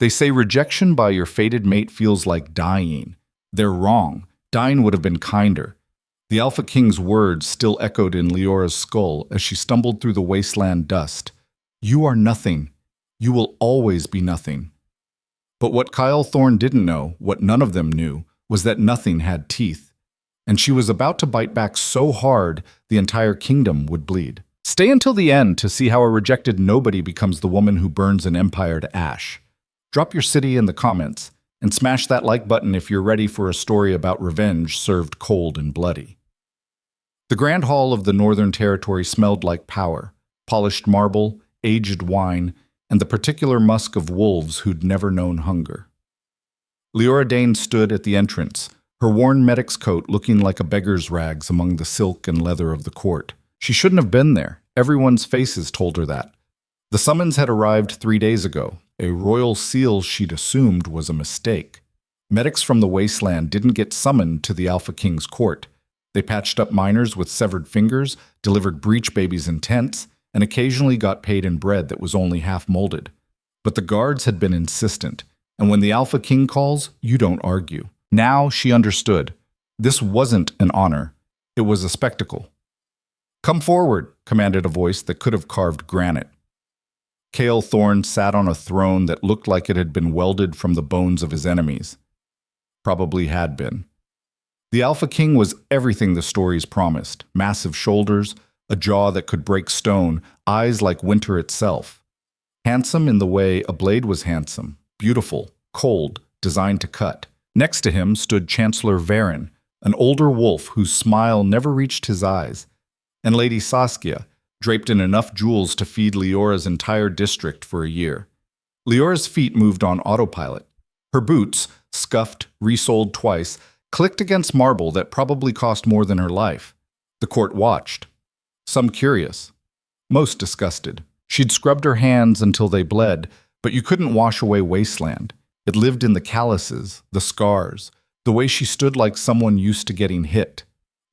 They say rejection by your fated mate feels like dying. They're wrong. Dying would have been kinder. The Alpha King's words still echoed in Leora's skull as she stumbled through the wasteland dust. You are nothing. You will always be nothing. But what Kyle Thorne didn't know, what none of them knew, was that nothing had teeth. And she was about to bite back so hard the entire kingdom would bleed. Stay until the end to see how a rejected nobody becomes the woman who burns an empire to ash. Drop your city in the comments, and smash that like button if you're ready for a story about revenge served cold and bloody. The Grand Hall of the Northern Territory smelled like power, polished marble, aged wine, and the particular musk of wolves who'd never known hunger. Liora Dane stood at the entrance, her worn medic's coat looking like a beggar's rags among the silk and leather of the court. She shouldn't have been there. Everyone's faces told her that. The summons had arrived 3 days ago, a royal seal she'd assumed was a mistake. Medics from the wasteland didn't get summoned to the Alpha King's court. They patched up miners with severed fingers, delivered breech babies in tents, and occasionally got paid in bread that was only half molded. But the guards had been insistent, and when the Alpha King calls, you don't argue. Now she understood. This wasn't an honor. It was a spectacle. Come forward, commanded a voice that could have carved granite. Kyle Thorne sat on a throne that looked like it had been welded from the bones of his enemies. Probably had been. The Alpha King was everything the stories promised. Massive shoulders, a jaw that could break stone, eyes like winter itself. Handsome in the way a blade was handsome, beautiful, cold, designed to cut. Next to him stood Chancellor Varen, an older wolf whose smile never reached his eyes, and Lady Saskia, draped in enough jewels to feed Leora's entire district for a year. Leora's feet moved on autopilot. Her boots, scuffed, resoled twice, clicked against marble that probably cost more than her life. The court watched. Some curious. Most disgusted. She'd scrubbed her hands until they bled, but you couldn't wash away wasteland. It lived in the calluses, the scars, the way she stood like someone used to getting hit.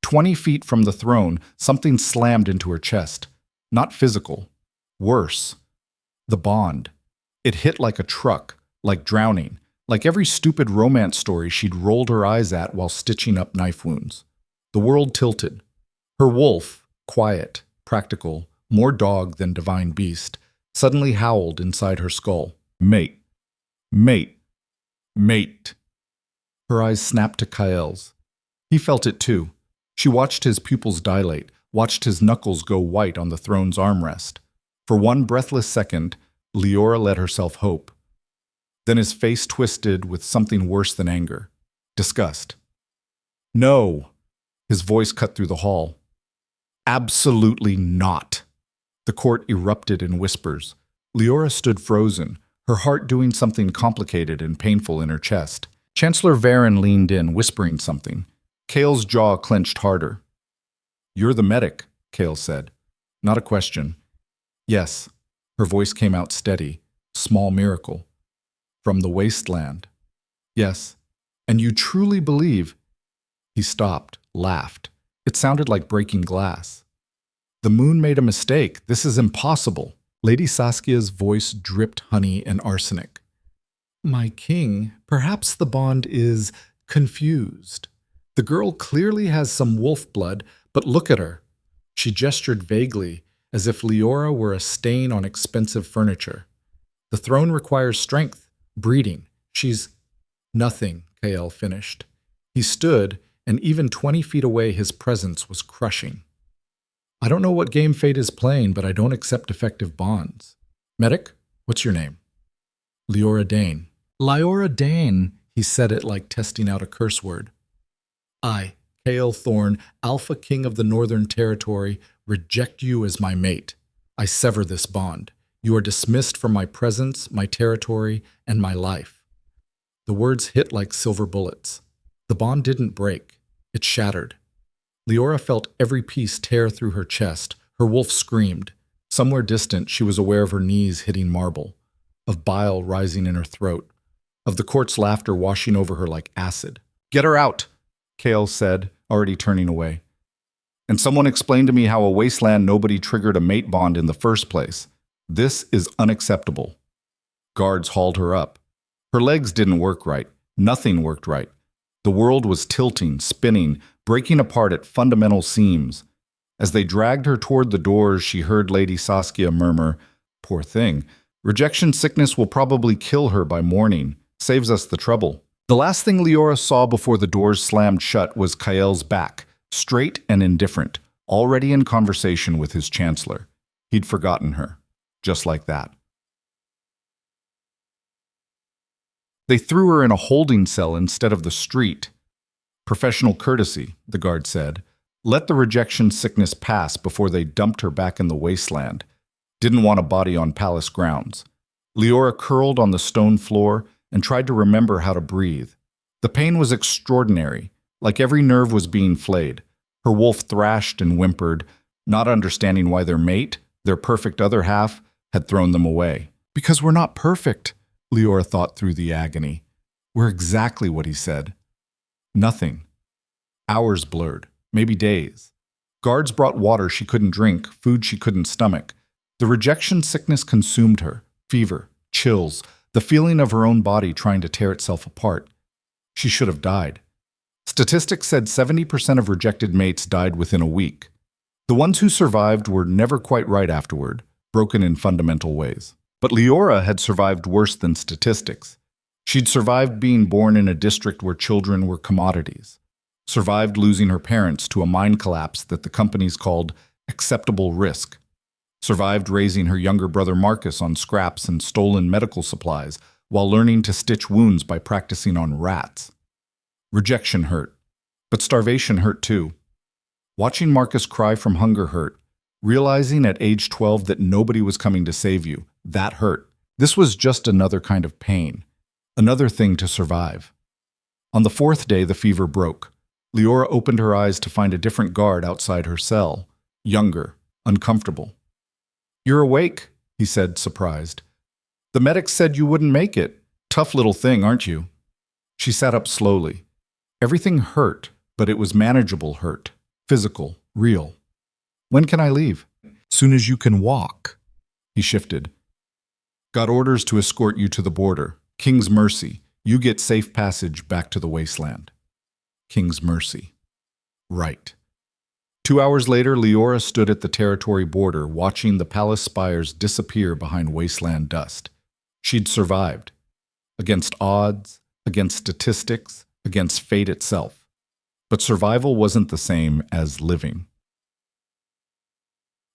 20 feet from the throne, something slammed into her chest. Not physical. Worse. The bond. It hit like a truck, like drowning, like every stupid romance story she'd rolled her eyes at while stitching up knife wounds. The world tilted. Her wolf, quiet, practical, more dog than divine beast, suddenly howled inside her skull. Mate. Mate. Mate. Her eyes snapped to Kyle's. He felt it too. She watched his pupils dilate, watched his knuckles go white on the throne's armrest. For one breathless second, Liora let herself hope. Then his face twisted with something worse than anger. Disgust. No! His voice cut through the hall. Absolutely not! The court erupted in whispers. Liora stood frozen, her heart doing something complicated and painful in her chest. Chancellor Varen leaned in, whispering something. Kale's jaw clenched harder. You're the medic, Kale said. Not a question. Yes. Her voice came out steady. Small miracle. From the wasteland. Yes. And you truly believe... He stopped, laughed. It sounded like breaking glass. The moon made a mistake. This is impossible. Lady Saskia's voice dripped honey and arsenic. My king, perhaps the bond is confused. The girl clearly has some wolf blood, but look at her. She gestured vaguely, as if Liora were a stain on expensive furniture. The throne requires strength, breeding. She's... Nothing, Kael finished. He stood, and even 20 feet away his presence was crushing. I don't know what game fate is playing, but I don't accept defective bonds. Medic, what's your name? Liora Dane. Liora Dane, he said it like testing out a curse word. I, Kyle Thorne, Alpha King of the Northern Territory, reject you as my mate. I sever this bond. You are dismissed from my presence, my territory, and my life. The words hit like silver bullets. The bond didn't break. It shattered. Liora felt every piece tear through her chest. Her wolf screamed. Somewhere distant, she was aware of her knees hitting marble, of bile rising in her throat, of the court's laughter washing over her like acid. Get her out, Kale said, already turning away. And someone explained to me how a wasteland nobody triggered a mate bond in the first place. This is unacceptable. Guards hauled her up. Her legs didn't work right. Nothing worked right. The world was tilting, spinning, breaking apart at fundamental seams. As they dragged her toward the doors, she heard Lady Saskia murmur, "Poor thing. Rejection sickness will probably kill her by morning. Saves us the trouble." The last thing Liora saw before the doors slammed shut was Kael's back, straight and indifferent, already in conversation with his chancellor. He'd forgotten her. Just like that. They threw her in a holding cell instead of the street. Professional courtesy, the guard said. Let the rejection sickness pass before they dumped her back in the wasteland. Didn't want a body on palace grounds. Liora curled on the stone floor and tried to remember how to breathe. The pain was extraordinary, like every nerve was being flayed. Her wolf thrashed and whimpered, not understanding why their mate, their perfect other half, had thrown them away. Because we're not perfect, Liora thought through the agony. We're exactly what he said. Nothing. Hours blurred, maybe days. Guards brought water she couldn't drink, food she couldn't stomach. The rejection sickness consumed her, fever, chills, the feeling of her own body trying to tear itself apart. She should have died. Statistics said 70% of rejected mates died within a week. The ones who survived were never quite right afterward, broken in fundamental ways. But Liora had survived worse than statistics. She'd survived being born in a district where children were commodities, survived losing her parents to a mine collapse that the companies called acceptable risk, survived raising her younger brother Marcus on scraps and stolen medical supplies while learning to stitch wounds by practicing on rats. Rejection hurt, but starvation hurt too. Watching Marcus cry from hunger hurt, realizing at age 12 that nobody was coming to save you, that hurt. This was just another kind of pain, another thing to survive. On the fourth day, the fever broke. Liora opened her eyes to find a different guard outside her cell, younger, uncomfortable. "You're awake," he said, surprised. "The medics said you wouldn't make it. Tough little thing, aren't you?" She sat up slowly. Everything hurt, but it was manageable hurt, physical, real. "When can I leave?" "Soon as you can walk." He shifted. "Got orders to escort you to the border. King's mercy. You get safe passage back to the wasteland." King's mercy. Right. 2 hours later, Liora stood at the territory border, watching the palace spires disappear behind wasteland dust. She'd survived. Against odds, against statistics, against fate itself. But survival wasn't the same as living.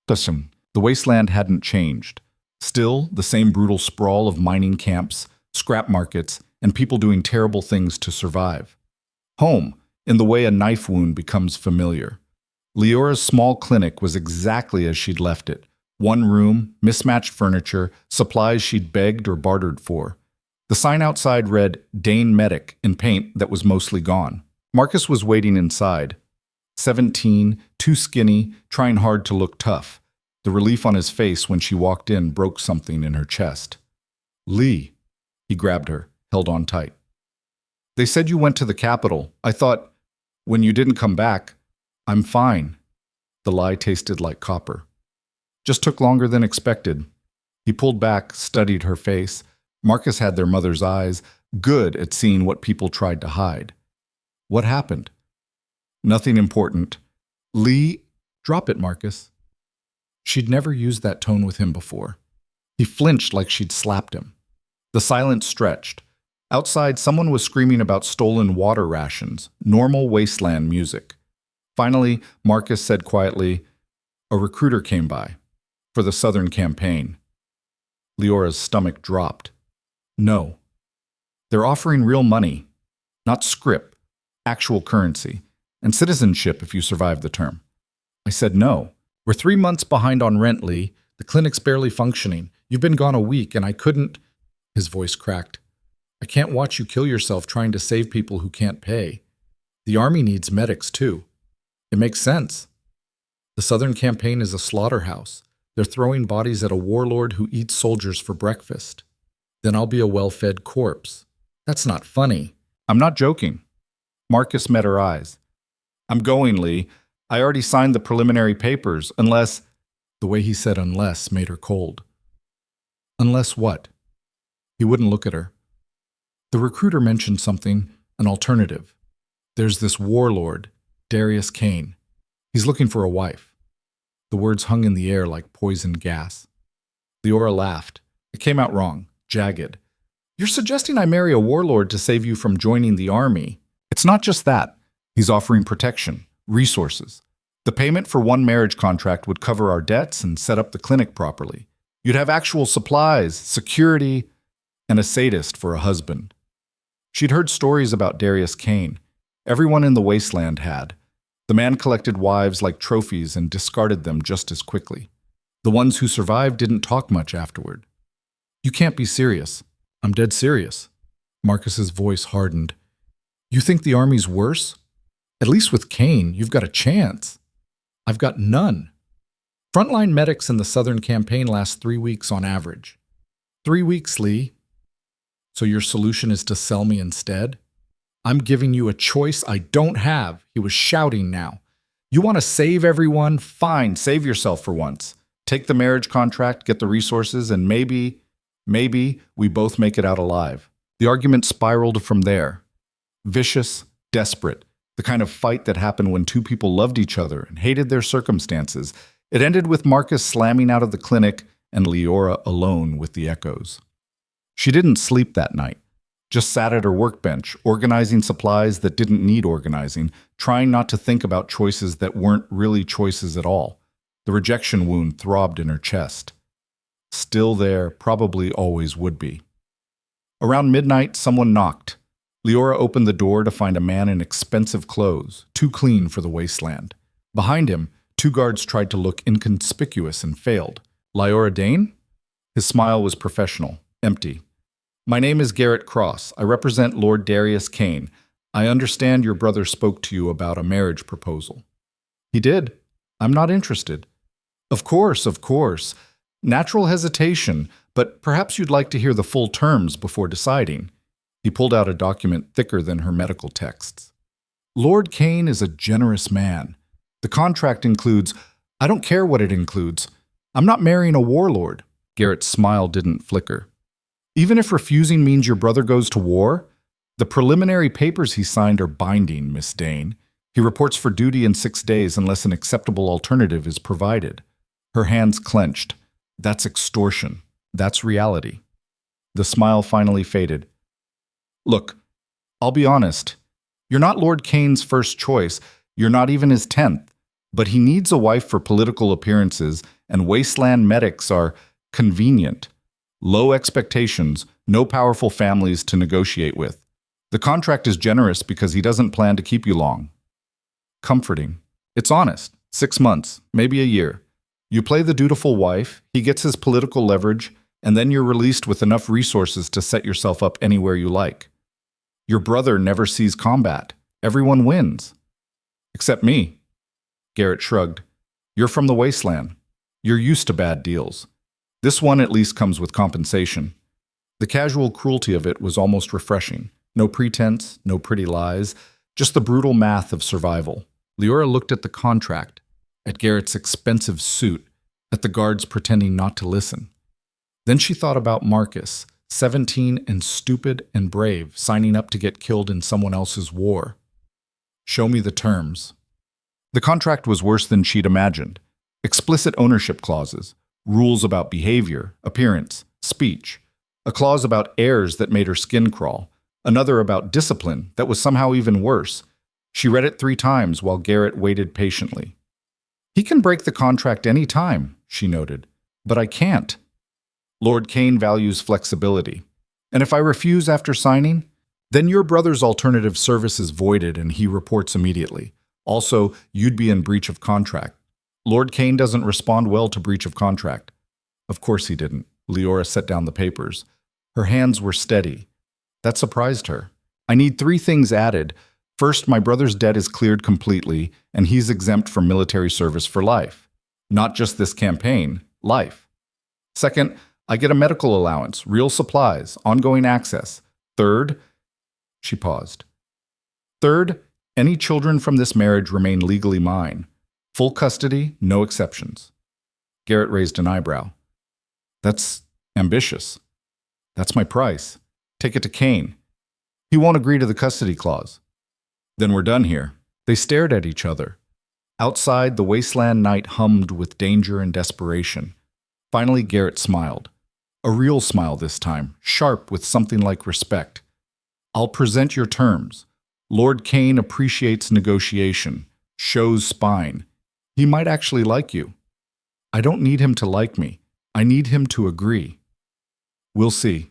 The wasteland hadn't changed. Still, the same brutal sprawl of mining camps, scrap markets, and people doing terrible things to survive. Home, in the way a knife wound becomes familiar. Liora's small clinic was exactly as she'd left it. One room, mismatched furniture, supplies she'd begged or bartered for. The sign outside read, "Dane Medic," in paint that was mostly gone. Marcus was waiting inside. 17, too skinny, trying hard to look tough. The relief on his face when she walked in broke something in her chest. "Lee." He grabbed her, held on tight. "They said you went to the capital. I thought, when you didn't come back, I'm fine." The lie tasted like copper. "Just took longer than expected." He pulled back, studied her face. Marcus had their mother's eyes, good at seeing what people tried to hide. "What happened?" "Nothing important." "Lee." "Drop it, Marcus." She'd never used that tone with him before. He flinched like she'd slapped him. The silence stretched. Outside, someone was screaming about stolen water rations, normal wasteland music. Finally, Marcus said quietly, "A recruiter came by, for the Southern campaign." Liora's stomach dropped. "No. They're offering real money, not scrip, actual currency, and citizenship if you survive the term." I said no. "We're 3 months behind on rent, Lee. The clinic's barely functioning. You've been gone a week, and I couldn't—" His voice cracked. "I can't watch you kill yourself trying to save people who can't pay. The army needs medics, too. It makes sense. The Southern campaign is a slaughterhouse. They're throwing bodies at a warlord who eats soldiers for breakfast. Then I'll be a well-fed corpse. That's not funny." "I'm not joking." Marcus met her eyes. "I'm going, Lee. I already signed the preliminary papers, unless—" The way he said unless made her cold. "Unless what?" He wouldn't look at her. The recruiter mentioned something, an alternative. There's this warlord, Darius Kane. He's looking for a wife. The words hung in the air like poison gas. Liora laughed. It came out wrong, jagged. You're suggesting I marry a warlord to save you from joining the army. It's not just that. He's offering protection, resources. The payment for one marriage contract would cover our debts and set up the clinic properly. You'd have actual supplies, security, and a sadist for a husband. She'd heard stories about Darius Kane. Everyone in the wasteland had. The man collected wives like trophies and discarded them just as quickly. The ones who survived didn't talk much afterward. You can't be serious. I'm dead serious. Marcus's voice hardened. You think the army's worse? At least with Kane, you've got a chance. I've got none. Frontline medics in the Southern campaign last 3 weeks on average. 3 weeks, Lee. So your solution is to sell me instead? I'm giving you a choice I don't have. He was shouting now. You want to save everyone? Fine, save yourself for once. Take the marriage contract, get the resources, and maybe we both make it out alive. The argument spiraled from there. Vicious, desperate, the kind of fight that happened when two people loved each other and hated their circumstances. It ended with Marcus slamming out of the clinic and Liora alone with the echoes. She didn't sleep that night, just sat at her workbench, organizing supplies that didn't need organizing, trying not to think about choices that weren't really choices at all. The rejection wound throbbed in her chest. Still there, probably always would be. Around midnight, someone knocked. Liora opened the door to find a man in expensive clothes, too clean for the wasteland. Behind him, 2 guards tried to look inconspicuous and failed. Liora Dane? His smile was professional, empty. My name is Garrett Cross. I represent Lord Darius Kane. I understand your brother spoke to you about a marriage proposal. He did. I'm not interested. Of course. Natural hesitation, but perhaps you'd like to hear the full terms before deciding. He pulled out a document thicker than her medical texts. Lord Kane is a generous man. The contract includes, I don't care what it includes. I'm not marrying a warlord. Garrett's smile didn't flicker. Even if refusing means your brother goes to war, the preliminary papers he signed are binding, Miss Dane. He reports for duty in 6 days unless an acceptable alternative is provided. Her hands clenched. That's extortion. That's reality. The smile finally faded. Look, I'll be honest. You're not Lord Kane's first choice. You're not even his 10th. But he needs a wife for political appearances, and wasteland medics are convenient. Low expectations, no powerful families to negotiate with. The contract is generous because he doesn't plan to keep you long. Comforting. It's honest. 6 months, maybe a year. You play the dutiful wife, he gets his political leverage, and then you're released with enough resources to set yourself up anywhere you like. Your brother never sees combat. Everyone wins. Except me. Garrett shrugged. You're from the wasteland. You're used to bad deals. This one at least comes with compensation. The casual cruelty of it was almost refreshing. No pretense, no pretty lies, just the brutal math of survival. Liora looked at the contract, at Garrett's expensive suit, at the guards pretending not to listen. Then she thought about Marcus, 17 and stupid and brave, signing up to get killed in someone else's war. Show me the terms. The contract was worse than she'd imagined. Explicit ownership clauses, rules about behavior, appearance, speech, a clause about heirs that made her skin crawl, another about discipline that was somehow even worse. She read it 3 times while Garrett waited patiently. He can break the contract any time, she noted, but I can't. Lord Kane values flexibility. And if I refuse after signing, then your brother's alternative service is voided and he reports immediately. Also, you'd be in breach of contract. Lord Kane doesn't respond well to breach of contract. Of course he didn't. Liora set down the papers. Her hands were steady. That surprised her. I need 3 things added. First, my brother's debt is cleared completely, and he's exempt from military service for life. Not just this campaign, life. Second, I get a medical allowance, real supplies, ongoing access. Third, she paused. Third, any children from this marriage remain legally mine. Full custody, no exceptions. Garrett raised an eyebrow. That's ambitious. That's my price. Take it to Kane. He won't agree to the custody clause. Then we're done here. They stared at each other. Outside, the wasteland night hummed with danger and desperation. Finally, Garrett smiled. A real smile this time, sharp with something like respect. I'll present your terms. Lord Kane appreciates negotiation, shows spine. He might actually like you. I don't need him to like me. I need him to agree. We'll see.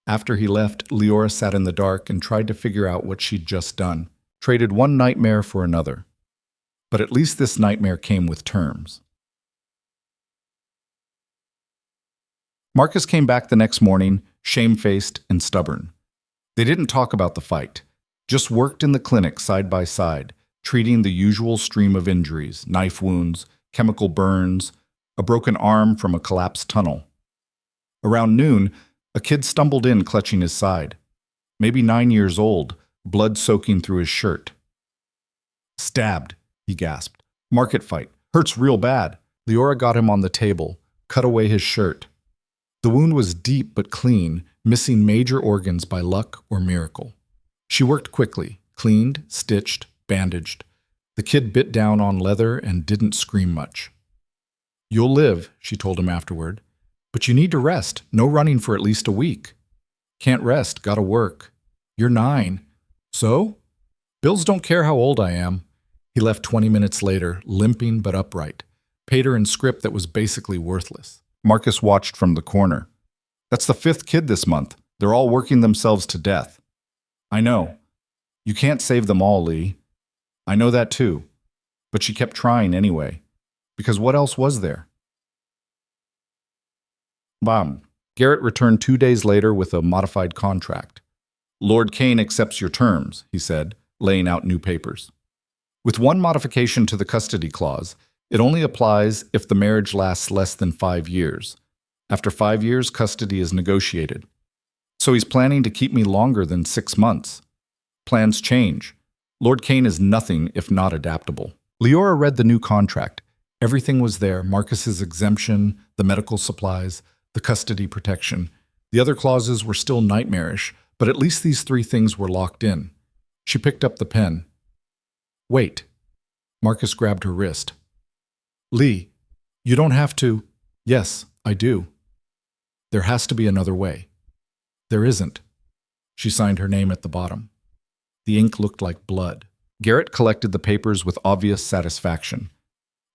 After he left, Liora sat in the dark and tried to figure out what she'd just done. Traded one nightmare for another. But at least this nightmare came with terms. Marcus came back the next morning, shamefaced and stubborn. They didn't talk about the fight, just worked in the clinic side by side, treating the usual stream of injuries, knife wounds, chemical burns, a broken arm from a collapsed tunnel. Around noon, a kid stumbled in clutching his side. Maybe 9 years old, blood soaking through his shirt. Stabbed, he gasped. Market fight. Hurts real bad. Liora got him on the table, cut away his shirt. The wound was deep but clean, missing major organs by luck or miracle. She worked quickly, cleaned, stitched, bandaged. The kid bit down on leather and didn't scream much. You'll live, she told him afterward. But you need to rest. No running for at least a week. Can't rest, gotta work. You're 9. So? Bills don't care how old I am. He left 20 minutes later, limping but upright. Paid her in script that was basically worthless. Marcus watched from the corner. That's the 5th kid this month. They're all working themselves to death. I know. You can't save them all, Lee. I know that too. But she kept trying anyway. Because what else was there? Bam. Garrett returned 2 days later with a modified contract. Lord Kane accepts your terms, he said, laying out new papers. With one modification to the custody clause, it only applies if the marriage lasts less than 5 years. After 5 years, custody is negotiated. So he's planning to keep me longer than 6 months. Plans change. Lord Kane is nothing if not adaptable. Liora read the new contract. Everything was there, Marcus's exemption, the medical supplies, the custody protection. The other clauses were still nightmarish, but at least these 3 things were locked in. She picked up the pen. Wait. Marcus grabbed her wrist. Lee, you don't have to. Yes, I do. There has to be another way. There isn't. She signed her name at the bottom. The ink looked like blood. Garrett collected the papers with obvious satisfaction.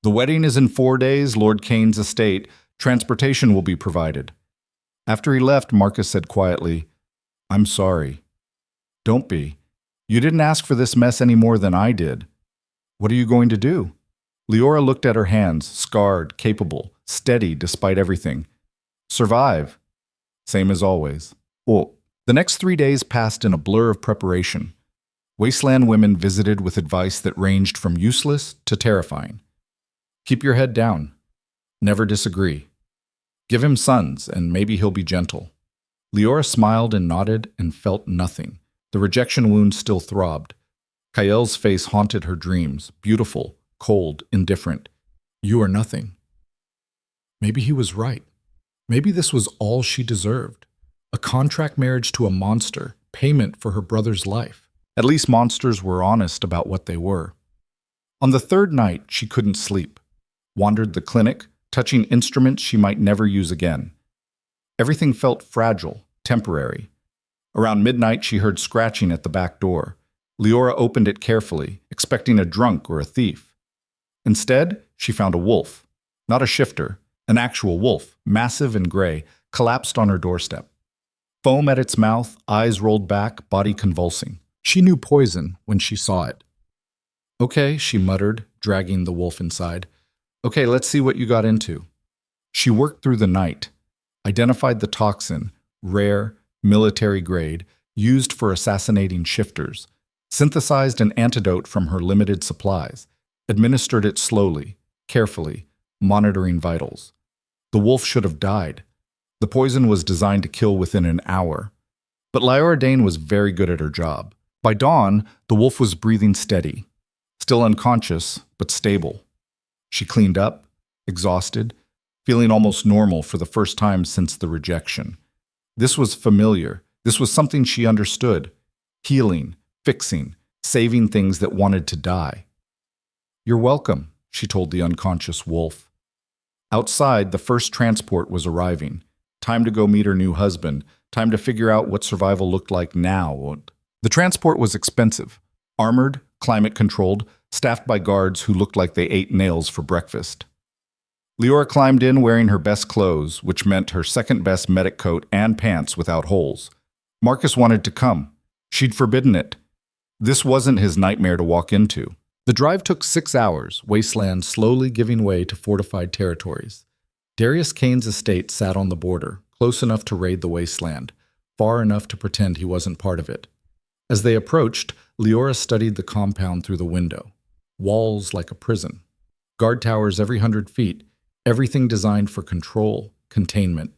The wedding is in 4 days, Lord Kane's estate. Transportation will be provided. After he left, Marcus said quietly, I'm sorry. Don't be. You didn't ask for this mess any more than I did. What are you going to do? Liora looked at her hands, scarred, capable, steady despite everything. Survive. Same as always. Well, the next 3 days passed in a blur of preparation. Wasteland women visited with advice that ranged from useless to terrifying. Keep your head down. Never disagree. Give him sons, and maybe he'll be gentle. Liora smiled and nodded and felt nothing. The rejection wound still throbbed. Kael's face haunted her dreams, beautiful, cold, indifferent. You are nothing. Maybe he was right. Maybe this was all she deserved. A contract marriage to a monster, payment for her brother's life. At least monsters were honest about what they were. On the 3rd night, she couldn't sleep. Wandered the clinic, touching instruments she might never use again. Everything felt fragile, temporary. Around midnight, she heard scratching at the back door. Liora opened it carefully, expecting a drunk or a thief. Instead, she found a wolf. Not a shifter, an actual wolf, massive and gray, collapsed on her doorstep. Foam at its mouth, eyes rolled back, body convulsing. She knew poison when she saw it. Okay, she muttered, dragging the wolf inside. Okay, let's see what you got into. She worked through the night, identified the toxin, rare, military grade, used for assassinating shifters, synthesized an antidote from her limited supplies, administered it slowly, carefully, monitoring vitals. The wolf should have died. The poison was designed to kill within an hour. But Liora Dane was very good at her job. By dawn, the wolf was breathing steady, still unconscious, but stable. She cleaned up, exhausted, feeling almost normal for the first time since the rejection. This was familiar, This was something she understood: healing, fixing, saving things that wanted to die. "You're welcome," she told the unconscious wolf. Outside, the first transport was arriving. Time to go meet her new husband. Time to figure out what survival looked like now. The transport was expensive. Armored, climate-controlled, staffed by guards who looked like they ate nails for breakfast. Liora climbed in wearing her best clothes, which meant her second-best medic coat and pants without holes. Marcus wanted to come. She'd forbidden it. This wasn't his nightmare to walk into. The drive took 6 hours, wasteland slowly giving way to fortified territories. Darius Kane's estate sat on the border, close enough to raid the wasteland, far enough to pretend he wasn't part of it. As they approached, Liora studied the compound through the window. Walls like a prison. Guard towers every 100 feet, everything designed for control, containment.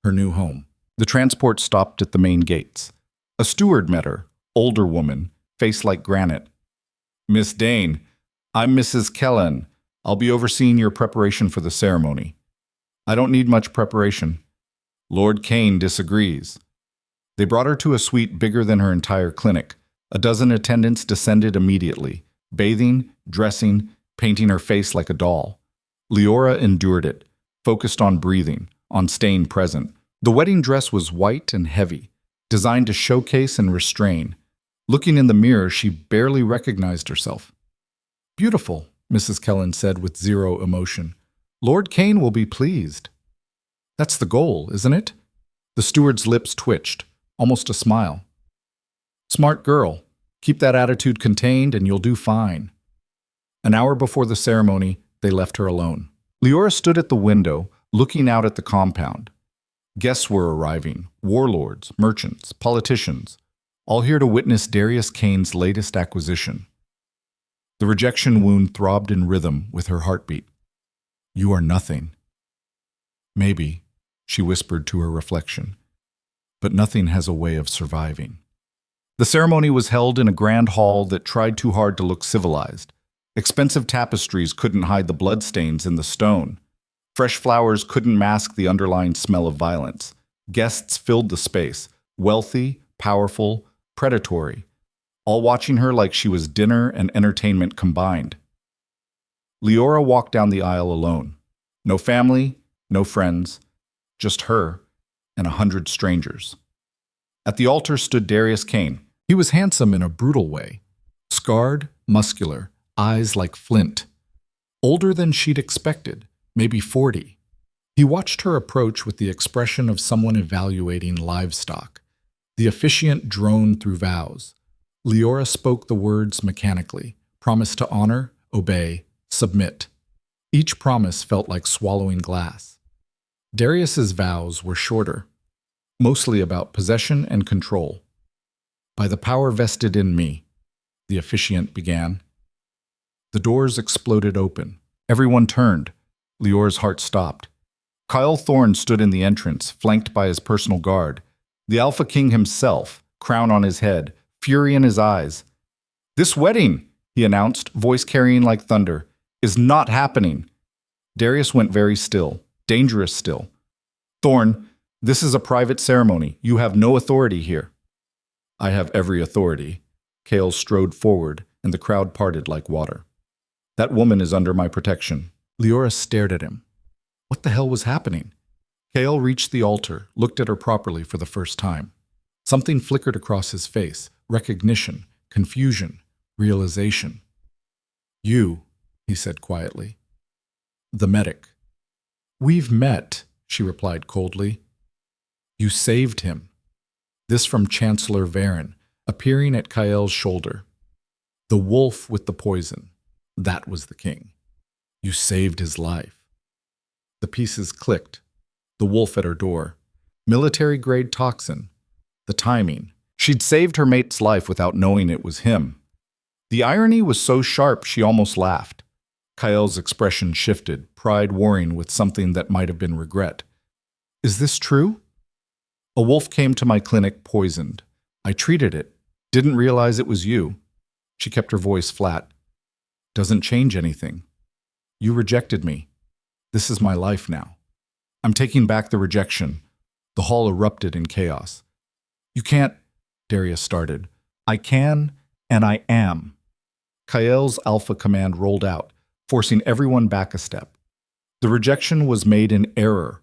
Her new home. The transport stopped at the main gates. A steward met her, older woman, face like granite. "Miss Dane, I'm Mrs. Kellen. I'll be overseeing your preparation for the ceremony." "I don't need much preparation." Lord Kane disagrees. They brought her to a suite bigger than her entire clinic. A dozen attendants descended immediately, bathing, dressing, painting her face like a doll. Liora endured it, focused on breathing, on staying present. The wedding dress was white and heavy, designed to showcase and restrain. Looking in the mirror, she barely recognized herself. "Beautiful," Mrs. Kellen said with zero emotion. "Lord Kane will be pleased." "That's the goal, isn't it?" The steward's lips twitched, almost a smile. "Smart girl. Keep that attitude contained and you'll do fine." An hour before the ceremony, they left her alone. Liora stood at the window, looking out at the compound. Guests were arriving: warlords, merchants, politicians, all here to witness Darius Kane's latest acquisition. The rejection wound throbbed in rhythm with her heartbeat. "You are nothing." "Maybe," she whispered to her reflection, "but nothing has a way of surviving." The ceremony was held in a grand hall that tried too hard to look civilized. Expensive tapestries couldn't hide the bloodstains in the stone. Fresh flowers couldn't mask the underlying smell of violence. Guests filled the space, wealthy, powerful, predatory, all watching her like she was dinner and entertainment combined. Liora walked down the aisle alone. No family, no friends, just her and 100 strangers. At the altar stood Darius Kane. He was handsome in a brutal way. Scarred, muscular, eyes like flint. Older than she'd expected, maybe 40. He watched her approach with the expression of someone evaluating livestock. The officiant droned through vows. Liora spoke the words mechanically, promised to honor, obey, submit. Each promise felt like swallowing glass. Darius's vows were shorter, mostly about possession and control. "By the power vested in me," the officiant began. The doors exploded open. Everyone turned. Liora's heart stopped. Kyle Thorne stood in the entrance, flanked by his personal guard. The Alpha King himself, crown on his head, fury in his eyes. "This wedding," he announced, voice carrying like thunder, "is not happening." Darius went very still, dangerous still. "Thorne, this is a private ceremony. You have no authority here." "I have every authority." Kale strode forward, and the crowd parted like water. "That woman is under my protection." Liora stared at him. What the hell was happening? Kale reached the altar, looked at her properly for the first time. Something flickered across his face: recognition, confusion, realization. "You," he said quietly. "The medic." "We've met," she replied coldly. "You saved him." This from Chancellor Varen, appearing at Kael's shoulder. The wolf with the poison. That was the king. "You saved his life." The pieces clicked. The wolf at her door. Military-grade toxin. The timing. She'd saved her mate's life without knowing it was him. The irony was so sharp she almost laughed. Kael's expression shifted, pride warring with something that might have been regret. "Is this true?" "A wolf came to my clinic poisoned. I treated it. Didn't realize it was you." She kept her voice flat. "Doesn't change anything. You rejected me. This is my life now. I'm taking back the rejection." The hall erupted in chaos. You can't, Darius started. I can, and I am. Kael's alpha command rolled out, forcing everyone back a step. The rejection was made in error.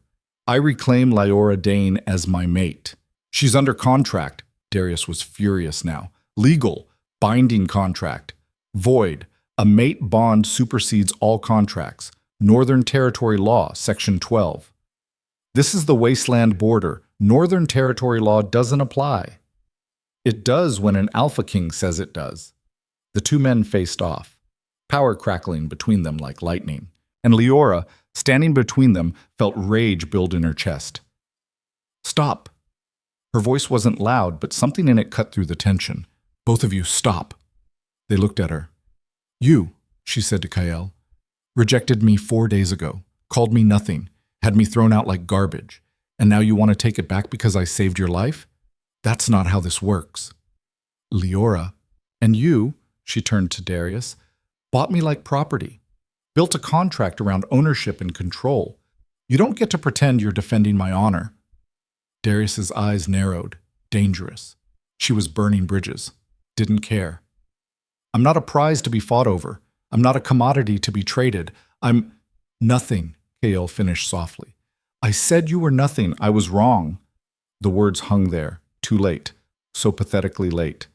I reclaim Liora Dane as my mate. She's under contract. Darius was furious now. Legal, binding contract. Void. A mate bond supersedes all contracts. Northern Territory Law, Section 12. This is the wasteland border. Northern Territory Law doesn't apply. It does when an Alpha King says it does. The two men faced off, power crackling between them like lightning, and Liora, standing between them, felt rage build in her chest. Stop. Her voice wasn't loud, but something in it cut through the tension. Both of you, stop. They looked at her. You, she said to Kael, rejected me 4 days ago, called me nothing, had me thrown out like garbage, and now you want to take it back because I saved your life? That's not how this works. Liora, and you, she turned to Darius, bought me like property, built a contract around ownership and control. You don't get to pretend you're defending my honor. Darius's eyes narrowed, dangerous. She was burning bridges, didn't care. I'm not a prize to be fought over. I'm not a commodity to be traded. I'm nothing, Kael finished softly. I said you were nothing. I was wrong. The words hung there, too late, so pathetically late.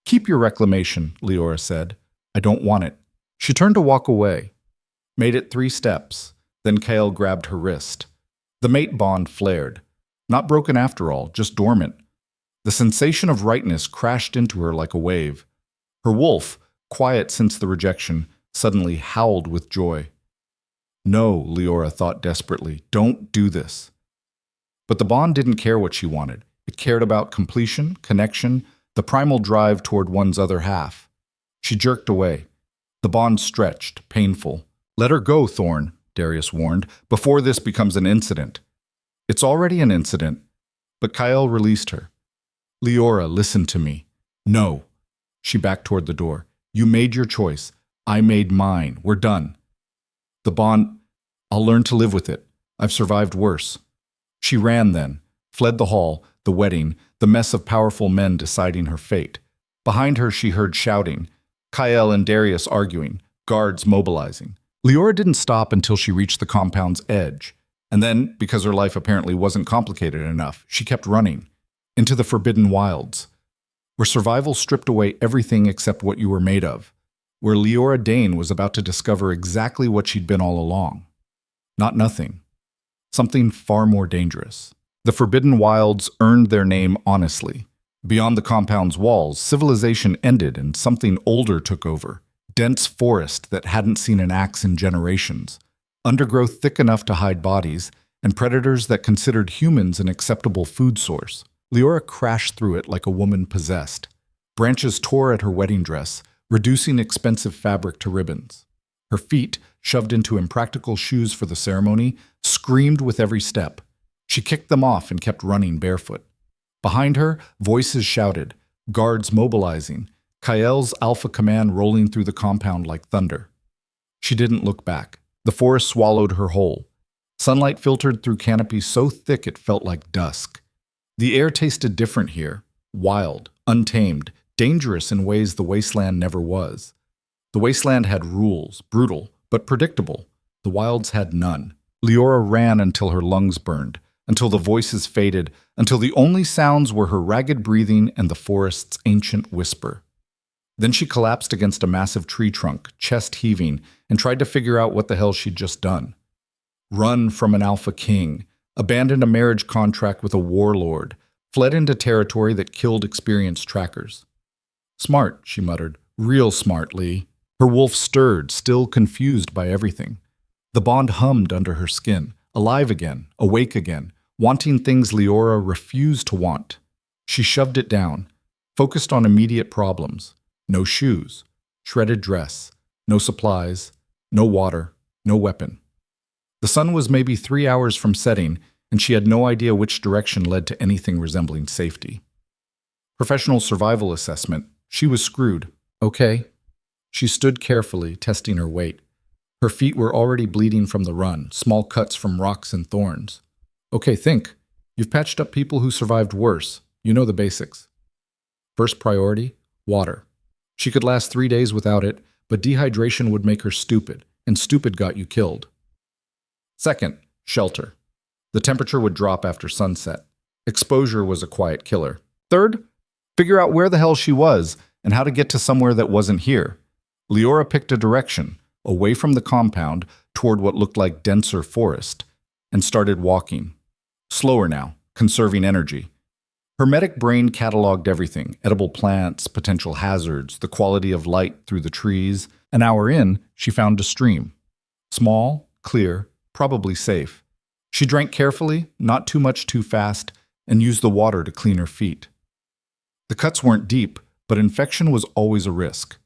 Keep your reclamation, Liora said. I don't want it. She turned to walk away, made it 3 steps. Then Kael grabbed her wrist. The mate bond flared. Not broken after all, just dormant. The sensation of rightness crashed into her like a wave. Her wolf, quiet since the rejection, suddenly howled with joy. No, Liora thought desperately, don't do this. But the bond didn't care what she wanted. It cared about completion, connection, the primal drive toward one's other half. She jerked away. The bond stretched, painful. Let her go, Thorn, Darius warned, before this becomes an incident. It's already an incident. But Kael released her. Liora, listen to me. No. She backed toward the door. You made your choice. I made mine. We're done. The bond, I'll learn to live with it. I've survived worse. She ran then, fled the hall, the wedding, the mess of powerful men deciding her fate. Behind her she heard shouting, Kael and Darius arguing, guards mobilizing. Liora didn't stop until she reached the compound's edge. And then, because her life apparently wasn't complicated enough, she kept running, into the forbidden wilds, where survival stripped away everything except what you were made of, where Liora Dane was about to discover exactly what she'd been all along. Not nothing. Something far more dangerous. The forbidden wilds earned their name honestly. Beyond the compound's walls, civilization ended and something older took over. Dense forest that hadn't seen an axe in generations. Undergrowth thick enough to hide bodies, and predators that considered humans an acceptable food source. Liora crashed through it like a woman possessed. Branches tore at her wedding dress, reducing expensive fabric to ribbons. Her feet, shoved into impractical shoes for the ceremony, screamed with every step. She kicked them off and kept running barefoot. Behind her, voices shouted, guards mobilizing, Kael's alpha command rolling through the compound like thunder. She didn't look back. The forest swallowed her whole. Sunlight filtered through canopies so thick it felt like dusk. The air tasted different here, wild, untamed, dangerous in ways the wasteland never was. The wasteland had rules, brutal, but predictable. The wilds had none. Liora ran until her lungs burned, until the voices faded, until the only sounds were her ragged breathing and the forest's ancient whisper. Then she collapsed against a massive tree trunk, chest heaving, and tried to figure out what the hell she'd just done. Run from an alpha king, abandoned a marriage contract with a warlord, fled into territory that killed experienced trackers. Smart, she muttered. Real smart, Lee. Her wolf stirred, still confused by everything. The bond hummed under her skin, alive again, awake again, wanting things Liora refused to want. She shoved it down, focused on immediate problems. No shoes, shredded dress, no supplies, no water, no weapon. The sun was maybe 3 hours from setting, and she had no idea which direction led to anything resembling safety. Professional survival assessment. She was screwed. Okay. She stood carefully, testing her weight. Her feet were already bleeding from the run, small cuts from rocks and thorns. Okay, think. You've patched up people who survived worse. You know the basics. First priority, water. She could last 3 days without it, but dehydration would make her stupid, and stupid got you killed. Second, shelter. The temperature would drop after sunset. Exposure was a quiet killer. Third, figure out where the hell she was and how to get to somewhere that wasn't here. Liora picked a direction, away from the compound, toward what looked like denser forest, and started walking. Slower now, conserving energy. Her medic brain cataloged everything: edible plants, potential hazards, the quality of light through the trees. An hour in, she found a stream. Small, clear, probably safe. She drank carefully, not too much too fast, and used the water to clean her feet. The cuts weren't deep, but infection was always a risk.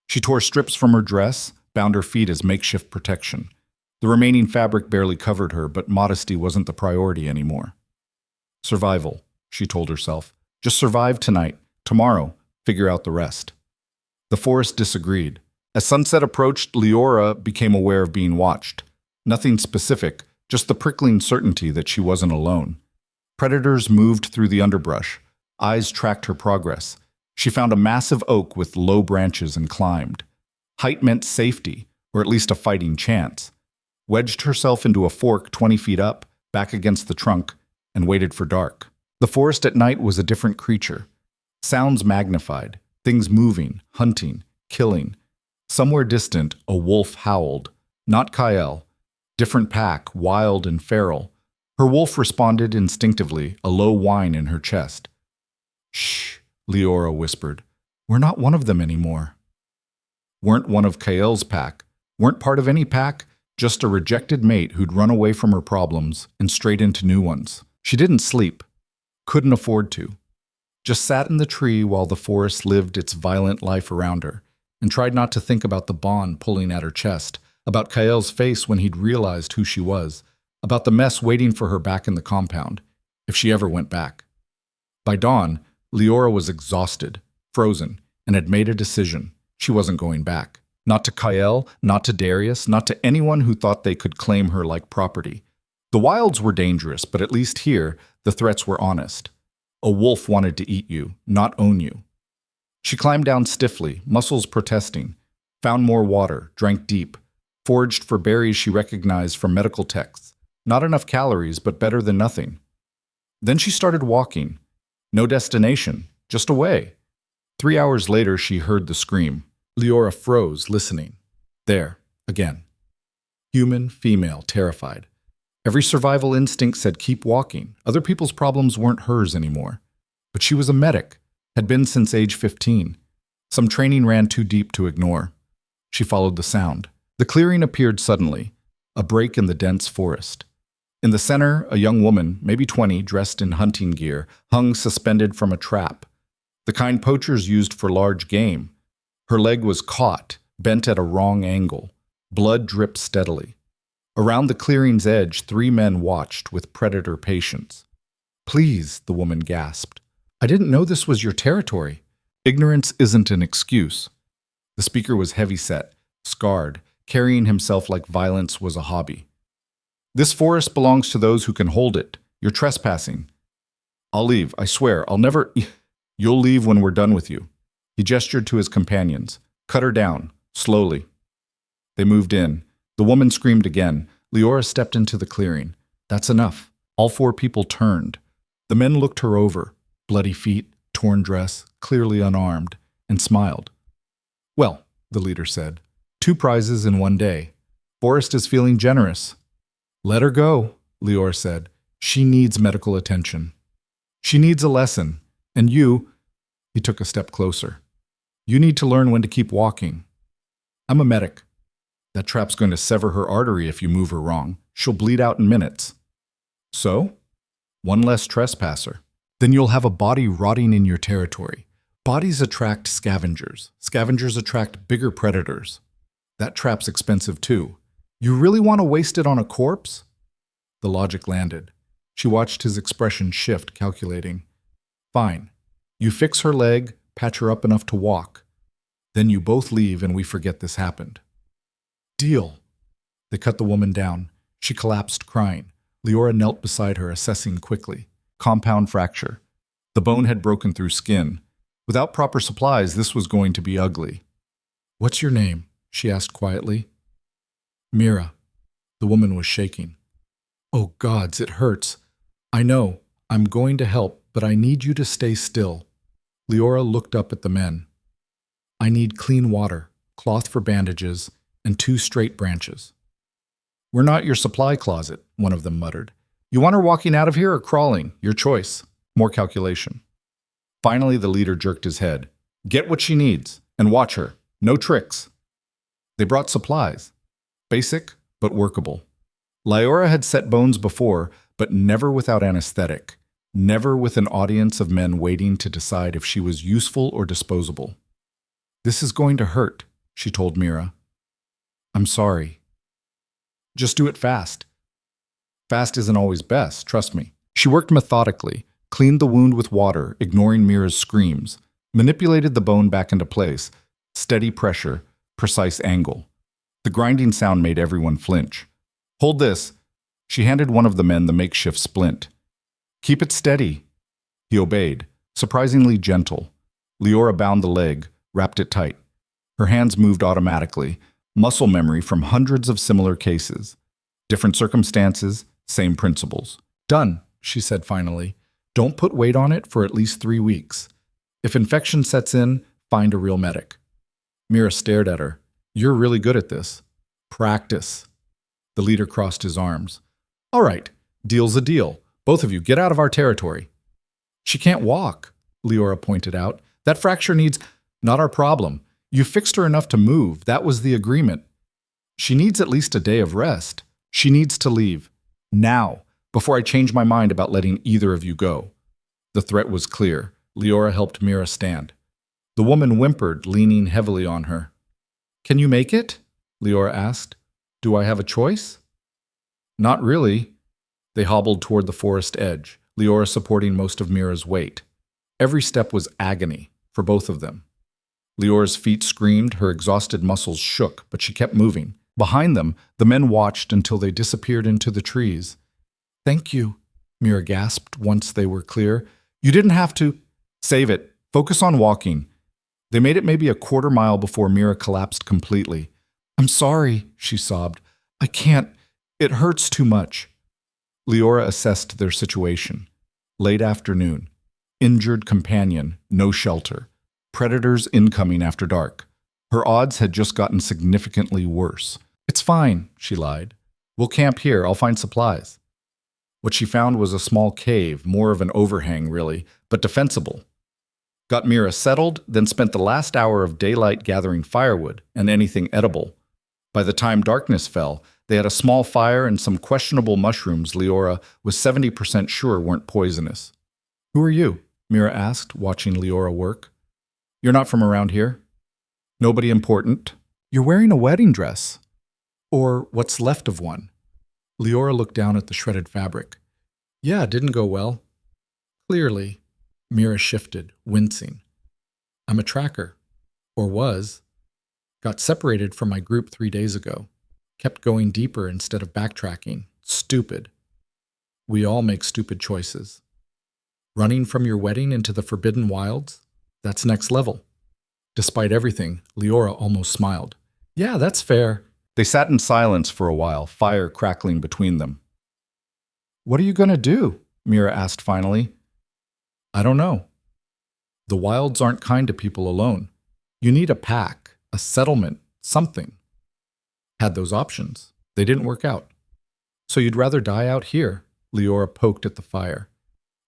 She tore strips from her dress, bound her feet as makeshift protection. The remaining fabric barely covered her, but modesty wasn't the priority anymore. Survival, she told herself. Just survive tonight. Tomorrow, figure out the rest. The forest disagreed. As sunset approached, Liora became aware of being watched. Nothing specific, just the prickling certainty that she wasn't alone. Predators moved through the underbrush. Eyes tracked her progress. She found a massive oak with low branches and climbed. Height meant safety, or at least a fighting chance. Wedged herself into a fork 20 feet up, back against the trunk, and waited for dark. The forest at night was a different creature. Sounds magnified, things moving, hunting, killing. Somewhere distant, a wolf howled. Not Kael. Different pack, wild and feral. Her wolf responded instinctively, a low whine in her chest. Shh, Liora whispered. We're not one of them anymore. Weren't one of Kael's pack. Weren't part of any pack, just a rejected mate who'd run away from her problems and straight into new ones. She didn't sleep. Couldn't afford to. Just sat in the tree while the forest lived its violent life around her, and tried not to think about the bond pulling at her chest, about Kael's face when he'd realized who she was, about the mess waiting for her back in the compound, if she ever went back. By dawn, Liora was exhausted, frozen, and had made a decision. She wasn't going back. Not to Kael, not to Darius, not to anyone who thought they could claim her like property. The wilds were dangerous, but at least here, the threats were honest. A wolf wanted to eat you, not own you. She climbed down stiffly, muscles protesting, found more water, drank deep, foraged for berries she recognized from medical texts. Not enough calories, but better than nothing. Then she started walking. No destination, just away. 3 hours later, she heard the scream. Liora froze, listening. There, again. Human, female, terrified. Every survival instinct said keep walking. Other people's problems weren't hers anymore. But she was a medic, had been since age 15. Some training ran too deep to ignore. She followed the sound. The clearing appeared suddenly, a break in the dense forest. In the center, a young woman, maybe 20, dressed in hunting gear, hung suspended from a trap, the kind poachers used for large game. Her leg was caught, bent at a wrong angle. Blood dripped steadily. Around the clearing's edge, 3 men watched with predator patience. Please, the woman gasped. I didn't know this was your territory. Ignorance isn't an excuse. The speaker was heavy-set, scarred, carrying himself like violence was a hobby. This forest belongs to those who can hold it. You're trespassing. I'll leave, I swear. I'll never... You'll leave when we're done with you. He gestured to his companions. Cut her down, slowly. They moved in. The woman screamed again. Liora stepped into the clearing. That's enough. All 4 people turned. The men looked her over. Bloody feet, torn dress, clearly unarmed, and smiled. Well, the leader said, 2 prizes in 1 day. Forest is feeling generous. Let her go, Liora said. She needs medical attention. She needs a lesson. And you, he took a step closer. You need to learn when to keep walking. I'm a medic. That trap's going to sever her artery if you move her wrong. She'll bleed out in minutes. So? 1 less trespasser. Then you'll have a body rotting in your territory. Bodies attract scavengers. Scavengers attract bigger predators. That trap's expensive too. You really want to waste it on a corpse? The logic landed. She watched his expression shift, calculating. Fine. You fix her leg, patch her up enough to walk. Then you both leave and we forget this happened. Deal. They cut the woman down. She collapsed, crying. Liora knelt beside her, assessing quickly. Compound fracture. The bone had broken through skin. Without proper supplies, this was going to be ugly. "What's your name?" she asked quietly. "Mira." The woman was shaking. "Oh, gods, it hurts. I know. I'm going to help, but I need you to stay still." Liora looked up at the men. "I need clean water, cloth for bandages, and 2 straight branches." "We're not your supply closet," one of them muttered. "You want her walking out of here or crawling? Your choice." More calculation. Finally, the leader jerked his head. "Get what she needs, and watch her. No tricks." They brought supplies. Basic, but workable. Liora had set bones before, but never without anesthetic. Never with an audience of men waiting to decide if she was useful or disposable. "This is going to hurt," she told Mira. "I'm sorry." "Just do it fast." Fast isn't always best, trust me. She worked methodically, cleaned the wound with water, ignoring Mira's screams, manipulated the bone back into place, steady pressure, precise angle. The grinding sound made everyone flinch. "Hold this." She handed one of the men the makeshift splint. "Keep it steady." He obeyed, surprisingly gentle. Liora bound the leg, wrapped it tight. Her hands moved automatically, muscle memory from hundreds of similar cases. Different circumstances, same principles. "Done," she said finally. "Don't put weight on it for at least 3 weeks. If infection sets in, find a real medic." Mira stared at her. "You're really good at this." "Practice." The leader crossed his arms. "All right, deal's a deal. Both of you, get out of our territory." "She can't walk," Liora pointed out. "That fracture needs—" "Not our problem. You fixed her enough to move. That was the agreement. She needs at least a day of rest. She needs to leave. Now, before I change my mind about letting either of you go." The threat was clear. Liora helped Mira stand. The woman whimpered, leaning heavily on her. "Can you make it?" Liora asked. "Do I have a choice?" "Not really." They hobbled toward the forest edge, Liora supporting most of Mira's weight. Every step was agony for both of them. Leora's feet screamed, her exhausted muscles shook, but she kept moving. Behind them, the men watched until they disappeared into the trees. "Thank you," Mira gasped once they were clear. "You didn't have to—" "Save it. Focus on walking." They made it maybe a quarter mile before Mira collapsed completely. "I'm sorry," she sobbed. "I can't. It hurts too much." Liora assessed their situation. Late afternoon. Injured companion, no shelter. Predators incoming after dark. Her odds had just gotten significantly worse. "It's fine," she lied. "We'll camp here. I'll find supplies." What she found was a small cave, more of an overhang, really, but defensible. Got Mira settled, then spent the last hour of daylight gathering firewood and anything edible. By the time darkness fell, they had a small fire and some questionable mushrooms Liora was 70% sure weren't poisonous. "Who are you?" Mira asked, watching Liora work. "You're not from around here?" "Nobody important." "You're wearing a wedding dress." "Or what's left of one." Liora looked down at the shredded fabric. "Yeah, it didn't go well." "Clearly." Mira shifted, wincing. "I'm a tracker. Or was. Got separated from my group 3 days ago. Kept going deeper instead of backtracking. Stupid. We all make stupid choices. Running from your wedding into the forbidden wilds? That's next level." Despite everything, Liora almost smiled. "Yeah, that's fair." They sat in silence for a while, fire crackling between them. "What are you going to do?" Mira asked finally. "I don't know. The wilds aren't kind to people alone. You need a pack, a settlement, something." Had those options. They didn't work out. "So you'd rather die out here?" Liora poked at the fire.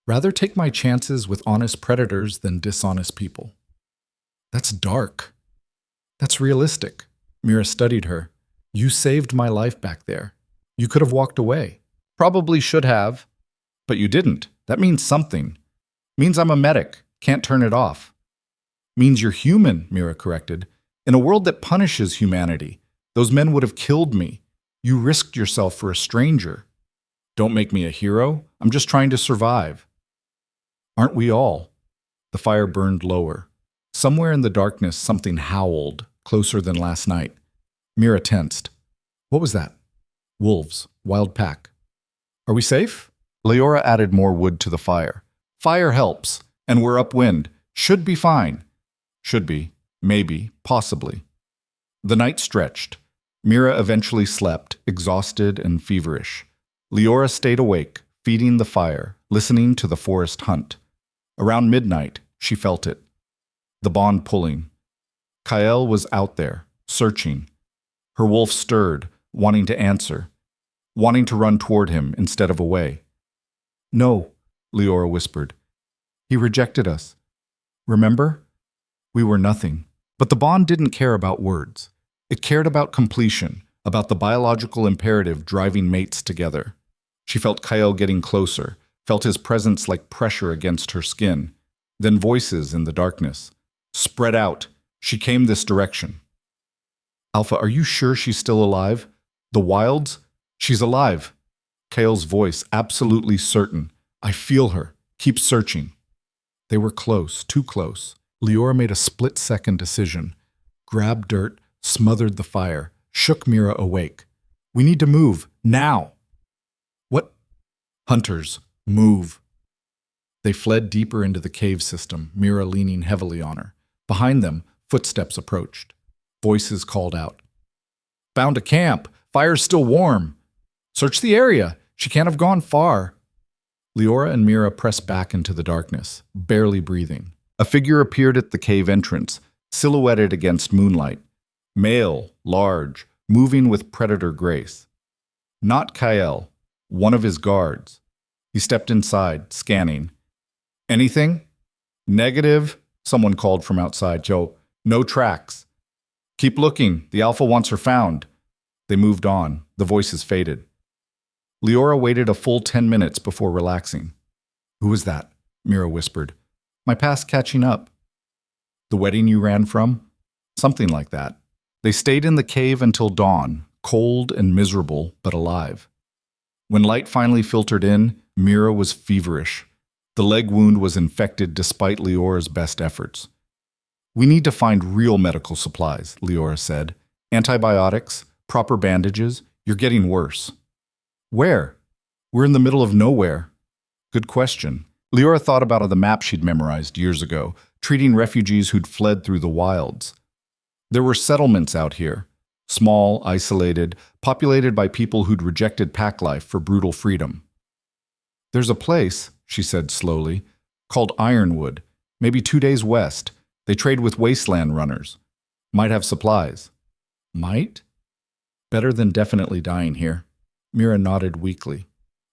"Rather take my chances with honest predators than dishonest people." "That's dark." "That's realistic." Mira studied her. "You saved my life back there. You could have walked away. Probably should have. But you didn't. That means something. Means I'm a medic. Can't turn it off." "Means you're human," Mira corrected. "In a world that punishes humanity, those men would have killed me. You risked yourself for a stranger." "Don't make me a hero. I'm just trying to survive." "Aren't we all?" The fire burned lower. Somewhere in the darkness, something howled, closer than last night. Mira tensed. "What was that?" "Wolves. Wild pack." "Are we safe?" Liora added more wood to the fire. "Fire helps. And we're upwind. Should be fine. Should be. Maybe. Possibly. The night stretched. Mira eventually slept, exhausted and feverish. Liora stayed awake, feeding the fire, listening to the forest hunt. Around midnight, she felt it. The bond pulling. Kael was out there, searching. Her wolf stirred, wanting to answer, wanting to run toward him instead of away. No, Liora whispered. He rejected us. Remember? We were nothing. But the bond didn't care about words. It cared about completion, about the biological imperative driving mates together. She felt Kael getting closer, felt his presence like pressure against her skin. Then voices in the darkness. Spread out. She came this direction. Alpha, are you sure she's still alive? The wilds? She's alive. Kael's voice, absolutely certain. I feel her. Keep searching. They were close, too close. Liora made a split-second decision. Grabbed dirt, smothered the fire, shook Mira awake. We need to move, now. What? Hunters, move. They fled deeper into the cave system, Mira leaning heavily on her. Behind them, footsteps approached. Voices called out. Found a camp. Fire's still warm. Search the area. She can't have gone far. Liora and Mira pressed back into the darkness, barely breathing. A figure appeared at the cave entrance, silhouetted against moonlight. Male, large, moving with predator grace. Not Kael, one of his guards. He stepped inside, scanning. Anything? Negative, someone called from outside. Joe, no tracks. Keep looking, the Alpha wants her found. They moved on, the voices faded. Liora waited a full 10 minutes before relaxing. Who was that? Mira whispered. My past catching up. The wedding you ran from? Something like that. They stayed in the cave until dawn, cold and miserable, but alive. When light finally filtered in, Mira was feverish. The leg wound was infected despite Liora's best efforts. We need to find real medical supplies, Liora said. Antibiotics, proper bandages. You're getting worse. Where? We're in the middle of nowhere. Good question. Liora thought about the map she'd memorized years ago, treating refugees who'd fled through the wilds. There were settlements out here, small, isolated, populated by people who'd rejected pack life for brutal freedom. There's a place, she said slowly, called Ironwood, maybe 2 days west. They trade with wasteland runners. Might have supplies. Might? Better than definitely dying here. Mira nodded weakly.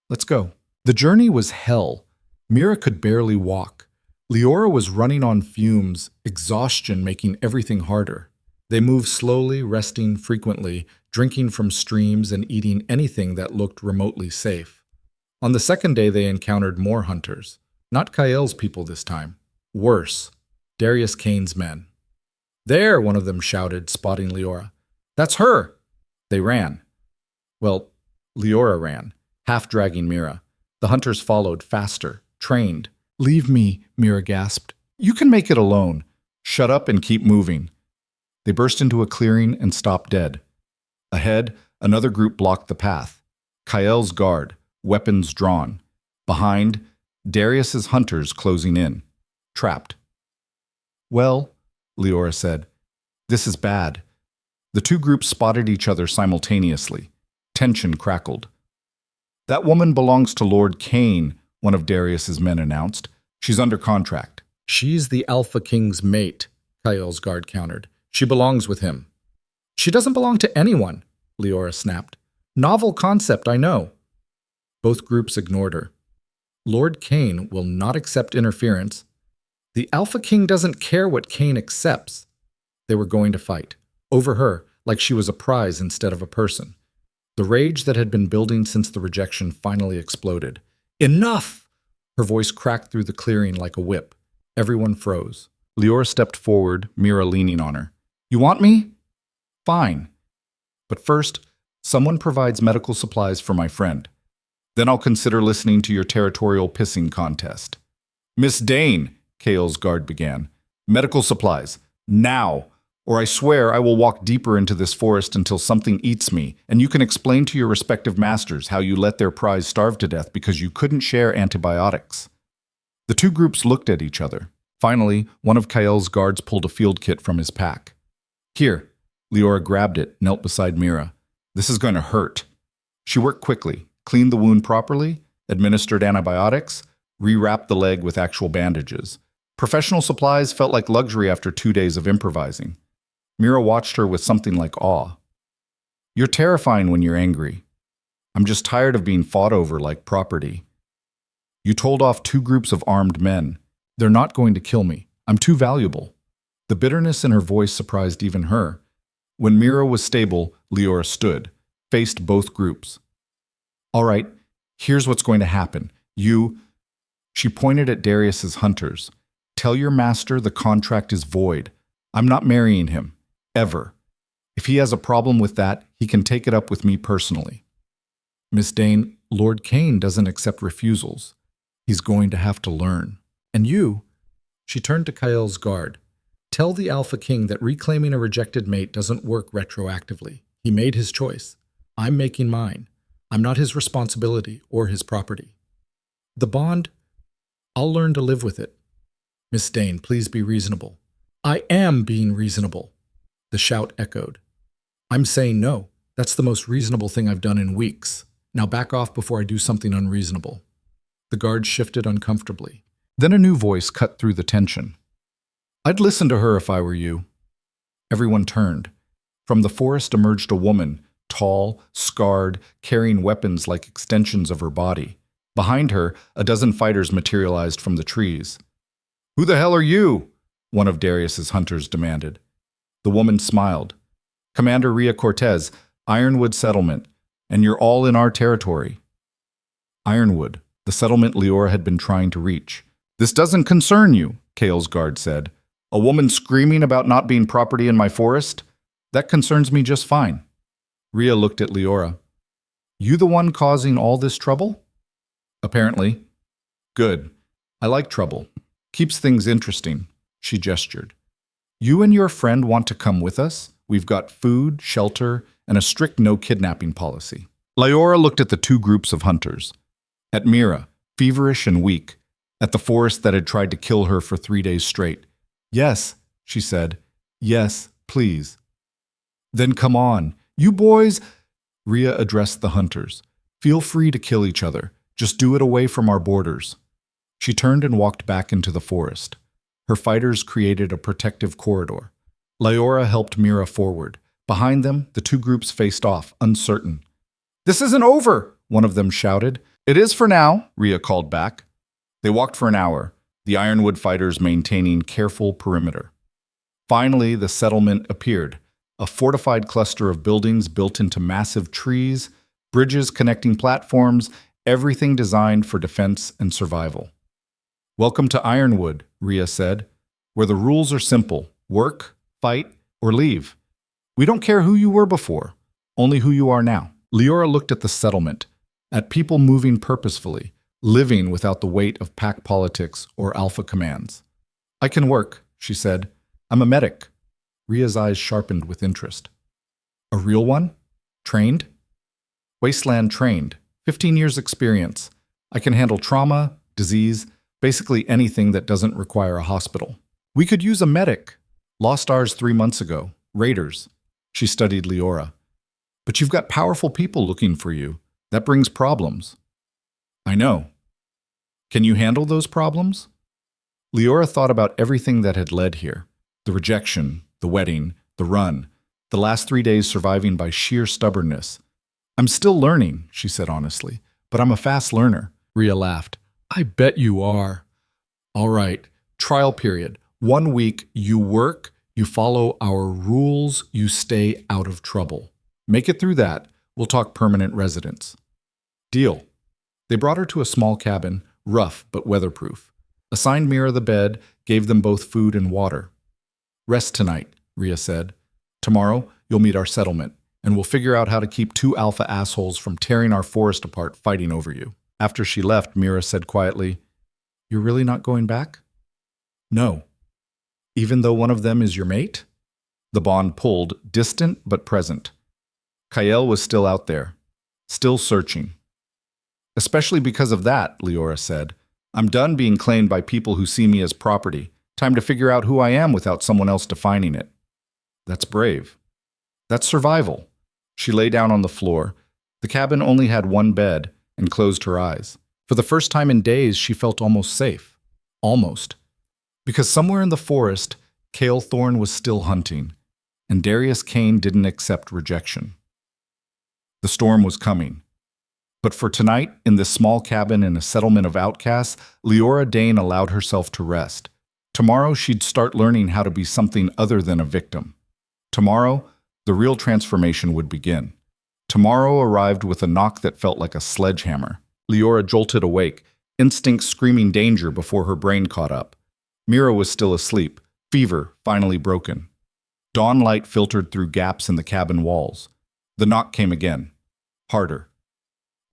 Let's go. The journey was hell. Mira could barely walk. Liora was running on fumes, exhaustion making everything harder. They moved slowly, resting frequently, drinking from streams and eating anything that looked remotely safe. On the second day they encountered more hunters. Not Kael's people this time. Worse. Darius Kane's men. There, one of them shouted, spotting Liora. That's her! They ran. Well, Liora ran, half dragging Mira. The hunters followed, faster, trained. Leave me, Mira gasped. You can make it alone. Shut up and keep moving. They burst into a clearing and stopped dead. Ahead, another group blocked the path. Kael's guard, weapons drawn. Behind, Darius's hunters closing in. Trapped. Well, Liora said, this is bad. The two groups spotted each other simultaneously. Tension crackled. That woman belongs to Lord Kane, one of Darius's men announced. She's under contract. She's the Alpha King's mate, Kael's guard countered. She belongs with him. She doesn't belong to anyone, Liora snapped. Novel concept, I know. Both groups ignored her. Lord Kane will not accept interference. The Alpha King doesn't care what Kane accepts. They were going to fight. Over her, like she was a prize instead of a person. The rage that had been building since the rejection finally exploded. Enough! Her voice cracked through the clearing like a whip. Everyone froze. Liora stepped forward, Mira leaning on her. You want me? Fine. But first, someone provides medical supplies for my friend. Then I'll consider listening to your territorial pissing contest. Miss Dane, Kael's guard began. Medical supplies. Now! Or I swear I will walk deeper into this forest until something eats me, and you can explain to your respective masters how you let their prize starve to death because you couldn't share antibiotics. The two groups looked at each other. Finally, one of Kael's guards pulled a field kit from his pack. Here. Liora grabbed it, knelt beside Mira. This is going to hurt. She worked quickly, cleaned the wound properly, administered antibiotics, rewrapped the leg with actual bandages. Professional supplies felt like luxury after 2 days of improvising. Mira watched her with something like awe. You're terrifying when you're angry. I'm just tired of being fought over like property. You told off 2 groups of armed men. They're not going to kill me. I'm too valuable. The bitterness in her voice surprised even her. When Mira was stable, Liora stood, faced both groups. All right, here's what's going to happen. She pointed at Darius's hunters. Tell your master the contract is void. I'm not marrying him. Ever. If he has a problem with that, he can take it up with me personally. Miss Dane, Lord Kane doesn't accept refusals. He's going to have to learn. And you, she turned to Kael's guard. Tell the Alpha King that reclaiming a rejected mate doesn't work retroactively. He made his choice. I'm making mine. I'm not his responsibility or his property. The bond, I'll learn to live with it. Miss Dane, please be reasonable. I am being reasonable. The shout echoed. I'm saying no. That's the most reasonable thing I've done in weeks. Now back off before I do something unreasonable. The guard shifted uncomfortably. Then a new voice cut through the tension. I'd listen to her if I were you. Everyone turned. From the forest emerged a woman, tall, scarred, carrying weapons like extensions of her body. Behind her, a dozen fighters materialized from the trees. Who the hell are you? One of Darius's hunters demanded. The woman smiled. Commander Ria Cortez, Ironwood Settlement, and you're all in our territory. Ironwood, the settlement Liora had been trying to reach. This doesn't concern you, Kael's guard said. A woman screaming about not being property in my forest? That concerns me just fine. Ria looked at Liora. You the one causing all this trouble? Apparently. Good. I like trouble. Keeps things interesting, she gestured. You and your friend want to come with us? We've got food, shelter, and a strict no-kidnapping policy. Liora looked at the 2 groups of hunters. At Mira, feverish and weak. At the forest that had tried to kill her for 3 days straight. Yes, she said. Yes, please. Then come on. You boys, Ria addressed the hunters. Feel free to kill each other. Just do it away from our borders. She turned and walked back into the forest. Her fighters created a protective corridor. Liora helped Mira forward. Behind them, the 2 groups faced off, uncertain. This isn't over, one of them shouted. It is for now, Ria called back. They walked for an hour, the Ironwood fighters maintaining careful perimeter. Finally, the settlement appeared, a fortified cluster of buildings built into massive trees, bridges connecting platforms, everything designed for defense and survival. Welcome to Ironwood, Ria said, where the rules are simple: work, fight, or leave. We don't care who you were before, only who you are now. Liora looked at the settlement, at people moving purposefully, living without the weight of pack politics or alpha commands. I can work, she said. I'm a medic. Ria's eyes sharpened with interest. A real one? Trained? Wasteland trained. 15 years experience. I can handle trauma, disease, basically anything that doesn't require a hospital. We could use a medic. Lost ours 3 months ago. Raiders. She studied Liora. But you've got powerful people looking for you. That brings problems. I know. Can you handle those problems? Liora thought about everything that had led here. The rejection, the wedding, the run, the last 3 days surviving by sheer stubbornness. I'm still learning, she said honestly, but I'm a fast learner. Ria laughed. I bet you are. All right, trial period. 1 week, you work, you follow our rules, you stay out of trouble. Make it through that, we'll talk permanent residence. Deal. They brought her to a small cabin, rough but weatherproof. Assigned Mira the bed, gave them both food and water. Rest tonight, Ria said. Tomorrow, you'll meet our settlement, and we'll figure out how to keep 2 alpha assholes from tearing our forest apart fighting over you. After she left, Mira said quietly, You're really not going back? No. Even though one of them is your mate? The bond pulled, distant but present. Kael was still out there, still searching. Especially because of that, Liora said. I'm done being claimed by people who see me as property. Time to figure out who I am without someone else defining it. That's brave. That's survival. She lay down on the floor. The cabin only had one bed, and closed her eyes. For the first time in days, she felt almost safe. Almost. Because somewhere in the forest, Cale Thorne was still hunting, and Darius Kane didn't accept rejection. The storm was coming. But for tonight, in this small cabin in a settlement of outcasts, Liora Dane allowed herself to rest. Tomorrow, she'd start learning how to be something other than a victim. Tomorrow, the real transformation would begin. Tomorrow arrived with a knock that felt like a sledgehammer. Liora jolted awake, instinct screaming danger before her brain caught up. Mira was still asleep, fever finally broken. Dawn light filtered through gaps in the cabin walls. The knock came again. Harder.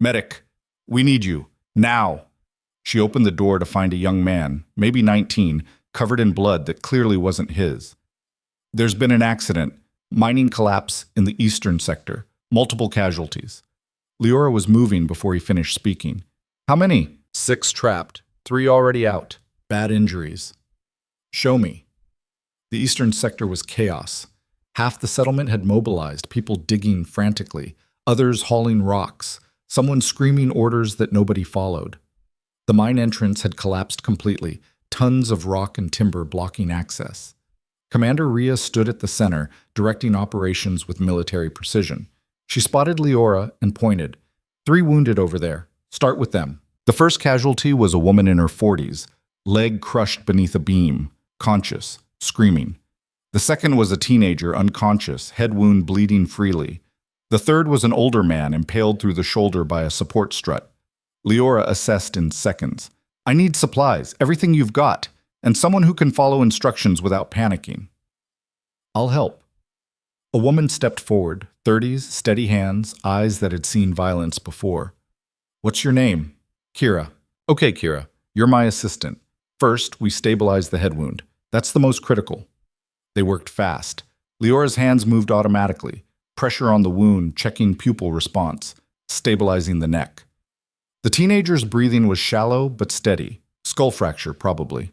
"Medic, we need you. Now." She opened the door to find a young man, maybe 19, covered in blood that clearly wasn't his. "There's been an accident. Mining collapse in the eastern sector. Multiple casualties." Liora was moving before he finished speaking. "How many?" "6 trapped. 3 already out. Bad injuries." "Show me." The eastern sector was chaos. Half the settlement had mobilized, people digging frantically, others hauling rocks, someone screaming orders that nobody followed. The mine entrance had collapsed completely, tons of rock and timber blocking access. Commander Rhea stood at the center, directing operations with military precision. She spotted Liora and pointed. 3 wounded over there. Start with them." The first casualty was a woman in her 40s, leg crushed beneath a beam, conscious, screaming. The second was a teenager, unconscious, head wound bleeding freely. The third was an older man impaled through the shoulder by a support strut. Liora assessed in seconds. "I need supplies, everything you've got, and someone who can follow instructions without panicking." "I'll help." A woman stepped forward, 30s, steady hands, eyes that had seen violence before. "What's your name?" "Kira." "Okay, Kira, you're my assistant. First, we stabilize the head wound. That's the most critical." They worked fast. Liora's hands moved automatically, pressure on the wound, checking pupil response, stabilizing the neck. The teenager's breathing was shallow but steady, skull fracture probably.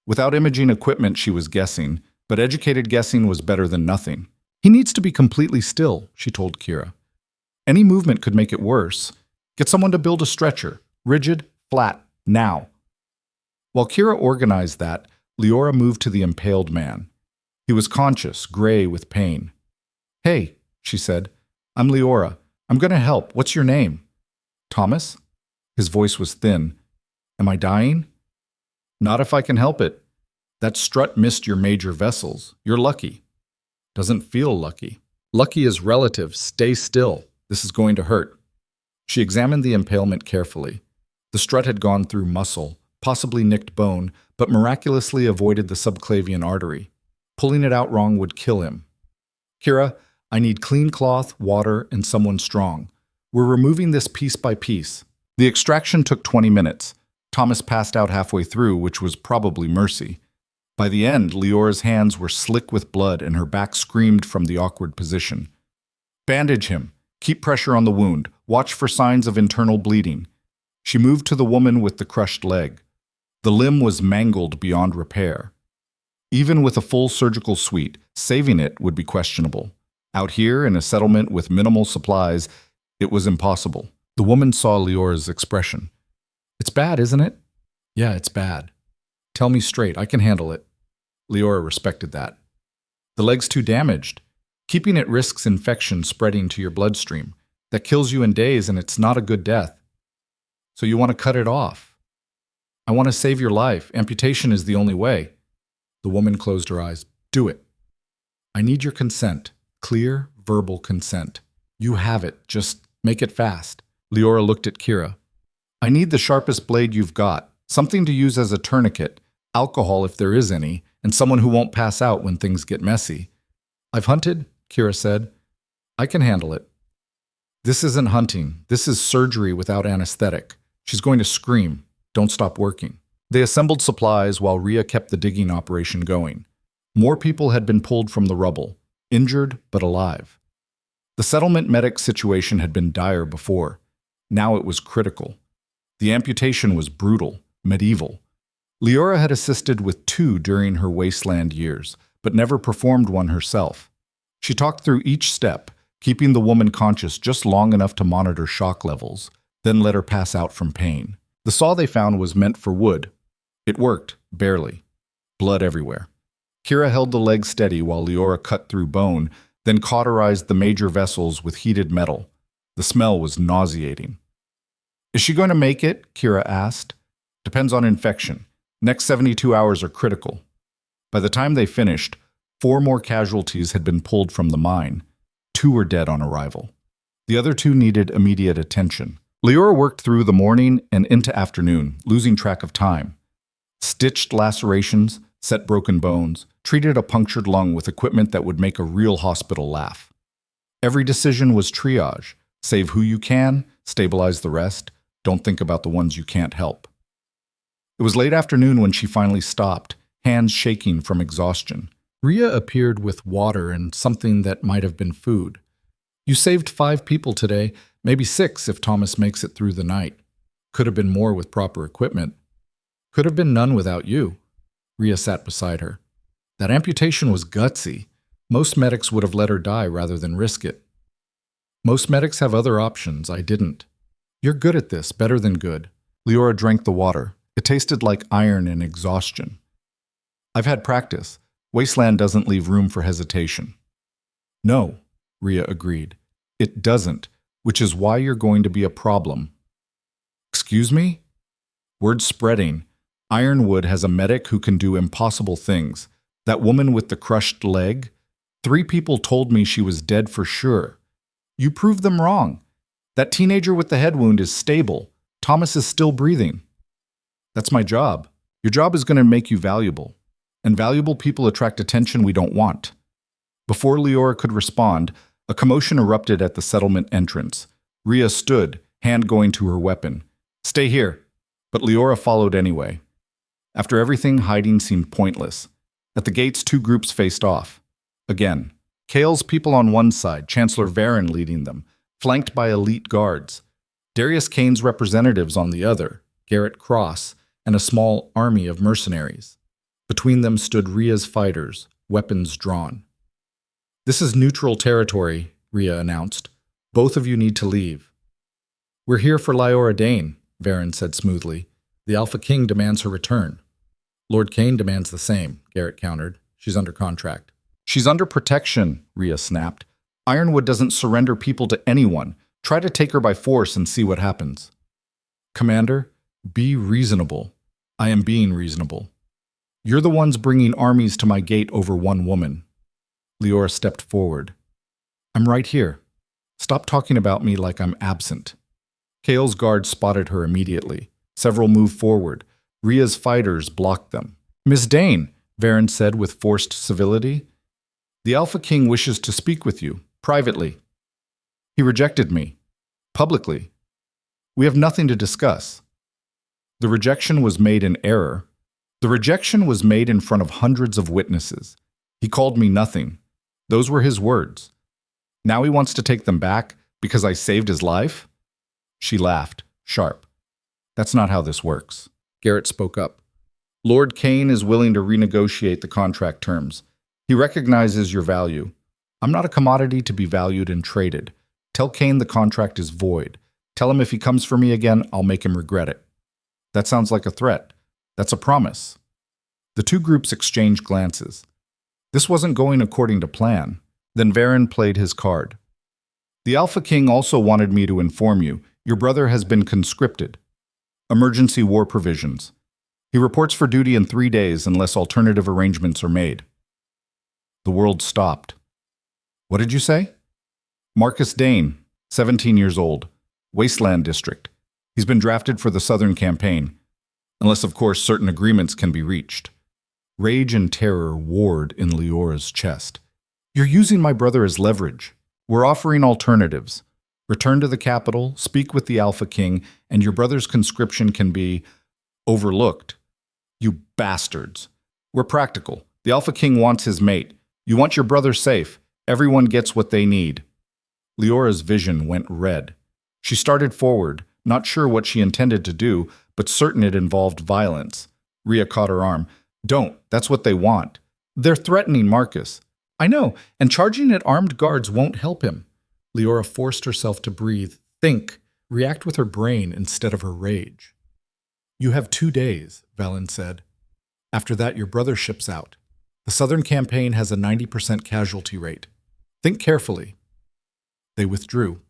Without imaging equipment, she was guessing, but educated guessing was better than nothing. "He needs to be completely still," she told Kira. "Any movement could make it worse. Get someone to build a stretcher, rigid, flat, now." While Kira organized that, Liora moved to the impaled man. He was conscious, gray with pain. "Hey," she said, "I'm Liora. I'm going to help. What's your name?" "Thomas?" His voice was thin. "Am I dying?" "Not if I can help it. That strut missed your major vessels. You're lucky." "Doesn't feel lucky." "Lucky is relative. Stay still. This is going to hurt." She examined the impalement carefully. The strut had gone through muscle, possibly nicked bone, but miraculously avoided the subclavian artery. Pulling it out wrong would kill him. "Kira, I need clean cloth, water, and someone strong. We're removing this piece by piece." The extraction took 20 minutes. Thomas passed out halfway through, which was probably mercy. By the end, Liora's hands were slick with blood and her back screamed from the awkward position. "Bandage him. Keep pressure on the wound. Watch for signs of internal bleeding." She moved to the woman with the crushed leg. The limb was mangled beyond repair. Even with a full surgical suite, saving it would be questionable. Out here, in a settlement with minimal supplies, it was impossible. The woman saw Liora's expression. "It's bad, isn't it?" "Yeah, it's bad." "Tell me straight, I can handle it." Liora respected that. "The leg's too damaged. Keeping it risks infection spreading to your bloodstream. That kills you in days, and it's not a good death. So you want to cut it off?" "I want to save your life. Amputation is the only way." The woman closed her eyes. "Do it." "I need your consent. Clear, verbal consent. You have it. Just make it fast." Liora looked at Kira. "I need the sharpest blade you've got. Something to use as a tourniquet. Alcohol if there is any, and someone who won't pass out when things get messy." "I've hunted," Kira said. "I can handle it." "This isn't hunting. This is surgery without anesthetic. She's going to scream. Don't stop working." They assembled supplies while Rhea kept the digging operation going. More people had been pulled from the rubble, injured but alive. The settlement medic situation had been dire before. Now it was critical. The amputation was brutal. medieval. Liora had assisted with 2 during her wasteland years, but never performed one herself. She talked through each step, keeping the woman conscious just long enough to monitor shock levels, then let her pass out from pain. The saw they found was meant for wood. It worked, barely. Blood everywhere. Kira held the leg steady while Liora cut through bone, then cauterized the major vessels with heated metal. The smell was nauseating. "Is she going to make it?" Kira asked. "Depends on infection. Next 72 hours are critical." By the time they finished, 4 more casualties had been pulled from the mine. 2 were dead on arrival. The other 2 needed immediate attention. Liora worked through the morning and into afternoon, losing track of time. Stitched lacerations, set broken bones, treated a punctured lung with equipment that would make a real hospital laugh. Every decision was triage. Save who you can, stabilize the rest, don't think about the ones you can't help. It was late afternoon when she finally stopped, hands shaking from exhaustion. Rhea appeared with water and something that might have been food. "You saved 5 people today, maybe 6 if Thomas makes it through the night. Could have been more with proper equipment. Could have been none without you." Rhea sat beside her. "That amputation was gutsy. Most medics would have let her die rather than risk it." "Most medics have other options. I didn't." "You're good at this, better than good." Liora drank the water. It tasted like iron and exhaustion. "I've had practice. Wasteland doesn't leave room for hesitation." "No," Rhea agreed. "It doesn't, which is why you're going to be a problem." "Excuse me?" Word spreading. Ironwood has a medic who can do impossible things. That woman with the crushed leg? 3 people told me she was dead for sure. You proved them wrong. That teenager with the head wound is stable. Thomas is still breathing. That's my job. Your job is going to make you valuable. And valuable people attract attention we don't want. Before Liora could respond, a commotion erupted at the settlement entrance. Rhea stood, hand going to her weapon. "Stay here." But Liora followed anyway. After everything, hiding seemed pointless. At the gates, 2 groups faced off. Again. Kale's people on one side, Chancellor Varen leading them, flanked by elite guards. Darius Kane's representatives on the other, Garrett Cross, and a small army of mercenaries. Between them stood Rhea's fighters, weapons drawn. "This is neutral territory," Rhea announced. "Both of you need to leave." "We're here for Liora Dane," Varen said smoothly. "The Alpha King demands her return." "Lord Kane demands the same," Garrett countered. "She's under contract." "She's under protection," Rhea snapped. "Ironwood doesn't surrender people to anyone. Try to take her by force and see what happens." "Commander, be reasonable." "I am being reasonable." "You're the ones bringing armies to my gate over one woman." Liora stepped forward. "I'm right here. Stop talking about me like I'm absent." Kale's guards spotted her immediately. Several moved forward. Rhea's fighters blocked them. "Miss Dane," Varen said with forced civility, "the Alpha King wishes to speak with you, privately. He rejected me, publicly. We have nothing to discuss." The rejection was made in error. The rejection was made in front of hundreds of witnesses. He called me nothing. Those were his words. Now he wants to take them back because I saved his life? She laughed, sharp. "That's not how this works." Garrett spoke up. "Lord Kane is willing to renegotiate the contract terms. He recognizes your value. I'm not a commodity to be valued and traded. Tell Kane the contract is void. Tell him if he comes for me again, I'll make him regret it." "That sounds like a threat. That's a promise." The 2 groups exchanged glances. This wasn't going according to plan. Then Varen played his card. "The Alpha King also wanted me to inform you, your brother has been conscripted. Emergency war provisions. He reports for duty in 3 days unless alternative arrangements are made." The world stopped. "What did you say?" "Marcus Dane, 17 years old, Wasteland District. He's been drafted for the Southern Campaign, unless of course certain agreements can be reached." Rage and terror warred in Liora's chest. "You're using my brother as leverage. We're offering alternatives. Return to the capital, speak with the Alpha King, and your brother's conscription can be overlooked." "You bastards. We're practical. The Alpha King wants his mate. You want your brother safe. Everyone gets what they need." Leora's vision went red. She started forward, not sure what she intended to do, but certain it involved violence. Rhea caught her arm. Don't. That's what they want. They're threatening Marcus. I know, and charging at armed guards won't help him. Liora forced herself to breathe, think, react with her brain instead of her rage. You have 2 days, Valen said. After that, your brother ships out. The Southern campaign has a 90% casualty rate. Think carefully. They withdrew.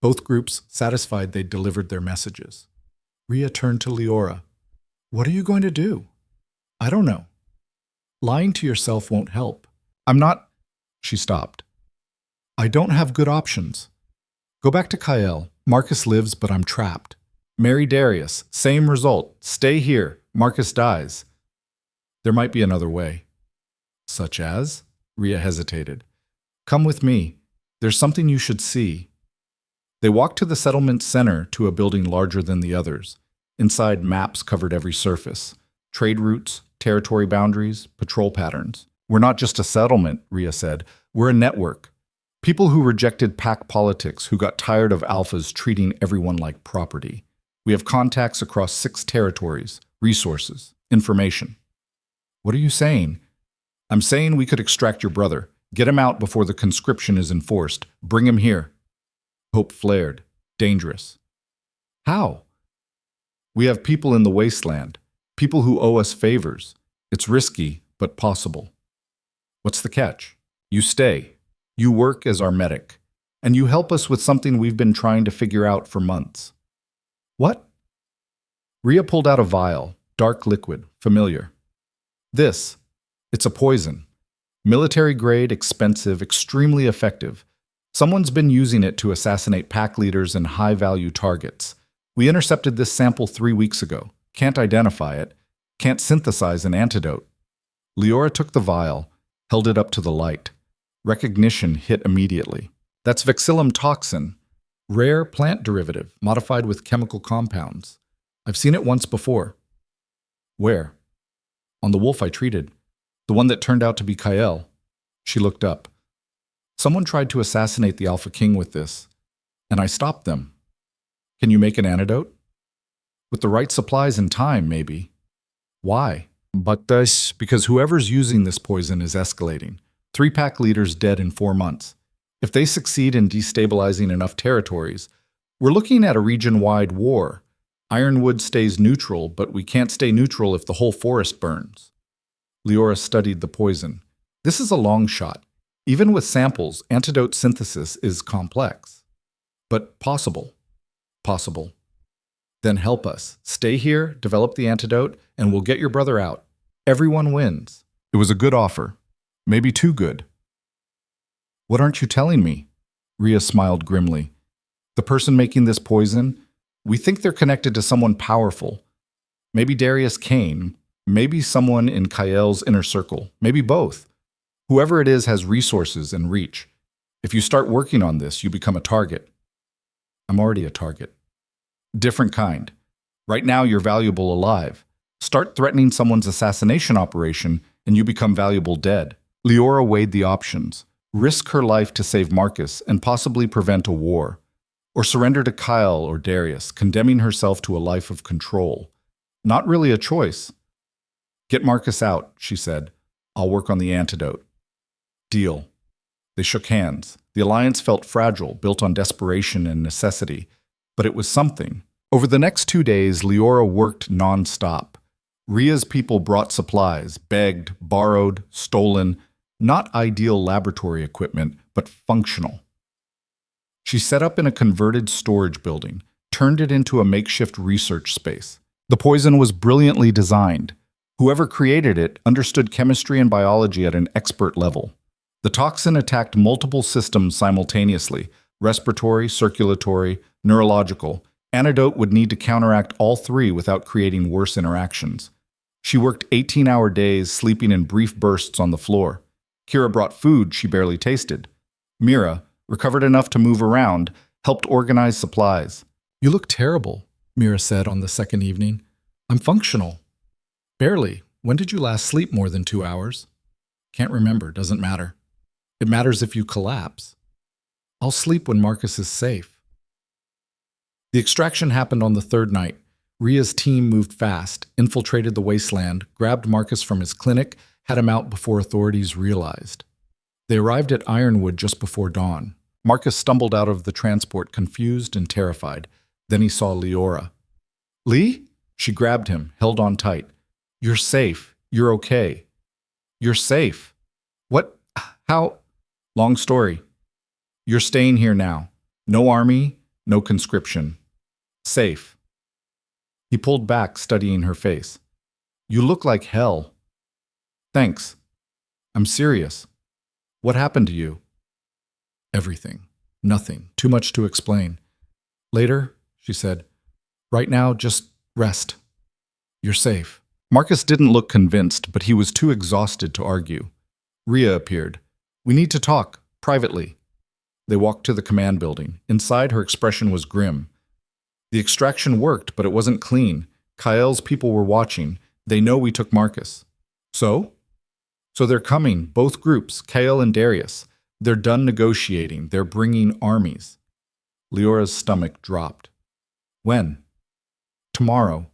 Both groups satisfied they'd delivered their messages. Rhea turned to Liora. What are you going to do? I don't know. Lying to yourself won't help. I'm not... She stopped. I don't have good options. Go back to Kael. Marcus lives, but I'm trapped. Marry Darius. Same result. Stay here. Marcus dies. There might be another way. Such as? Rhea hesitated. Come with me. There's something you should see. They walked to the settlement center, to a building larger than the others. Inside, maps covered every surface. Trade routes, territory boundaries, patrol patterns. We're not just a settlement, Rhea said. We're a network. People who rejected pack politics, who got tired of alphas treating everyone like property. We have contacts across 6 territories, resources, information. What are you saying? I'm saying we could extract your brother. Get him out before the conscription is enforced. Bring him here. Hope flared. Dangerous. How? We have people in the wasteland. People who owe us favors. It's risky, but possible. What's the catch? You stay. You work as our medic. And you help us with something we've been trying to figure out for months. What? Rhea pulled out a vial, dark liquid, familiar. This. It's a poison. Military grade, expensive, extremely effective. Someone's been using it to assassinate pack leaders and high-value targets. We intercepted this sample 3 weeks ago. Can't identify it. Can't synthesize an antidote. Liora took the vial, held it up to the light. Recognition hit immediately. That's vexillum toxin. Rare plant derivative, modified with chemical compounds. I've seen it once before. Where? On the wolf I treated. The one that turned out to be Kael. She looked up. Someone tried to assassinate the Alpha King with this, and I stopped them. Can you make an antidote? With the right supplies and time, maybe. Why? Because whoever's using this poison is escalating. 3 pack leaders dead in 4 months. If they succeed in destabilizing enough territories, we're looking at a region-wide war. Ironwood stays neutral, but we can't stay neutral if the whole forest burns. Liora studied the poison. This is a long shot. Even with samples, antidote synthesis is complex. But possible. Possible. Then help us. Stay here, develop the antidote, and we'll get your brother out. Everyone wins. It was a good offer. Maybe too good. What aren't you telling me? Rhea smiled grimly. The person making this poison, we think they're connected to someone powerful. Maybe Darius Kane. Maybe someone in Kael's inner circle. Maybe both. Whoever it is has resources and reach. If you start working on this, you become a target. I'm already a target. Different kind. Right now, you're valuable alive. Start threatening someone's assassination operation, and you become valuable dead. Liora weighed the options. Risk her life to save Marcus and possibly prevent a war. Or surrender to Kael or Darius, condemning herself to a life of control. Not really a choice. Get Marcus out, she said. I'll work on the antidote. Deal. They shook hands. The alliance felt fragile, built on desperation and necessity. But it was something. Over the next 2 days, Liora worked non-stop. Rhea's people brought supplies, begged, borrowed, stolen. Not ideal laboratory equipment, but functional. She set up in a converted storage building, turned it into a makeshift research space. The poison was brilliantly designed. Whoever created it understood chemistry and biology at an expert level. The toxin attacked multiple systems simultaneously: respiratory, circulatory, neurological. Antidote would need to counteract all 3 without creating worse interactions. She worked 18-hour days, sleeping in brief bursts on the floor. Kira brought food she barely tasted. Mira, recovered enough to move around, helped organize supplies. You look terrible, Mira said on the second evening. I'm functional. Barely. When did you last sleep more than 2 hours? Can't remember, doesn't matter. It matters if you collapse. I'll sleep when Marcus is safe. The extraction happened on the 3rd night. Ria's team moved fast, infiltrated the wasteland, grabbed Marcus from his clinic, had him out before authorities realized. They arrived at Ironwood just before dawn. Marcus stumbled out of the transport, confused and terrified. Then he saw Liora. Lee? She grabbed him, held on tight. You're safe. You're okay. You're safe. What? How? Long story. You're staying here now. No army, no conscription. Safe. He pulled back, studying her face. You look like hell. Thanks. I'm serious. What happened to you? Everything. Nothing. Too much to explain. Later, she said. Right now, just rest. You're safe. Marcus didn't look convinced, but he was too exhausted to argue. Ria appeared. We need to talk, privately. They walked to the command building. Inside, her expression was grim. The extraction worked, but it wasn't clean. Kael's people were watching. They know we took Marcus. So? So they're coming, both groups, Kael and Darius. They're done negotiating. They're bringing armies. Leora's stomach dropped. When? Tomorrow.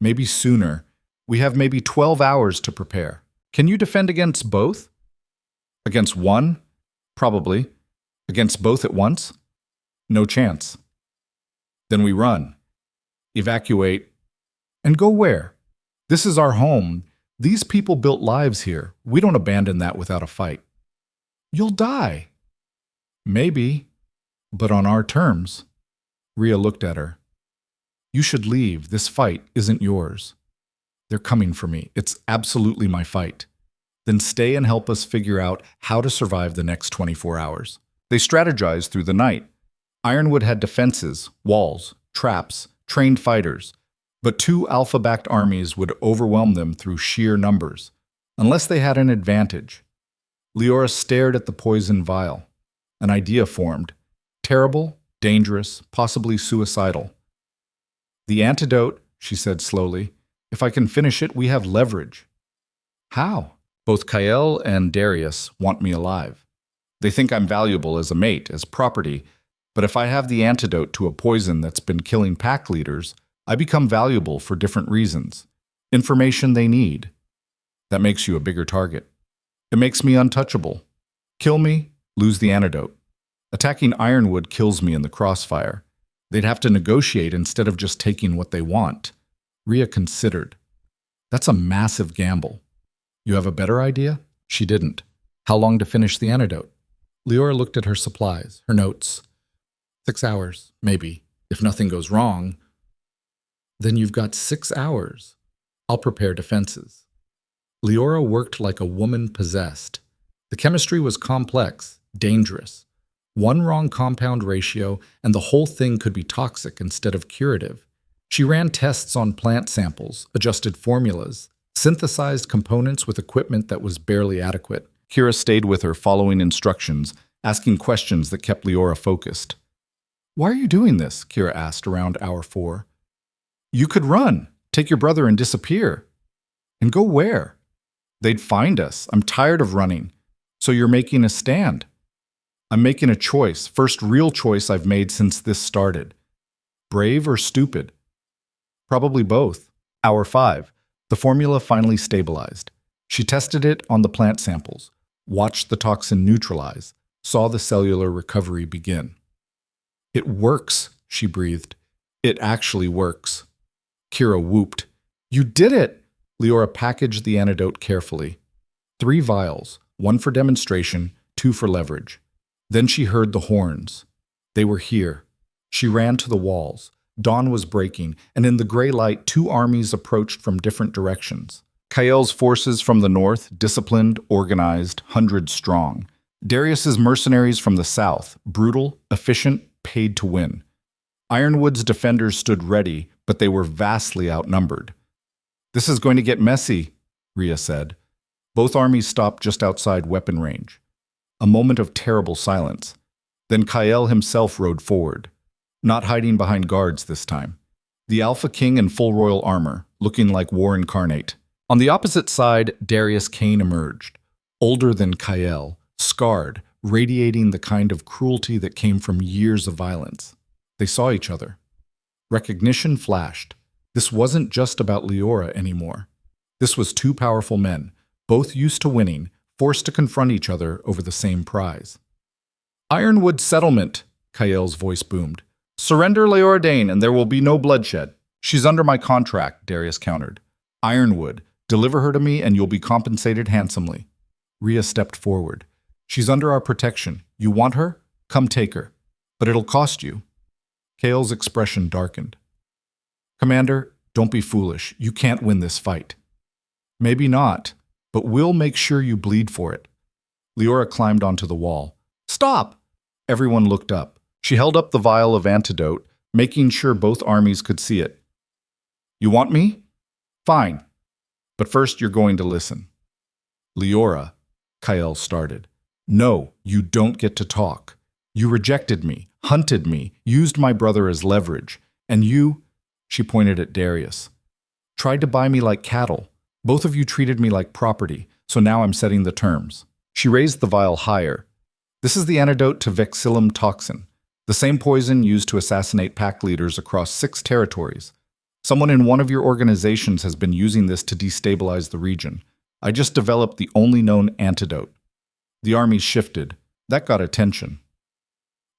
Maybe sooner. We have maybe 12 hours to prepare. Can you defend against both? Against one? Probably. Against both at once? No chance. Then we run. Evacuate. And go where? This is our home. These people built lives here. We don't abandon that without a fight. You'll die. Maybe, but on our terms. Ria looked at her. You should leave. This fight isn't yours. They're coming for me. It's absolutely my fight. Then stay and help us figure out how to survive the next 24 hours. They strategized through the night. Ironwood had defenses, walls, traps, trained fighters, but two Alpha-backed armies would overwhelm them through sheer numbers, unless they had an advantage. Liora stared at the poison vial. An idea formed. Terrible, dangerous, possibly suicidal. The antidote, she said slowly. If I can finish it, we have leverage. How? Both Kael and Darius want me alive. They think I'm valuable as a mate, as property, but if I have the antidote to a poison that's been killing pack leaders, I become valuable for different reasons. Information they need. That makes you a bigger target. It makes me untouchable. Kill me, lose the antidote. Attacking Ironwood kills me in the crossfire. They'd have to negotiate instead of just taking what they want. Ria considered. That's a massive gamble. You have a better idea? She didn't. How long to finish the antidote? Liora looked at her supplies, her notes. 6 hours, maybe, if nothing goes wrong. Then you've got 6 hours. I'll prepare defenses. Liora worked like a woman possessed. The chemistry was complex, dangerous. One wrong compound ratio, and the whole thing could be toxic instead of curative. She ran tests on plant samples, adjusted formulas, synthesized components with equipment that was barely adequate. Kira stayed with her, following instructions, asking questions that kept Liora focused. Why are you doing this? Kira asked around hour 4. You could run, take your brother and disappear. And go where? They'd find us. I'm tired of running. So you're making a stand. I'm making a choice, first real choice I've made since this started. Brave or stupid? Probably both. Hour 5. The formula finally stabilized. She tested it on the plant samples, watched the toxin neutralize, saw the cellular recovery begin. It works, she breathed. It actually works. Kira whooped. You did it! Liora packaged the antidote carefully. 3 vials, 1 for demonstration, 2 for leverage. Then she heard the horns. They were here. She ran to the walls. Dawn was breaking, and in the gray light, 2 armies approached from different directions. Kael's forces from the north, disciplined, organized, 100 strong. Darius's mercenaries from the south, brutal, efficient, paid to win. Ironwood's defenders stood ready, but they were vastly outnumbered. This is going to get messy, Ria said. Both armies stopped just outside weapon range. A moment of terrible silence. Then Kael himself rode forward, not hiding behind guards this time. The Alpha King in full royal armor, looking like war incarnate. On the opposite side, Darius Kane emerged, older than Kael, scarred, radiating the kind of cruelty that came from years of violence. They saw each other. Recognition flashed. This wasn't just about Liora anymore. This was two powerful men, both used to winning, forced to confront each other over the same prize. Ironwood settlement, Kael's voice boomed. Surrender Liora Dane and there will be no bloodshed. She's under my contract, Darius countered. Ironwood, deliver her to me and you'll be compensated handsomely. Rhea stepped forward. She's under our protection. You want her? Come take her. But it'll cost you. Kael's expression darkened. Commander, don't be foolish. You can't win this fight. Maybe not, but we'll make sure you bleed for it. Liora climbed onto the wall. Stop! Everyone looked up. She held up the vial of antidote, making sure both armies could see it. You want me? Fine. But first you're going to listen. Liora, Kael started. No, you don't get to talk. You rejected me, hunted me, used my brother as leverage. And you, she pointed at Darius, tried to buy me like cattle. Both of you treated me like property, so now I'm setting the terms. She raised the vial higher. This is the antidote to vexillum toxin, the same poison used to assassinate pack leaders across 6 territories. Someone in one of your organizations has been using this to destabilize the region. I just developed the only known antidote. The armies shifted. That got attention.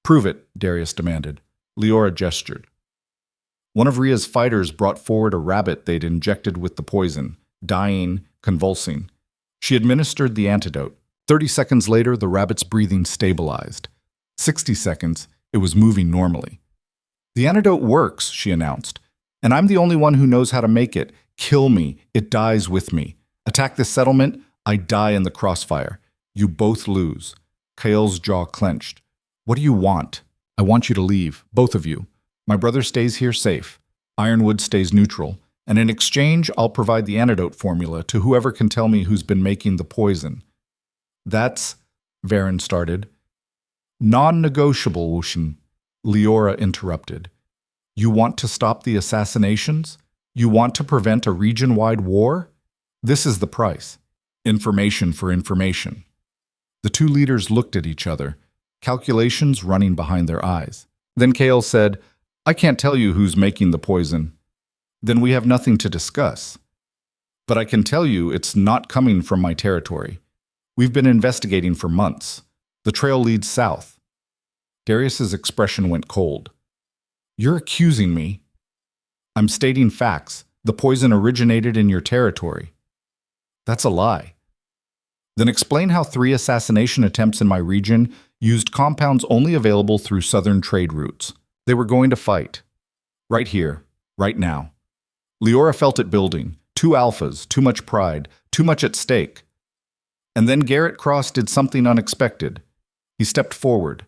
Prove it, Darius demanded. Liora gestured. One of Rhea's fighters brought forward a rabbit they'd injected with the poison, dying, convulsing. She administered the antidote. 30 seconds later, the rabbit's breathing stabilized. 60 seconds, it was moving normally. The antidote works, she announced. And I'm the only one who knows how to make it. Kill me, it dies with me. Attack this settlement, I die in the crossfire. You both lose. Kael's jaw clenched. What do you want? I want you to leave, both of you. My brother stays here safe. Ironwood stays neutral. And in exchange, I'll provide the antidote formula to whoever can tell me who's been making the poison. That's, Varen started. Non-negotiable, Wushin, Liora interrupted. You want to stop the assassinations? You want to prevent a region-wide war? This is the price. Information for information. The two leaders looked at each other, calculations running behind their eyes. Then Kael said, I can't tell you who's making the poison. Then we have nothing to discuss. But I can tell you it's not coming from my territory. We've been investigating for months. The trail leads south. Darius's expression went cold. You're accusing me. I'm stating facts. The poison originated in your territory. That's a lie. Then explain how 3 assassination attempts in my region used compounds only available through southern trade routes. They were going to fight. Right here, right now. Liora felt it building. 2 alphas, too much pride, too much at stake. And then Garrett Cross did something unexpected. He stepped forward.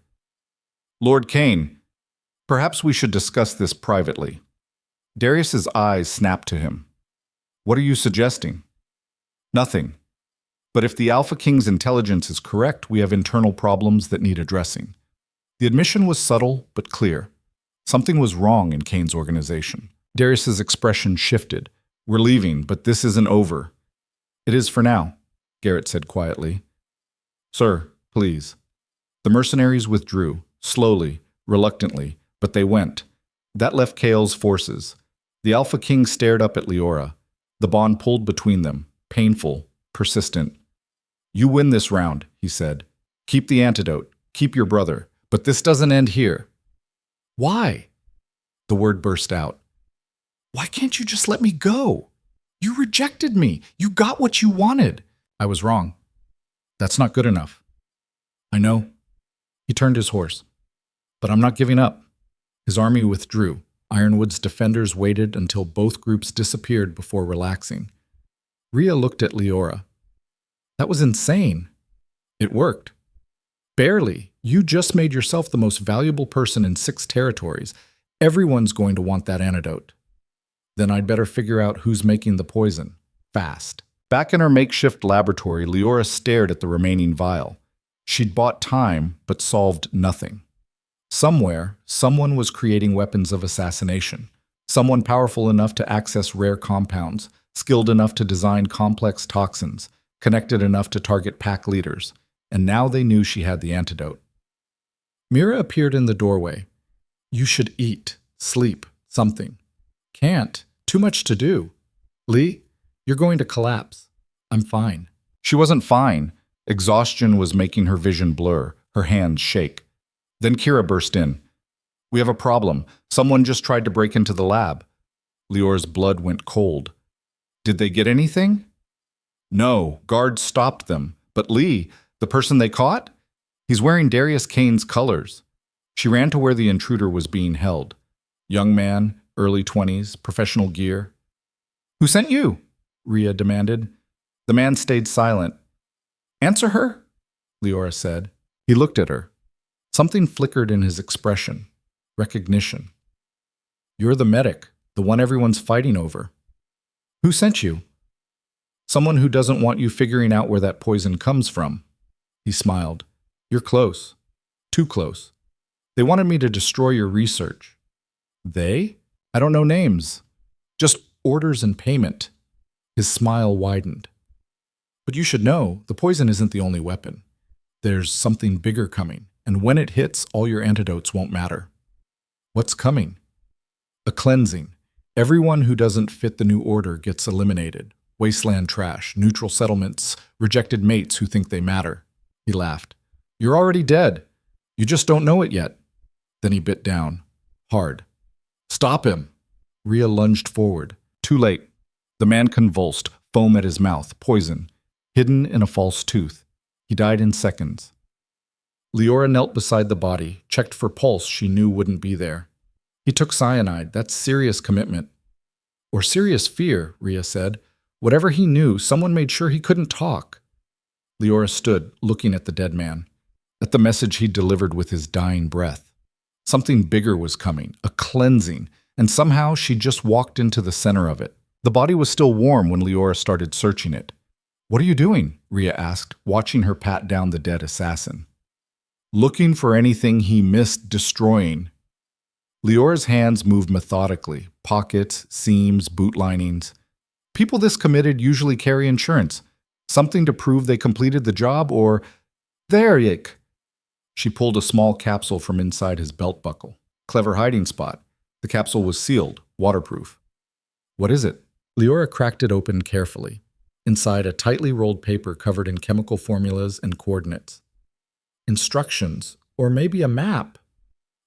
Lord Kane, perhaps we should discuss this privately. Darius's eyes snapped to him. What are you suggesting? Nothing. But if the Alpha King's intelligence is correct, we have internal problems that need addressing. The admission was subtle but clear. Something was wrong in Kane's organization. Darius's expression shifted. We're leaving, but this isn't over. It is for now, Garrett said quietly. Sir, please. The mercenaries withdrew, slowly, reluctantly, but they went. That left Kael's forces. The Alpha King stared up at Liora. The bond pulled between them, painful, persistent. You win this round, he said. Keep the antidote, keep your brother, but this doesn't end here. Why? The word burst out. Why can't you just let me go? You rejected me. You got what you wanted. I was wrong. That's not good enough. I know. He turned his horse. But I'm not giving up. His army withdrew. Ironwood's defenders waited until both groups disappeared before relaxing. Rhea looked at Liora. That was insane. It worked. Barely. You just made yourself the most valuable person in 6 territories. Everyone's going to want that antidote. Then I'd better figure out who's making the poison. Fast. Back in her makeshift laboratory, Liora stared at the remaining vial. She'd bought time, but solved nothing. Somewhere, someone was creating weapons of assassination. Someone powerful enough to access rare compounds, skilled enough to design complex toxins, connected enough to target pack leaders. And now they knew she had the antidote. Mira appeared in the doorway. You should eat, sleep, something. Can't. Too much to do. Lee, you're going to collapse. I'm fine. She wasn't fine. Exhaustion was making her vision blur, her hands shake. Then Kira burst in. We have a problem. Someone just tried to break into the lab. Leora's blood went cold. Did they get anything? No, guards stopped them. But Lee, the person they caught? He's wearing Darius Kane's colors. She ran to where the intruder was being held. Young man, early 20s, professional gear. Who sent you? Rhea demanded. The man stayed silent. Answer her, Liora said. He looked at her. Something flickered in his expression. Recognition. You're the medic, the one everyone's fighting over. Who sent you? Someone who doesn't want you figuring out where that poison comes from. He smiled. You're close. Too close. They wanted me to destroy your research. They? I don't know names. Just orders and payment. His smile widened. But you should know, the poison isn't the only weapon. There's something bigger coming, and when it hits, all your antidotes won't matter. What's coming? A cleansing. Everyone who doesn't fit the new order gets eliminated. Wasteland trash, neutral settlements, rejected mates who think they matter. He laughed. You're already dead. You just don't know it yet. Then he bit down. Hard. Stop him. Rhea lunged forward. Too late. The man convulsed, foam at his mouth, poison, hidden in a false tooth. He died in seconds. Liora knelt beside the body, checked for pulse she knew wouldn't be there. He took cyanide. That's serious commitment. Or serious fear, Rhea said. Whatever he knew, someone made sure he couldn't talk. Liora stood, looking at the dead man, at the message he delivered with his dying breath. Something bigger was coming, a cleansing, and somehow she just walked into the center of it. The body was still warm when Liora started searching it. What are you doing? Rhea asked, watching her pat down the dead assassin. Looking for anything he missed destroying. Liora's hands moved methodically, pockets, seams, boot linings. People this committed usually carry insurance, something to prove they completed the job or, there, yick. She pulled a small capsule from inside his belt buckle. Clever hiding spot. The capsule was sealed, waterproof. What is it? Liora cracked it open carefully. Inside, a tightly rolled paper covered in chemical formulas and coordinates. Instructions, or maybe a map.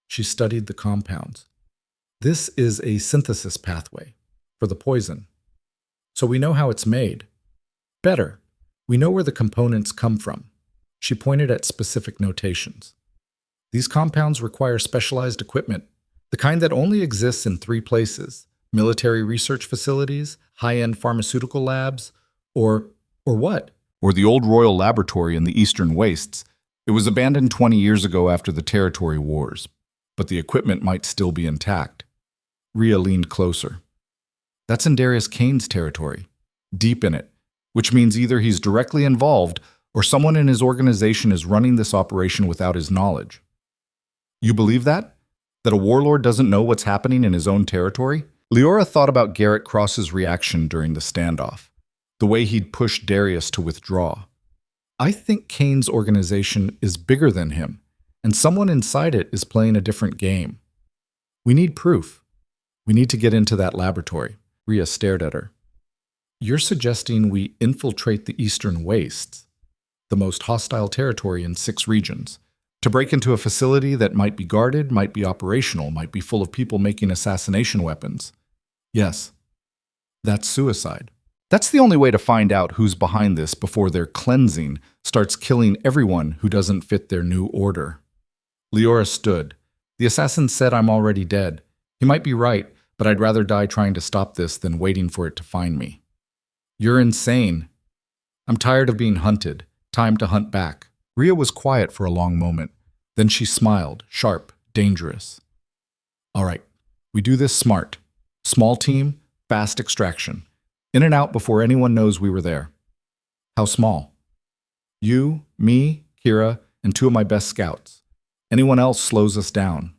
She studied the compounds. This is a synthesis pathway for the poison. So we know how it's made. Better, we know where the components come from. She pointed at specific notations. These compounds require specialized equipment, the kind that only exists in 3 places: military research facilities, high-end pharmaceutical labs, or what? Or the old Royal Laboratory in the Eastern Wastes. It was abandoned 20 years ago after the territory wars, but the equipment might still be intact. Rhea leaned closer. That's in Darius Kane's territory, deep in it, which means either he's directly involved or someone in his organization is running this operation without his knowledge. You believe that? That a warlord doesn't know what's happening in his own territory? Liora thought about Garrett Cross's reaction during the standoff, the way he'd pushed Darius to withdraw. I think Kane's organization is bigger than him, and someone inside it is playing a different game. We need proof. We need to get into that laboratory. Rhea stared at her. You're suggesting we infiltrate the Eastern Wastes, the most hostile territory in 6 regions, to break into a facility that might be guarded, might be operational, might be full of people making assassination weapons. Yes, that's suicide. That's the only way to find out who's behind this before their cleansing starts killing everyone who doesn't fit their new order. Liora stood. The assassin said I'm already dead. He might be right, but I'd rather die trying to stop this than waiting for it to find me. You're insane. I'm tired of being hunted. Time to hunt back. Rhea was quiet for a long moment. Then she smiled, sharp, dangerous. All right, we do this smart. Small team, fast extraction. In and out before anyone knows we were there. How small? You, me, Kira, and 2 of my best scouts. Anyone else slows us down.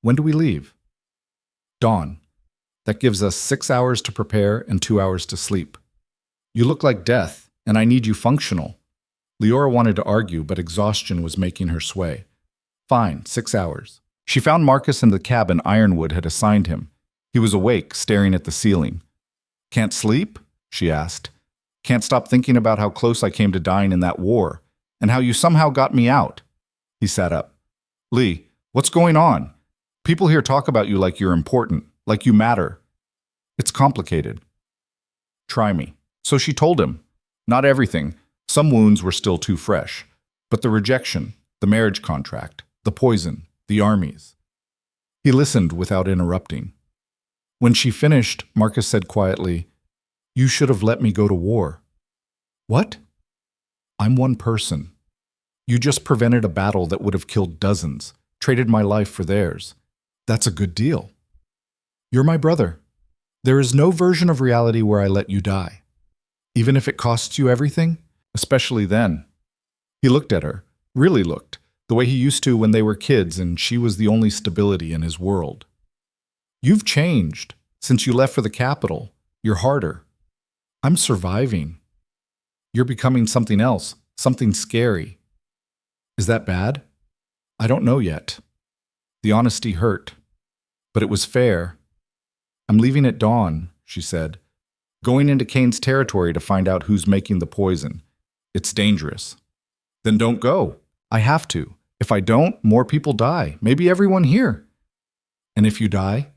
When do we leave? Dawn. That gives us 6 hours to prepare and 2 hours to sleep. You look like death, and I need you functional. Liora wanted to argue, but exhaustion was making her sway. Fine, 6 hours. She found Marcus in the cabin Ironwood had assigned him. He was awake, staring at the ceiling. Can't sleep? She asked. Can't stop thinking about how close I came to dying in that war, and how you somehow got me out. He sat up. Lee, what's going on? People here talk about you like you're important, like you matter. It's complicated. Try me. So she told him. Not everything. Some wounds were still too fresh. But the rejection, the marriage contract, the poison, the armies. He listened without interrupting. When she finished, Marcus said quietly, You should have let me go to war. What? I'm one person. You just prevented a battle that would have killed dozens, traded my life for theirs. That's a good deal. You're my brother. There is no version of reality where I let you die. Even if it costs you everything, especially then. He looked at her, really looked, the way he used to when they were kids and she was the only stability in his world. You've changed. Since you left for the capital, you're harder. I'm surviving. You're becoming something else, something scary. Is that bad? I don't know yet. The honesty hurt, but it was fair. I'm leaving at dawn, she said, going into Kane's territory to find out who's making the poison. It's dangerous. Then don't go. I have to. If I don't, more people die, maybe everyone here. And if you die,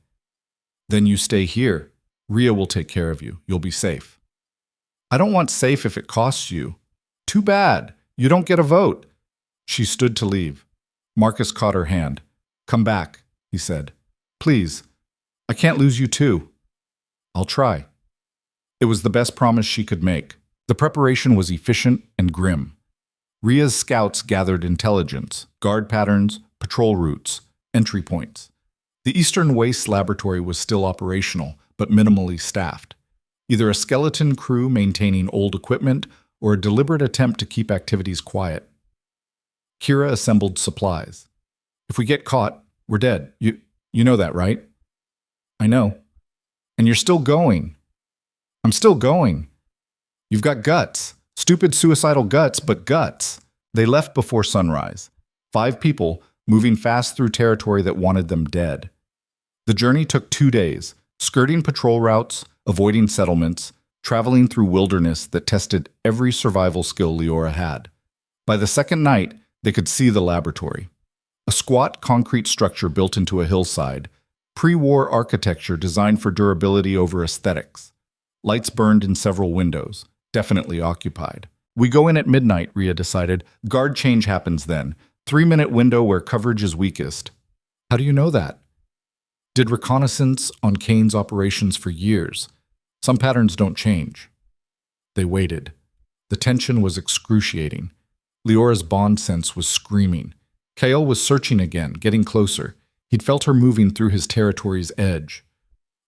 then you stay here. Rhea will take care of you. You'll be safe. I don't want safe if it costs you. Too bad. You don't get a vote. She stood to leave. Marcus caught her hand. Come back, he said. Please. I can't lose you too. I'll try. It was the best promise she could make. The preparation was efficient and grim. Rhea's scouts gathered intelligence, guard patterns, patrol routes, entry points. The Eastern Waste Laboratory was still operational, but minimally staffed. Either a skeleton crew maintaining old equipment or a deliberate attempt to keep activities quiet. Kira assembled supplies. If we get caught, we're dead. You know that, right? I know. And you're still going. I'm still going. You've got guts. Stupid suicidal guts, but guts. They left before sunrise. 5 people moving fast through territory that wanted them dead. The journey took 2 days, skirting patrol routes, avoiding settlements, traveling through wilderness that tested every survival skill Liora had. By the second night, they could see the laboratory. A squat concrete structure built into a hillside, pre-war architecture designed for durability over aesthetics. Lights burned in several windows, definitely occupied. We go in at midnight, Rhea decided. Guard change happens then. 3-minute window where coverage is weakest. How do you know that? Did reconnaissance on Kane's operations for years. Some patterns don't change. They waited. The tension was excruciating. Leora's bond sense was screaming. Kael was searching again, getting closer. He'd felt her moving through his territory's edge.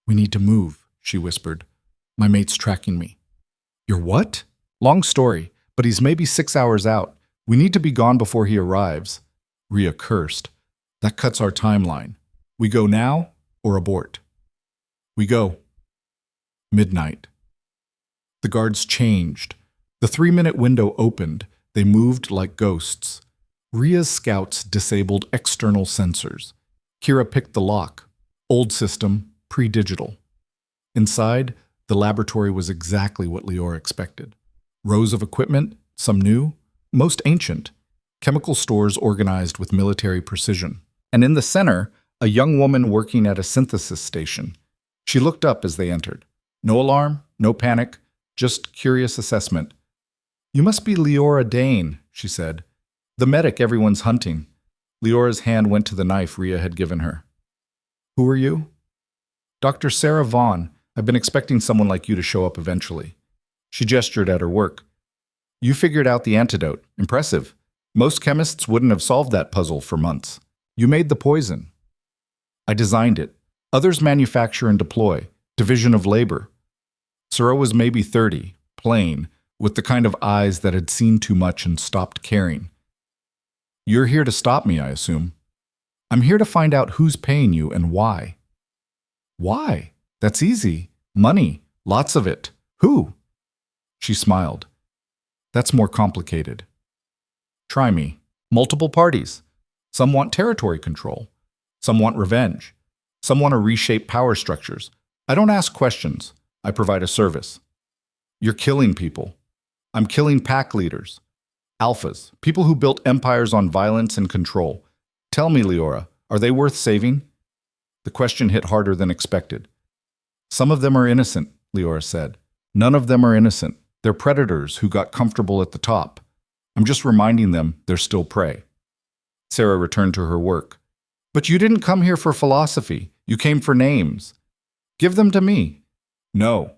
We need to move, she whispered. My mate's tracking me. Your what? Long story, but he's maybe 6 hours out. We need to be gone before he arrives. Rhea cursed. That cuts our timeline. We go now or abort? We go. Midnight. The guards changed. The 3-minute window opened. They moved like ghosts. Rhea's scouts disabled external sensors. Kira picked the lock. Old system, pre-digital. Inside, the laboratory was exactly what Liora expected. Rows of equipment, some new, most ancient. Chemical stores organized with military precision. And in the center, a young woman working at a synthesis station. She looked up as they entered. No alarm, no panic, just curious assessment. You must be Liora Dane, she said. The medic everyone's hunting. Leora's hand went to the knife Rhea had given her. Who are you? Dr. Sarah Vaughn. I've been expecting someone like you to show up eventually. She gestured at her work. You figured out the antidote. Impressive. Most chemists wouldn't have solved that puzzle for months. You made the poison. I designed it. Others manufacture and deploy. Division of labor. Sarah was maybe 30, plain, with the kind of eyes that had seen too much and stopped caring. You're here to stop me, I assume. I'm here to find out who's paying you and why. Why? That's easy. Money. Lots of it. Who? She smiled. That's more complicated. Try me. Multiple parties. Some want territory control. Some want revenge. Some want to reshape power structures. I don't ask questions. I provide a service. You're killing people. I'm killing pack leaders. Alphas, people who built empires on violence and control. Tell me, Liora, are they worth saving? The question hit harder than expected. Some of them are innocent, Liora said. None of them are innocent. They're predators who got comfortable at the top. I'm just reminding them they're still prey. Sarah returned to her work. But you didn't come here for philosophy. You came for names. Give them to me. No.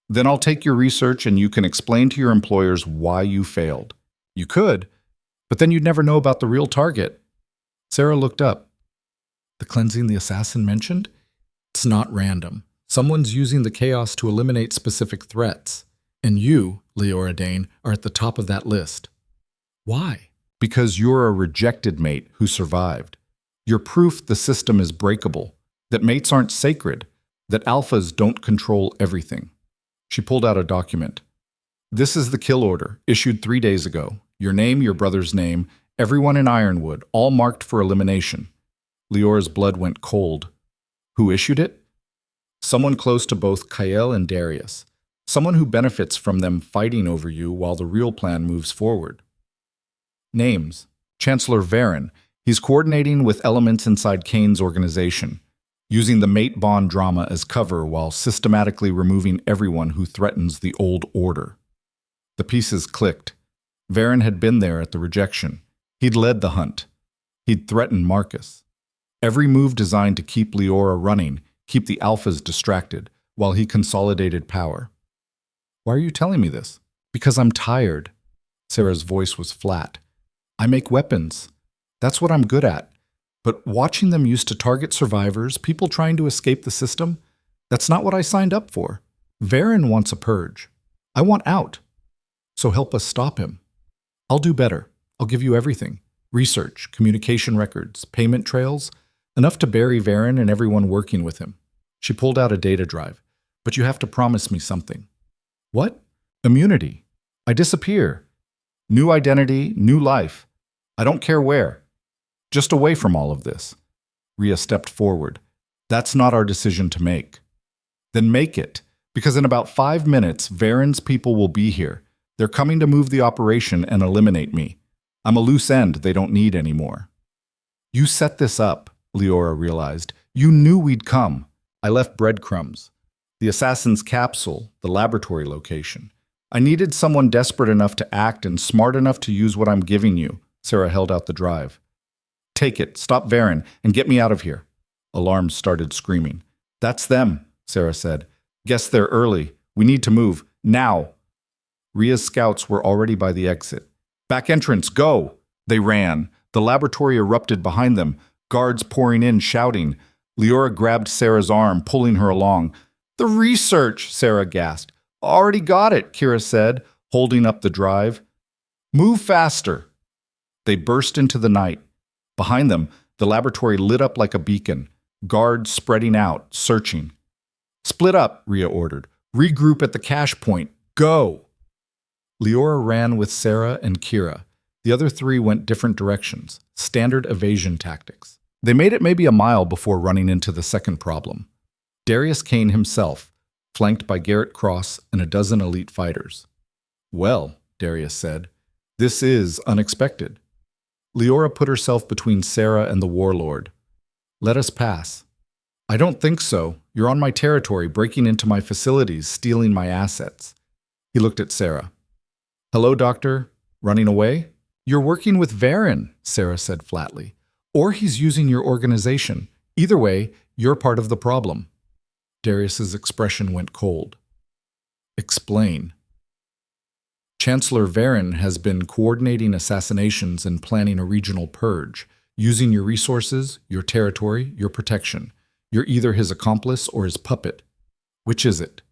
Then I'll take your research and you can explain to your employers why you failed. You could, but then you'd never know about the real target. Sarah looked up. The cleansing the assassin mentioned? It's not random. Someone's using the chaos to eliminate specific threats. And you, Liora Dane, are at the top of that list. Why? Because you're a rejected mate who survived. You're proof the system is breakable, that mates aren't sacred, that alphas don't control everything. She pulled out a document. This is the kill order, issued 3 days ago. Your name, your brother's name, everyone in Ironwood, all marked for elimination. Liora's blood went cold. Who issued it? Someone close to both Kael and Darius. Someone who benefits from them fighting over you while the real plan moves forward. Names. Chancellor Varen. He's coordinating with elements inside Kane's organization, using the mate bond drama as cover while systematically removing everyone who threatens the old order. The pieces clicked. Varen had been there at the rejection. He'd led the hunt. He'd threatened Marcus. Every move designed to keep Liora running, keep the alphas distracted, while he consolidated power. Why are you telling me this? Because I'm tired. Sarah's voice was flat. I make weapons. That's what I'm good at. But watching them used to target survivors, people trying to escape the system, that's not what I signed up for. Varen wants a purge. I want out. So help us stop him. I'll do better. I'll give you everything. Research, communication records, payment trails, enough to bury Varen and everyone working with him. She pulled out a data drive. But you have to promise me something. What? Immunity. I disappear. New identity, new life. I don't care where. Just away from all of this. Rhea stepped forward. That's not our decision to make. Then make it, because in about 5 minutes, Varen's people will be here. They're coming to move the operation and eliminate me. I'm a loose end they don't need anymore. You set this up, Liora realized. You knew we'd come. I left breadcrumbs. The assassin's capsule, the laboratory location. I needed someone desperate enough to act and smart enough to use what I'm giving you. Sarah held out the drive. Take it, stop Varen, and get me out of here. Alarms started screaming. That's them, Sarah said. Guess they're early. We need to move. Now. Rhea's scouts were already by the exit. Back entrance, go! They ran. The laboratory erupted behind them, guards pouring in, shouting. Liora grabbed Sarah's arm, pulling her along. The research, Sarah gasped. Already got it, Kira said, holding up the drive. Move faster. They burst into the night. Behind them, the laboratory lit up like a beacon, guards spreading out, searching. Split up, Rhea ordered. Regroup at the cache point. Go! Liora ran with Sarah and Kira. The other 3 went different directions, standard evasion tactics. They made it maybe a mile before running into the second problem. Darius Kane himself, flanked by Garrett Cross and a dozen elite fighters. Well, Darius said, this is unexpected. Liora put herself between Sarah and the warlord. Let us pass. I don't think so. You're on my territory, breaking into my facilities, stealing my assets. He looked at Sarah. Hello, Doctor. Running away? You're working with Varen, Sarah said flatly. Or he's using your organization. Either way, you're part of the problem. Darius's expression went cold. Explain. Chancellor Varen has been coordinating assassinations and planning a regional purge, using your resources, your territory, your protection. You're either his accomplice or his puppet. Which is it?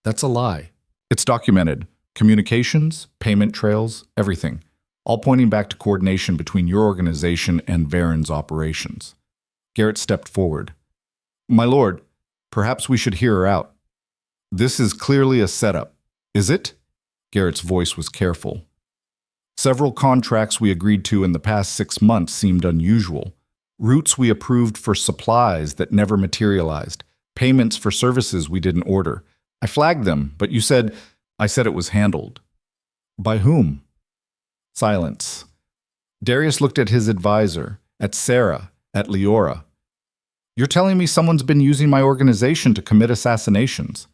That's a lie. It's documented. Communications, payment trails, everything. All pointing back to coordination between your organization and Varen's operations. Garrett stepped forward. My lord, perhaps we should hear her out. This is clearly a setup. Is it? Garrett's voice was careful. Several contracts we agreed to in the past 6 months seemed unusual. Routes we approved for supplies that never materialized. Payments for services we didn't order. I flagged them, but I said it was handled. By whom? Silence. Darius looked at his advisor, at Sarah, at Liora. You're telling me someone's been using my organization to commit assassinations?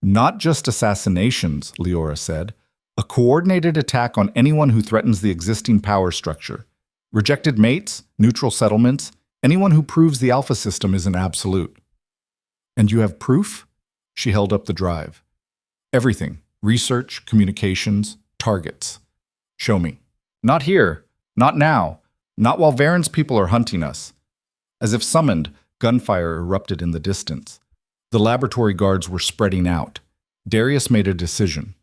Not just assassinations, Liora said. A coordinated attack on anyone who threatens the existing power structure. Rejected mates, neutral settlements, anyone who proves the Alpha system isn't absolute. And you have proof? She held up the drive. Everything. Research, communications, targets. Show me. Not here. Not now. Not while Varen's people are hunting us. As if summoned, gunfire erupted in the distance. The laboratory guards were spreading out. Darius made a decision.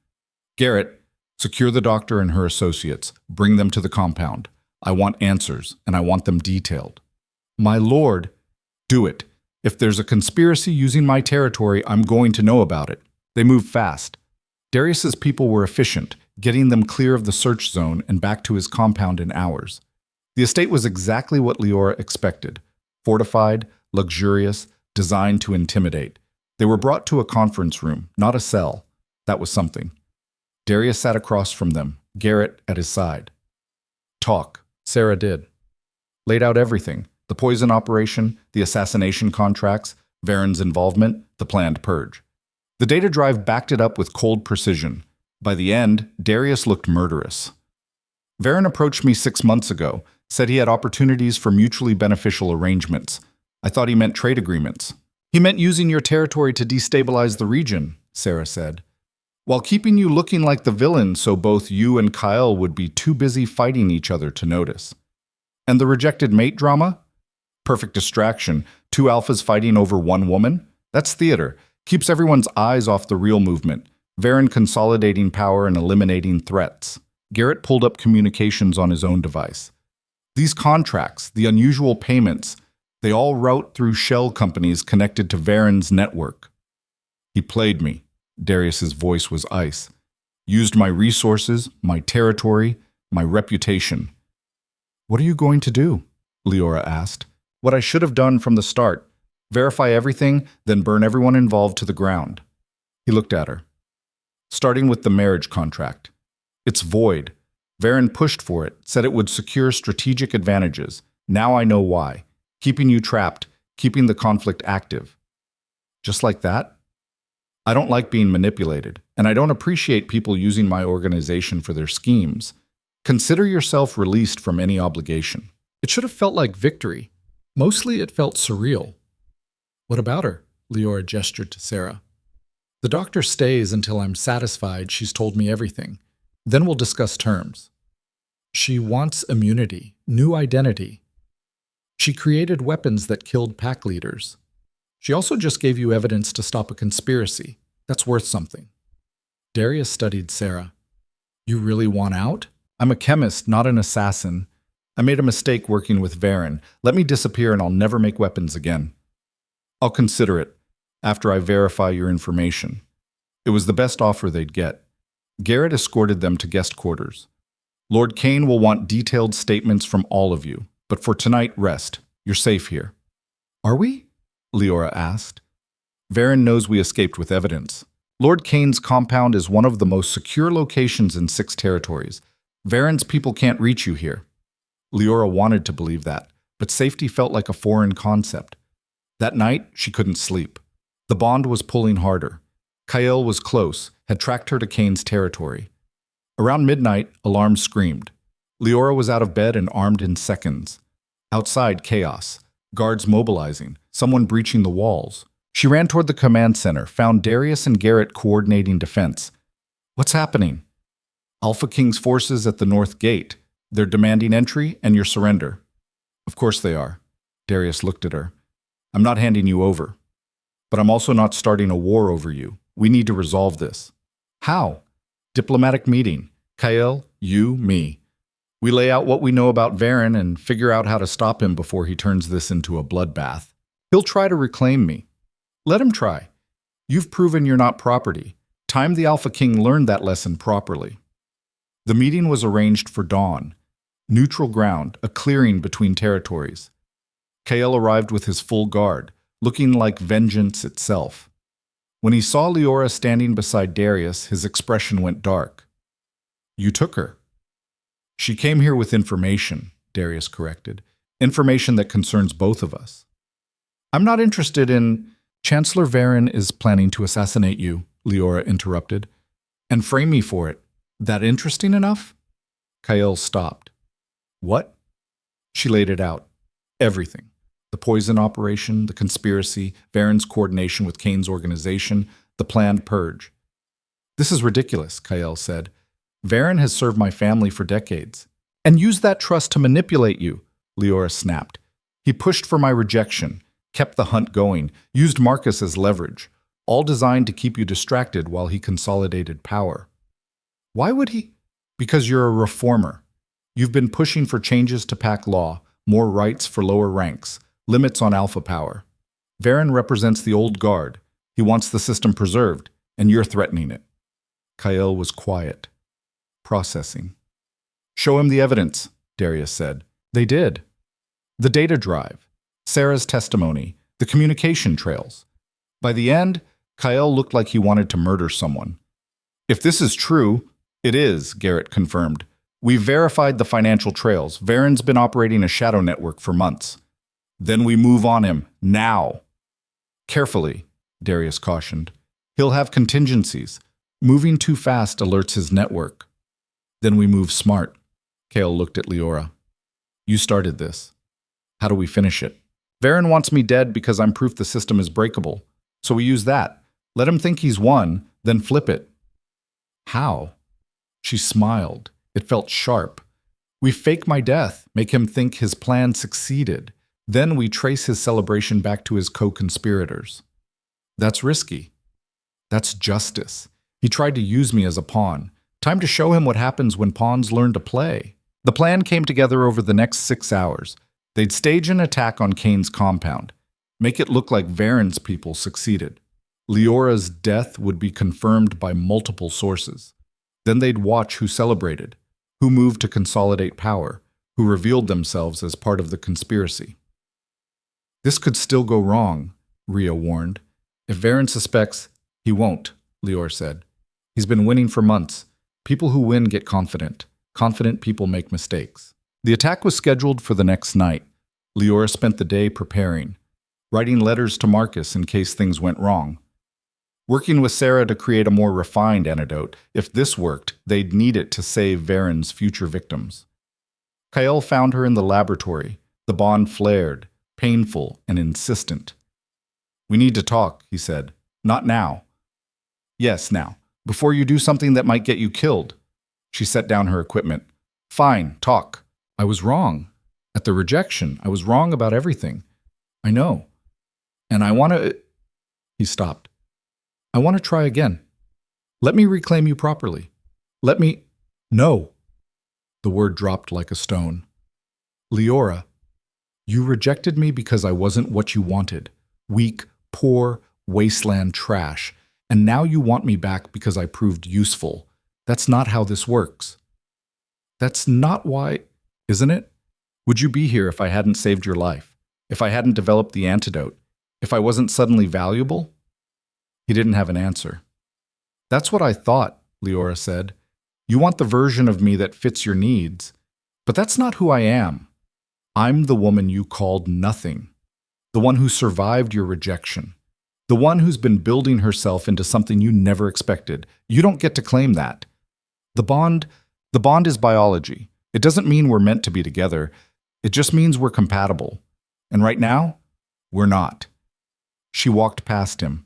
Garrett, secure the doctor and her associates. Bring them to the compound. I want answers, and I want them detailed. My lord, do it. If there's a conspiracy using my territory, I'm going to know about it. They move fast. Darius's people were efficient, getting them clear of the search zone and back to his compound in hours. The estate was exactly what Liora expected. Fortified, luxurious, designed to intimidate. They were brought to a conference room, not a cell. That was something. Darius sat across from them, Garrett at his side. Talk. Sarah did. Laid out everything. The poison operation, the assassination contracts, Varen's involvement, the planned purge. The data drive backed it up with cold precision. By the end, Darius looked murderous. Varen approached me 6 months ago, said he had opportunities for mutually beneficial arrangements. I thought he meant trade agreements. He meant using your territory to destabilize the region, Sarah said, while keeping you looking like the villain so both you and Kyle would be too busy fighting each other to notice. And the rejected mate drama? Perfect distraction. 2 alphas fighting over 1 woman? That's theater. Keeps everyone's eyes off the real movement. Varen consolidating power and eliminating threats. Garrett pulled up communications on his own device. These contracts, the unusual payments, they all route through shell companies connected to Varen's network. He played me. Darius's voice was ice. Used my resources, my territory, my reputation. What are you going to do? Liora asked. What I should have done from the start. Verify everything, then burn everyone involved to the ground. He looked at her. Starting with the marriage contract. It's void. Varen pushed for it, said it would secure strategic advantages. Now I know why. Keeping you trapped, keeping the conflict active. Just like that? I don't like being manipulated, and I don't appreciate people using my organization for their schemes. Consider yourself released from any obligation. It should have felt like victory. Mostly it felt surreal. What about her? Liora gestured to Sarah. The doctor stays until I'm satisfied she's told me everything. Then we'll discuss terms. She wants immunity, new identity. She created weapons that killed pack leaders. She also just gave you evidence to stop a conspiracy. That's worth something. Darius studied Sarah. You really want out? I'm a chemist, not an assassin. I made a mistake working with Varen. Let me disappear and I'll never make weapons again. I'll consider it, after I verify your information. It was the best offer they'd get. Garrett escorted them to guest quarters. Lord Kane will want detailed statements from all of you, but for tonight, rest. You're safe here. Are we? Liora asked. Varen knows we escaped with evidence. Lord Kane's compound is one of the most secure locations in 6 territories. Varen's people can't reach you here. Liora wanted to believe that, but safety felt like a foreign concept. That night, she couldn't sleep. The bond was pulling harder. Kyle was close, had tracked her to Kane's territory. Around midnight, alarms screamed. Liora was out of bed and armed in seconds. Outside, chaos. Guards mobilizing, someone breaching the walls. She ran toward the command center, found Darius and Garrett coordinating defense. What's happening? Alpha King's forces at the north gate. They're demanding entry and your surrender. Of course they are. Darius looked at her. I'm not handing you over. But I'm also not starting a war over you. We need to resolve this. How? Diplomatic meeting. Kyle, you, me. We lay out what we know about Varen and figure out how to stop him before he turns this into a bloodbath. He'll try to reclaim me. Let him try. You've proven you're not property. Time the Alpha King learned that lesson properly. The meeting was arranged for dawn. Neutral ground, a clearing between territories. Kael arrived with his full guard, looking like vengeance itself. When he saw Liora standing beside Darius, his expression went dark. "You took her." "She came here with information," Darius corrected. "Information that concerns both of us." "I'm not interested in—" "Chancellor Varen is planning to assassinate you," Liora interrupted. "And frame me for it. That interesting enough?" Kael stopped. "What?" She laid it out. Everything. The poison operation, the conspiracy, Varen's coordination with Kane's organization, the planned purge. "This is ridiculous," Kael said. "Varen has served my family for decades. And used that trust to manipulate you," Liora snapped. "He pushed for my rejection, kept the hunt going, used Marcus as leverage, all designed to keep you distracted while he consolidated power." "Why would he?" "Because you're a reformer. You've been pushing for changes to pack law, more rights for lower ranks, limits on alpha power. Varen represents the old guard. He wants the system preserved, and you're threatening it." Kael was quiet, processing. "Show him the evidence," Darius said. They did. The data drive, Sarah's testimony, the communication trails. By the end, Kael looked like he wanted to murder someone. "If this is true—" "It is," Garrett confirmed. "We've verified the financial trails. Varen's been operating a shadow network for months." "Then we move on him, now." "Carefully," Darius cautioned. "He'll have contingencies. Moving too fast alerts his network." "Then we move smart." Kael looked at Liora. "You started this. How do we finish it?" "Varen wants me dead because I'm proof the system is breakable. So we use that. Let him think he's won, then flip it." "How?" She smiled. It felt sharp. "We fake my death, make him think his plan succeeded. Then we trace his celebration back to his co-conspirators." "That's risky." "That's justice. He tried to use me as a pawn. Time to show him what happens when pawns learn to play." The plan came together over the next 6 hours. They'd stage an attack on Kane's compound, make it look like Varen's people succeeded. Liora's death would be confirmed by multiple sources. Then they'd watch who celebrated, who moved to consolidate power, who revealed themselves as part of the conspiracy. "This could still go wrong," Rhea warned. "If Varen suspects—" "He won't," Lior said. "He's been winning for months. People who win get confident. Confident people make mistakes." The attack was scheduled for the next night. Liora spent the day preparing, writing letters to Marcus in case things went wrong, working with Sarah to create a more refined antidote. If this worked, they'd need it to save Varen's future victims. Kael found her in the laboratory. The bond flared, painful and insistent. "We need to talk," he said. "Not now." "Yes, now. Before you do something that might get you killed." She set down her equipment. "Fine, talk. I was wrong. At the rejection, I was wrong about everything. I know. And I want to—" He stopped. "I want to try again. Let me reclaim you properly. Let me—" "No." The word dropped like a stone. "Liora, you rejected me because I wasn't what you wanted. Weak, poor, wasteland trash. And now you want me back because I proved useful. That's not how this works." "That's not why—" "Isn't it? Would you be here if I hadn't saved your life? If I hadn't developed the antidote? If I wasn't suddenly valuable?" He didn't have an answer. "That's what I thought," Liora said. "You want the version of me that fits your needs. But that's not who I am. I'm the woman you called nothing. The one who survived your rejection. The one who's been building herself into something you never expected. You don't get to claim that. The bond is biology. It doesn't mean we're meant to be together. It just means we're compatible. And right now, we're not." She walked past him,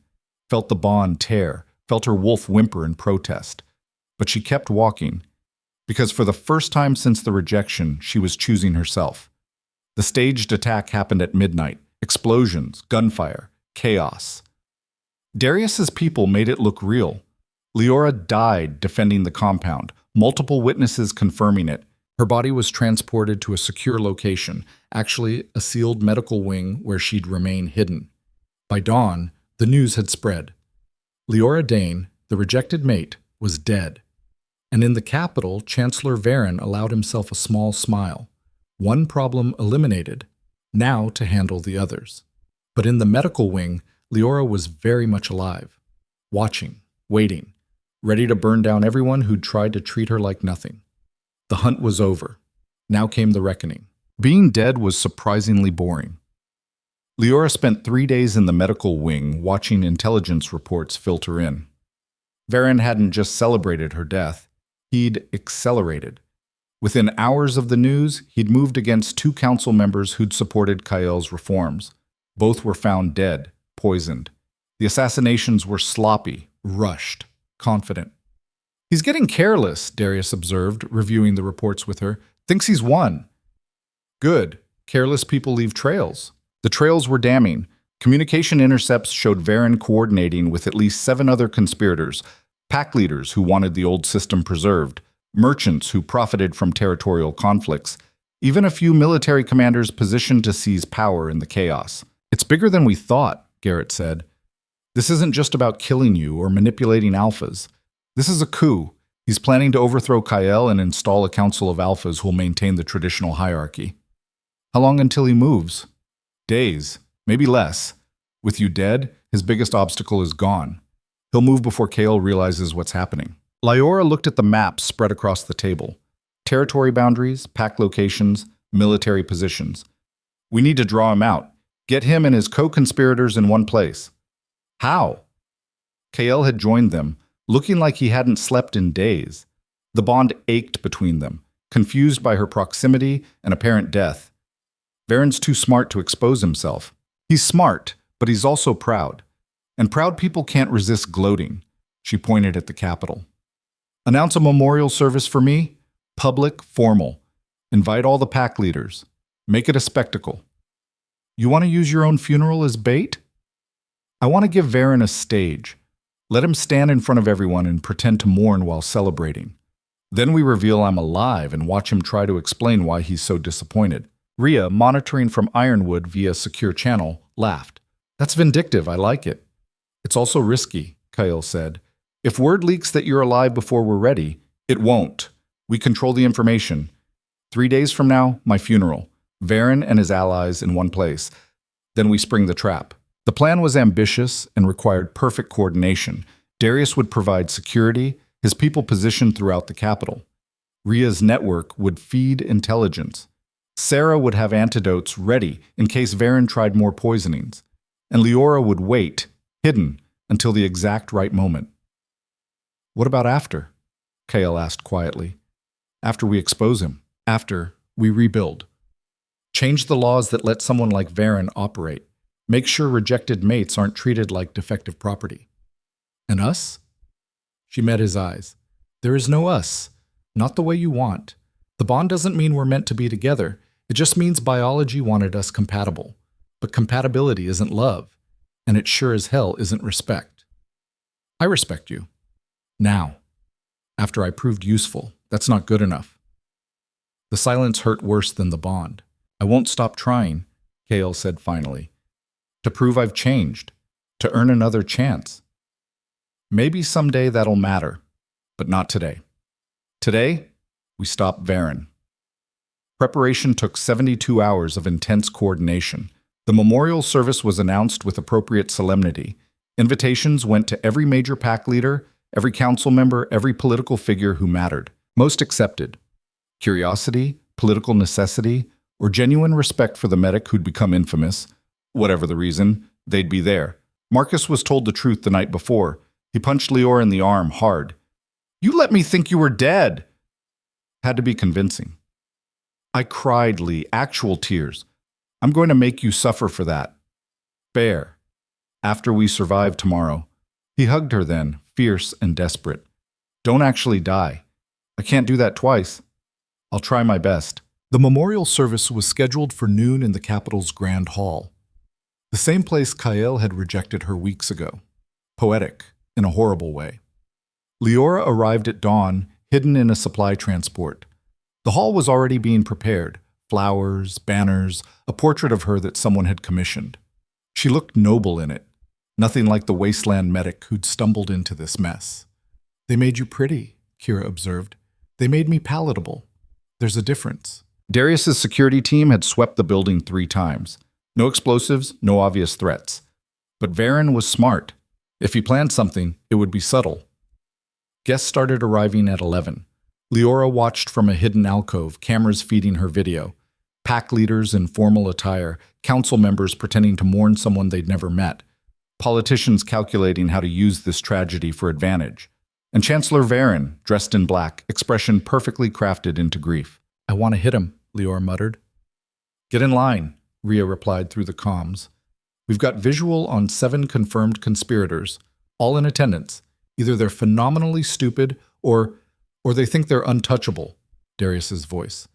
felt the bond tear, felt her wolf whimper in protest. But she kept walking, because for the first time since the rejection, she was choosing herself. The staged attack happened at midnight. Explosions, gunfire, chaos. Darius's people made it look real. Liora died defending the compound, multiple witnesses confirming it. Her body was transported to a secure location, actually a sealed medical wing where she'd remain hidden. By dawn, the news had spread. Liora Dane, the rejected mate, was dead. And in the capital, Chancellor Varen allowed himself a small smile. One problem eliminated. now to handle the others. But in the medical wing, Liora was very much alive, watching, waiting, ready to burn down everyone who'd tried to treat her like nothing. The hunt was over. Now came the reckoning. Being dead was surprisingly boring. Liora spent 3 days in the medical wing watching intelligence reports filter in. Varen hadn't just celebrated her death, he'd accelerated. Within hours of the news, he'd moved against 2 council members who'd supported Kael's reforms. Both were found dead, poisoned. The assassinations were sloppy, rushed, confident. "He's getting careless," Darius observed, reviewing the reports with her. "Thinks he's won." "Good. Careless people leave trails." The trails were damning. Communication intercepts showed Varen coordinating with at least 7 other conspirators, pack leaders who wanted the old system preserved, merchants who profited from territorial conflicts, even a few military commanders positioned to seize power in the chaos. "It's bigger than we thought," Garrett said. "This isn't just about killing you or manipulating alphas. This is a coup. He's planning to overthrow Kael and install a council of alphas who'll maintain the traditional hierarchy." "How long until he moves?" "Days, maybe less. With you dead, his biggest obstacle is gone. He'll move before Kael realizes what's happening." Liora looked at the maps spread across the table. Territory boundaries, pack locations, military positions. "We need to draw him out. Get him and his co-conspirators in one place." "How?" Kael had joined them, looking like he hadn't slept in days. The bond ached between them, confused by her proximity and apparent death. Varen's too smart to expose himself. He's smart, but he's also proud. And proud people can't resist gloating. She pointed at the Capitol. "Announce a memorial service for me. Public, formal. Invite all the pack leaders. Make it a spectacle." "You want to use your own funeral as bait?" "I want to give Varen a stage. Let him stand in front of everyone and pretend to mourn while celebrating. Then we reveal I'm alive and watch him try to explain why he's so disappointed." Rhea, monitoring from Ironwood via secure channel, laughed. "That's vindictive, I like it." "It's also risky," Kael said. "If word leaks that you're alive before we're ready, it won't. We control the information. 3 days from now, my funeral. Varen and his allies in one place. Then we spring the trap." The plan was ambitious and required perfect coordination. Darius would provide security, his people positioned throughout the capital. Rhea's network would feed intelligence. Sarah would have antidotes ready in case Varen tried more poisonings. And Liora would wait, hidden, until the exact right moment. "What about after?" Kael asked quietly. "After we expose him. After we rebuild. Change the laws that let someone like Varen operate. Make sure rejected mates aren't treated like defective property." "And us?" She met his eyes. "There is no us. Not the way you want. The bond doesn't mean we're meant to be together. It just means biology wanted us compatible. But compatibility isn't love. And it sure as hell isn't respect. I respect you. Now. After I proved useful, that's not good enough." The silence hurt worse than the bond. "I won't stop trying," Kael said finally. "To prove I've changed. To earn another chance. Maybe someday that'll matter. But not today. Today, we stop Varen." Preparation took 72 hours of intense coordination. The memorial service was announced with appropriate solemnity. Invitations went to every major pack leader, every council member, every political figure who mattered. Most accepted. Curiosity, political necessity, or genuine respect for the medic who'd become infamous, whatever the reason, they'd be there. Marcus was told the truth the night before. He punched Liora in the arm hard. "You let me think you were dead." Had to be convincing. "I cried, Lee, actual tears. I'm going to make you suffer for that. Fair. After we survive tomorrow." He hugged her then, fierce and desperate. "Don't actually die. I can't do that twice. I'll try my best." The memorial service was scheduled for noon in the Capitol's Grand Hall. The same place Kael had rejected her weeks ago. Poetic, in a horrible way. Liora arrived at dawn, hidden in a supply transport. The hall was already being prepared. Flowers, banners, a portrait of her that someone had commissioned. She looked noble in it. Nothing like the wasteland medic who'd stumbled into this mess. "They made you pretty," Kira observed. "They made me palatable. There's a difference." Darius's security team had swept the building 3 times. No explosives, no obvious threats. But Varen was smart. If he planned something, it would be subtle. Guests started arriving at 11. Liora watched from a hidden alcove, cameras feeding her video. Pack leaders in formal attire, council members pretending to mourn someone they'd never met. Politicians calculating how to use this tragedy for advantage. And Chancellor Varen, dressed in black, expression perfectly crafted into grief. "I want to hit him," Liora muttered. "Get in line," Rhea replied through the comms. "We've got visual on 7 confirmed conspirators, all in attendance. Either they're phenomenally stupid or they think they're untouchable," Darius's voice.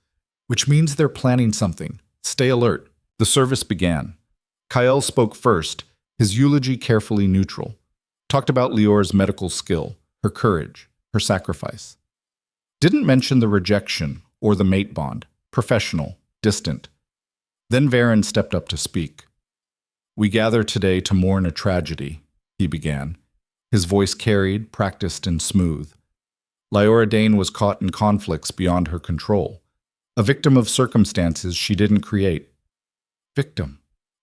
"Which means they're planning something. Stay alert." The service began. Kael spoke first, his eulogy carefully neutral. Talked about Liora's medical skill, her courage, her sacrifice. Didn't mention the rejection or the mate bond, professional, distant. Then Varen stepped up to speak. "We gather today to mourn a tragedy," he began. His voice carried, practiced, and smooth. Liora Dane was caught in conflicts beyond her control. A victim of circumstances she didn't create. "Victim,"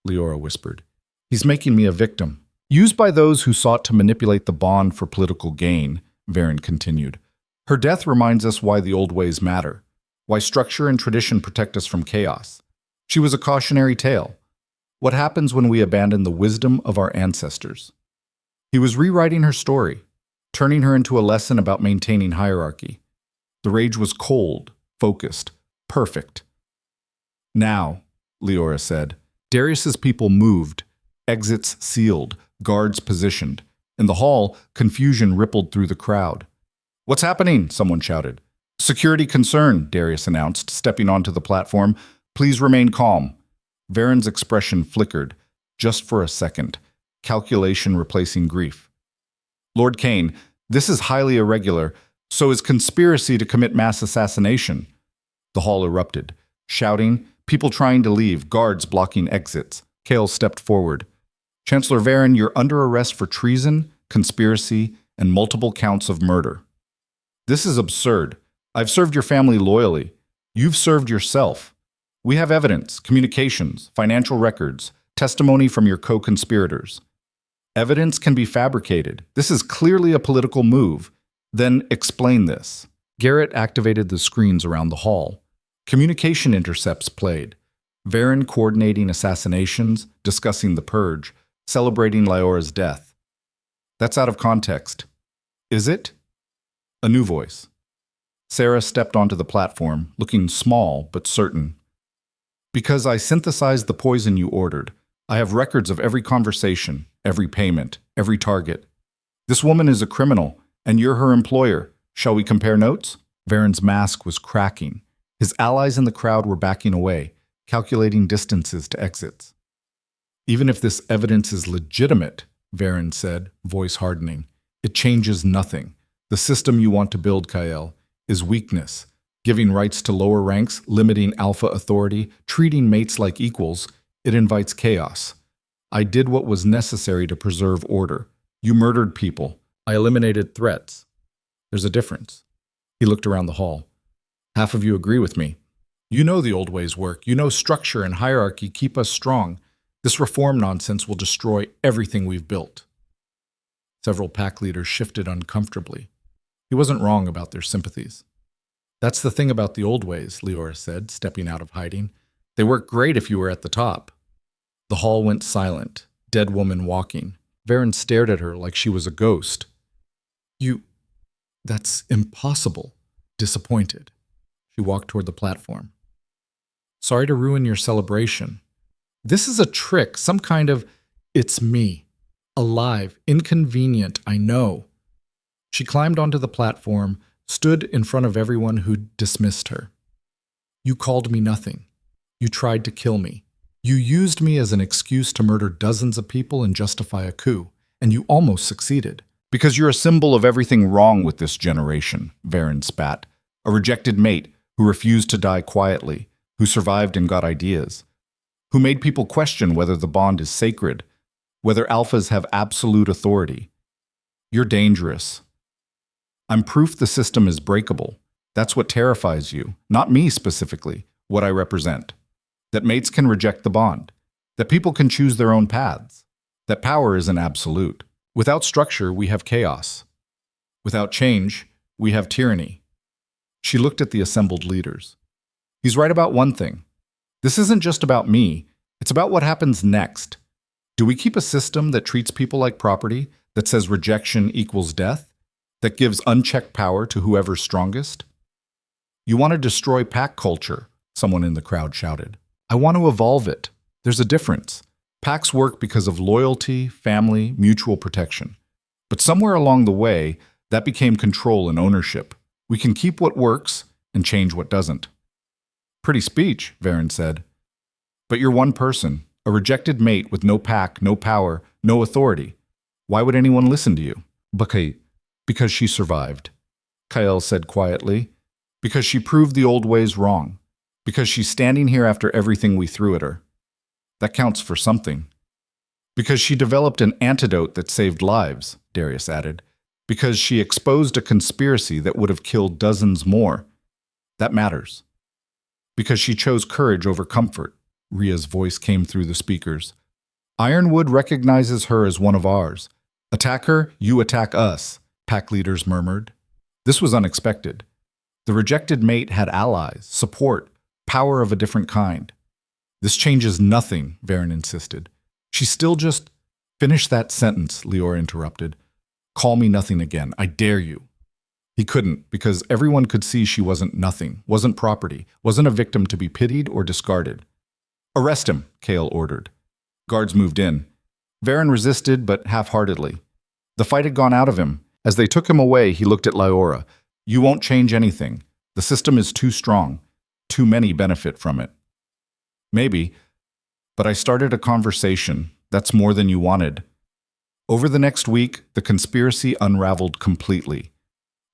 Liora whispered. "He's making me a victim." "Used by those who sought to manipulate the bond for political gain," Varen continued. "Her death reminds us why the old ways matter, why structure and tradition protect us from chaos. She was a cautionary tale. What happens when we abandon the wisdom of our ancestors?" He was rewriting her story, turning her into a lesson about maintaining hierarchy. The rage was cold, focused, perfect. "Now," Liora said. Darius's people moved, exits sealed, guards positioned. In the hall, confusion rippled through the crowd. "What's happening?" someone shouted. "Security concern," Darius announced, stepping onto the platform. "Please remain calm." Varen's expression flickered, just for a second, calculation replacing grief. "Lord Kane, this is highly irregular. So is conspiracy to commit mass assassination." The hall erupted, shouting, people trying to leave, guards blocking exits. Kale stepped forward. "Chancellor Varen, you're under arrest for treason, conspiracy, and multiple counts of murder." "This is absurd. I've served your family loyally. You've served yourself. We have evidence, communications, financial records, testimony from your co-conspirators. Evidence can be fabricated. This is clearly a political move. Then explain this." Garrett activated the screens around the hall. Communication intercepts played. Varen coordinating assassinations, discussing the purge, celebrating Liora's death. "That's out of context." "Is it?" A new voice. Sarah stepped onto the platform, looking small but certain. "Because I synthesized the poison you ordered. I have records of every conversation, every payment, every target. This woman is a criminal, and you're her employer. Shall we compare notes?" Varen's mask was cracking. His allies in the crowd were backing away, calculating distances to exits. "Even if this evidence is legitimate," Varen said, voice hardening, "it changes nothing. The system you want to build, Kael, is weakness, giving rights to lower ranks, limiting alpha authority, treating mates like equals. It invites chaos. I did what was necessary to preserve order. You murdered people. I eliminated threats. There's a difference." He looked around the hall. "Half of you agree with me. You know the old ways work. You know structure and hierarchy keep us strong. This reform nonsense will destroy everything we've built." Several pack leaders shifted uncomfortably. He wasn't wrong about their sympathies. "That's the thing about the old ways," Liora said, stepping out of hiding. "They work great if you were at the top." The hall went silent, dead woman walking. Varen stared at her like she was a ghost. That's impossible." Disappointed. She walked toward the platform. "Sorry to ruin your celebration. This is a trick, some kind of, it's me. Alive, inconvenient, I know." She climbed onto the platform, stood in front of everyone who dismissed her. "You called me nothing. You tried to kill me. You used me as an excuse to murder dozens of people and justify a coup, and you almost succeeded. Because you're a symbol of everything wrong with this generation," Varen spat. "A rejected mate who refused to die quietly, who survived and got ideas, who made people question whether the bond is sacred, whether alphas have absolute authority. You're dangerous. I'm proof the system is breakable. That's what terrifies you, not me specifically. what I represent. That mates can reject the bond. That people can choose their own paths. That power is an absolute. Without structure, we have chaos. Without change, we have tyranny. She looked at the assembled leaders. He's right about one thing. This isn't just about me. It's about what happens next. Do we keep a system that treats people like property, that says rejection equals death, that gives unchecked power to whoever's strongest? You want to destroy pack culture, someone in the crowd shouted. I want to evolve it. There's a difference. Packs work because of loyalty, family, mutual protection. But somewhere along the way, that became control and ownership. We can keep what works and change what doesn't. Pretty speech, Varen said. But you're one person, a rejected mate with no pack, no power, no authority. Why would anyone listen to you? Because she survived, Kael said quietly. Because she proved the old ways wrong. Because she's standing here after everything we threw at her. That counts for something. Because she developed an antidote that saved lives, Darius added. Because she exposed a conspiracy that would have killed dozens more. That matters. Because she chose courage over comfort, Ria's voice came through the speakers. Ironwood recognizes her as one of ours. Attack her, you attack us, pack leaders murmured. This was unexpected. The rejected mate had allies, support, power of a different kind. This changes nothing, Varen insisted. She's still just... Finish that sentence, Liora interrupted. Call me nothing again. I dare you. He couldn't, because everyone could see she wasn't nothing, wasn't property, wasn't a victim to be pitied or discarded. Arrest him, Kael ordered. Guards moved in. Varen resisted, but half-heartedly. The fight had gone out of him. As they took him away, he looked at Liora. You won't change anything. The system is too strong. Too many benefit from it. Maybe, but I started a conversation. That's more than you wanted. Over the next week, the conspiracy unraveled completely.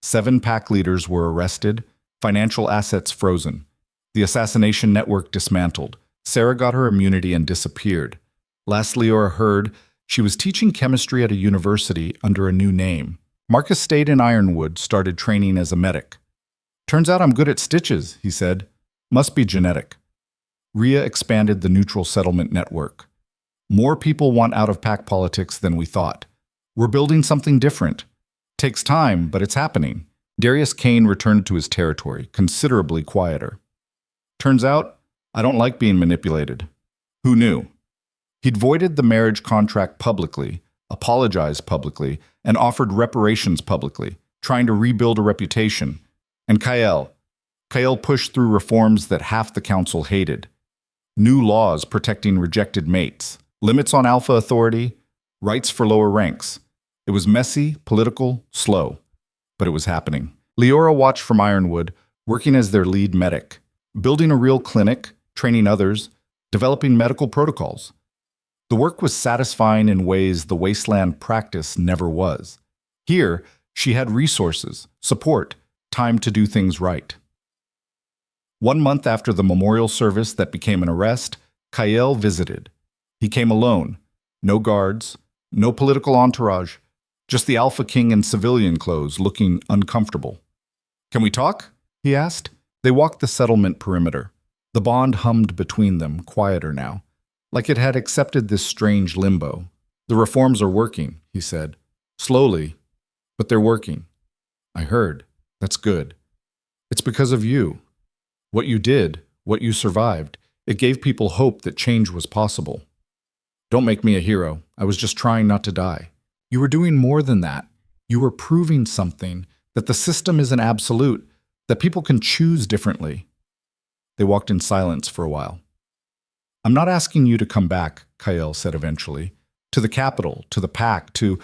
7 pack leaders were arrested, financial assets frozen. The assassination network dismantled. Sarah got her immunity and disappeared. Last Liora heard, she was teaching chemistry at a university under a new name. Marcus stayed in Ironwood, started training as a medic. Turns out I'm good at stitches, he said. Must be genetic. Ria expanded the neutral settlement network. More people want out-of-pack politics than we thought. We're building something different. Takes time, but it's happening. Darius Kane returned to his territory, considerably quieter. Turns out, I don't like being manipulated. Who knew? He'd voided the marriage contract publicly, apologized publicly, and offered reparations publicly, trying to rebuild a reputation. And Kael pushed through reforms that half the council hated. New laws protecting rejected mates, limits on alpha authority, rights for lower ranks. It was messy, political, slow, but it was happening. Liora watched from Ironwood, working as their lead medic, building a real clinic, training others, developing medical protocols. The work was satisfying in ways the wasteland practice never was. Here, she had resources, support, time to do things right. 1 month after the memorial service that became an arrest, Kael visited. He came alone. No guards, no political entourage, just the Alpha King in civilian clothes, looking uncomfortable. Can we talk? He asked. They walked the settlement perimeter. The bond hummed between them, quieter now, like it had accepted this strange limbo. The reforms are working, he said. Slowly, but they're working. I heard. That's good. It's because of you. What you did, what you survived, it gave people hope that change was possible. Don't make me a hero. I was just trying not to die. You were doing more than that. You were proving something, that the system isn't absolute, that people can choose differently. They walked in silence for a while. I'm not asking you to come back, Kael said eventually. To the capital, to the pack, to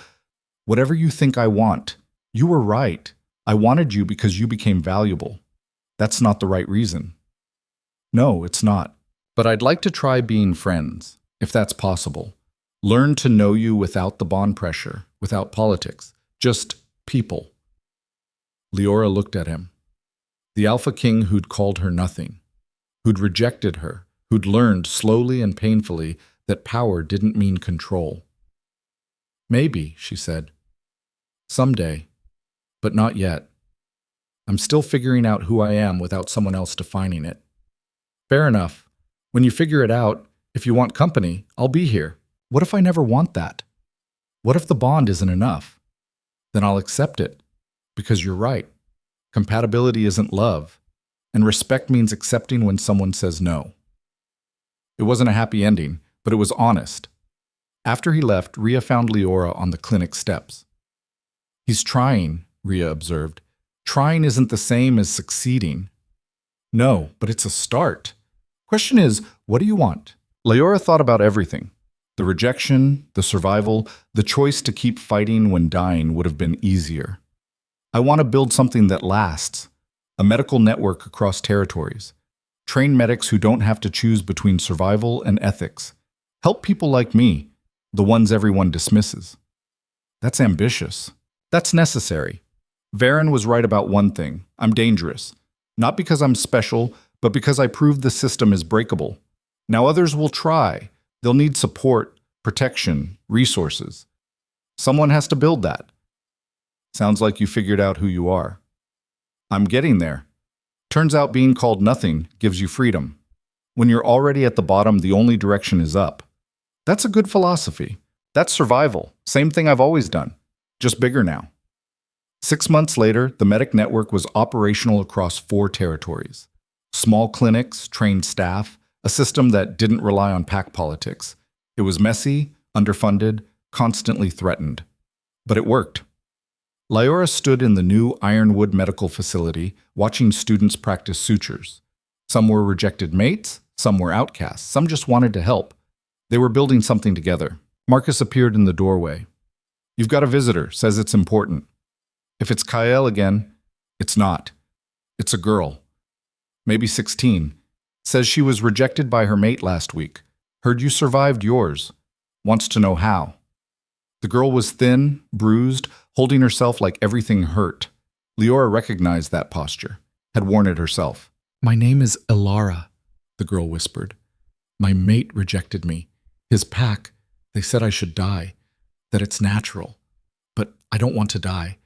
whatever you think I want. You were right. I wanted you because you became valuable. That's not the right reason. No, it's not. But I'd like to try being friends, if that's possible. Learn to know you without the bond pressure, without politics. Just people. Liora looked at him. The Alpha King who'd called her nothing, who'd rejected her, who'd learned slowly and painfully that power didn't mean control. Maybe, she said. Someday, but not yet. I'm still figuring out who I am without someone else defining it. Fair enough. When you figure it out, if you want company, I'll be here. What if I never want that? What if the bond isn't enough? Then I'll accept it. Because you're right. Compatibility isn't love. And respect means accepting when someone says no. It wasn't a happy ending, but it was honest. After he left, Ria found Liora on the clinic steps. He's trying, Ria observed. Trying isn't the same as succeeding. No, but it's a start. Question is, what do you want? Liora thought about everything. The rejection, the survival, the choice to keep fighting when dying would have been easier. I want to build something that lasts. A medical network across territories. Train medics who don't have to choose between survival and ethics. Help people like me, the ones everyone dismisses. That's ambitious. That's necessary. Varen was right about one thing. I'm dangerous. Not because I'm special, but because I proved the system is breakable. Now others will try. They'll need support, protection, resources. Someone has to build that. Sounds like you figured out who you are. I'm getting there. Turns out being called nothing gives you freedom. When you're already at the bottom, the only direction is up. That's a good philosophy. That's survival. Same thing I've always done. Just bigger now. 6 months later, the medic network was operational across 4 territories. Small clinics, trained staff, a system that didn't rely on pack politics. It was messy, underfunded, constantly threatened. But it worked. Liora stood in the new Ironwood Medical Facility, watching students practice sutures. Some were rejected mates, some were outcasts, some just wanted to help. They were building something together. Marcus appeared in the doorway. You've got a visitor, says it's important. If it's Kael again, it's not. It's a girl. Maybe 16. Says she was rejected by her mate last week. Heard you survived yours. Wants to know how. The girl was thin, bruised, holding herself like everything hurt. Liora recognized that posture, had worn it herself. My name is Liora, the girl whispered. My mate rejected me. His pack, they said I should die, that it's natural. But I don't want to die.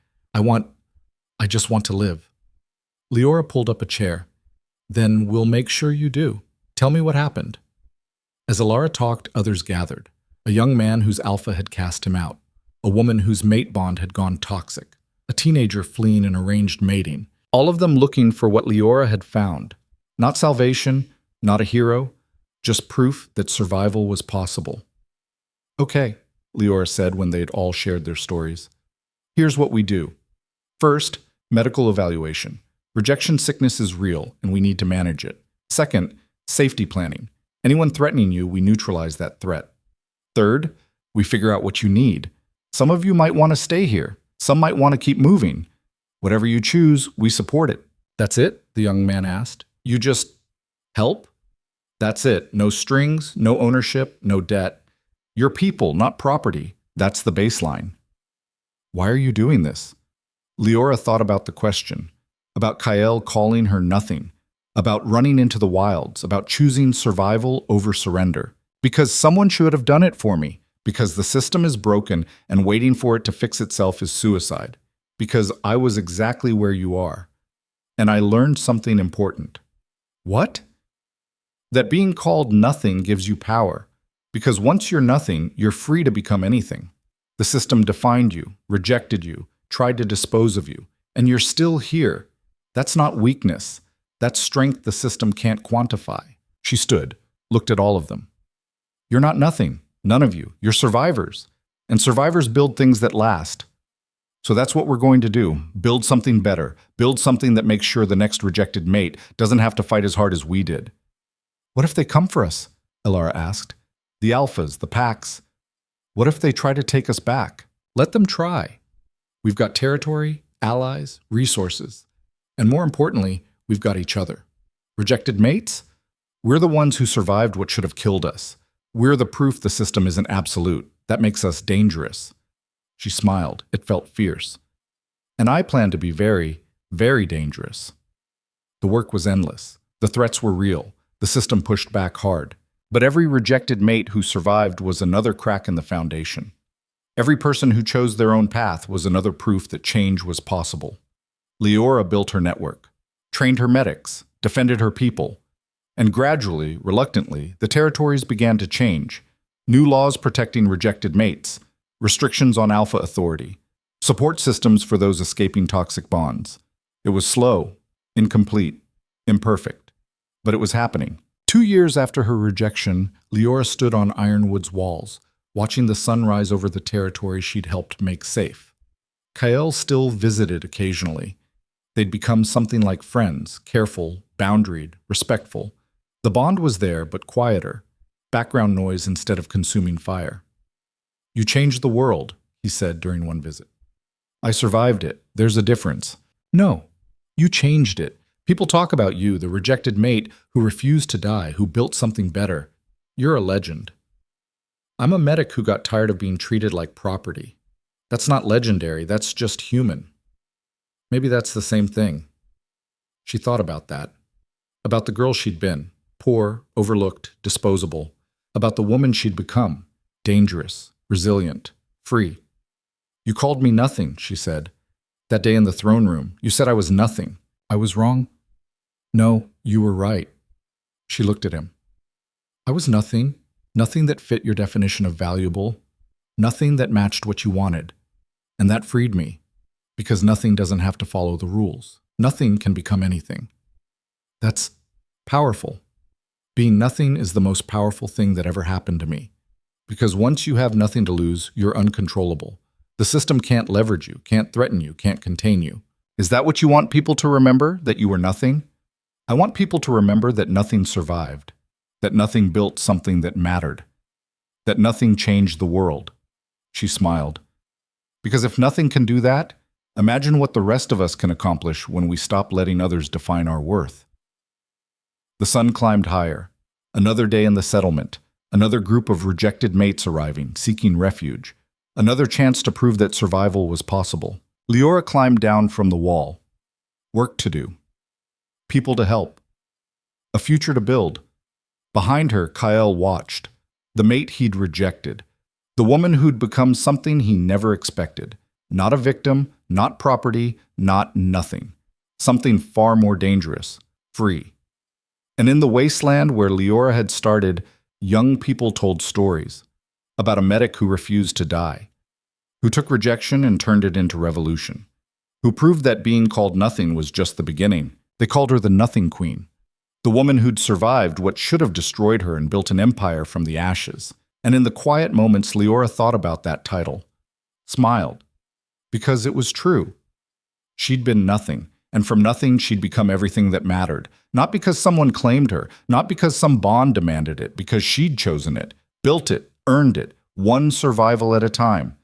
I just want to live. Liora pulled up a chair. Then we'll make sure you do. Tell me what happened. As Liora talked, others gathered. A young man whose alpha had cast him out. A woman whose mate bond had gone toxic. A teenager fleeing an arranged mating. All of them looking for what Liora had found. Not salvation, not a hero, just proof that survival was possible. Okay, Liora said when they'd all shared their stories. Here's what we do. First, medical evaluation. Rejection sickness is real, and we need to manage it. Second, safety planning. Anyone threatening you, we neutralize that threat. Third, we figure out what you need. Some of you might want to stay here. Some might want to keep moving. Whatever you choose, we support it. That's it? The young man asked. You just help? That's it. No strings, no ownership, no debt. You're people, not property. That's the baseline. Why are you doing this? Liora thought about the question, about Kael calling her nothing, about running into the wilds, about choosing survival over surrender. Because someone should have done it for me. Because the system is broken and waiting for it to fix itself is suicide. Because I was exactly where you are. And I learned something important. What? That being called nothing gives you power. Because once you're nothing, you're free to become anything. The system defined you, rejected you, tried to dispose of you, and you're still here. That's not weakness. That's strength the system can't quantify. She stood, looked at all of them. You're not nothing, none of you. You're survivors. And survivors build things that last. So that's what we're going to do. Build something better. Build something that makes sure the next rejected mate doesn't have to fight as hard as we did. What if they come for us? Liora asked. The alphas, the packs. What if they try to take us back? Let them try. We've got territory, allies, resources. And more importantly, we've got each other. Rejected mates? We're the ones who survived what should have killed us. We're the proof the system isn't absolute. That makes us dangerous. She smiled. It felt fierce. And I plan to be very, very dangerous. The work was endless. The threats were real. The system pushed back hard. But every rejected mate who survived was another crack in the foundation. Every person who chose their own path was another proof that change was possible. Liora built her network, trained her medics, defended her people. And gradually, reluctantly, the territories began to change. New laws protecting rejected mates, restrictions on alpha authority, support systems for those escaping toxic bonds. It was slow, incomplete, imperfect, but it was happening. 2 years after her rejection, Liora stood on Ironwood's walls, watching the sun rise over the territory she'd helped make safe. Kael still visited occasionally. They'd become something like friends, careful, boundaried, respectful. The bond was there, but quieter, background noise instead of consuming fire. "You changed the world," he said during one visit. "I survived it. There's a difference." "No, you changed it. People talk about you, the rejected mate who refused to die, who built something better. You're a legend." "I'm a medic who got tired of being treated like property. That's not legendary, that's just human." Maybe that's the same thing. She thought about that. About the girl she'd been, poor, overlooked, disposable. About the woman she'd become, dangerous, resilient, free. "You called me nothing," she said. "That day in the throne room, you said I was nothing. I was wrong?" "No, you were right." She looked at him. "I was nothing. Nothing that fit your definition of valuable. Nothing that matched what you wanted. And that freed me. Because nothing doesn't have to follow the rules. Nothing can become anything." That's powerful. Being nothing is the most powerful thing that ever happened to me. Because once you have nothing to lose, you're uncontrollable. The system can't leverage you, can't threaten you, can't contain you. Is that what you want people to remember, that you were nothing? I want people to remember that nothing survived, that nothing built something that mattered, that nothing changed the world. She smiled. Because if nothing can do that, imagine what the rest of us can accomplish when we stop letting others define our worth. The sun climbed higher. Another day in the settlement. Another group of rejected mates arriving, seeking refuge. Another chance to prove that survival was possible. Liora climbed down from the wall. Work to do. People to help. A future to build. Behind her, Kael watched. The mate he'd rejected. The woman who'd become something he never expected. Not a victim, not property, not nothing. Something far more dangerous. Free. And in the wasteland where Liora had started, young people told stories. About a medic who refused to die. Who took rejection and turned it into revolution. Who proved that being called nothing was just the beginning. They called her the Nothing Queen. The woman who'd survived what should have destroyed her and built an empire from the ashes. And in the quiet moments, Liora thought about that title. Smiled. Because it was true. She'd been nothing, and from nothing she'd become everything that mattered. Not because someone claimed her, not because some bond demanded it, because she'd chosen it, built it, earned it, one survival at a time.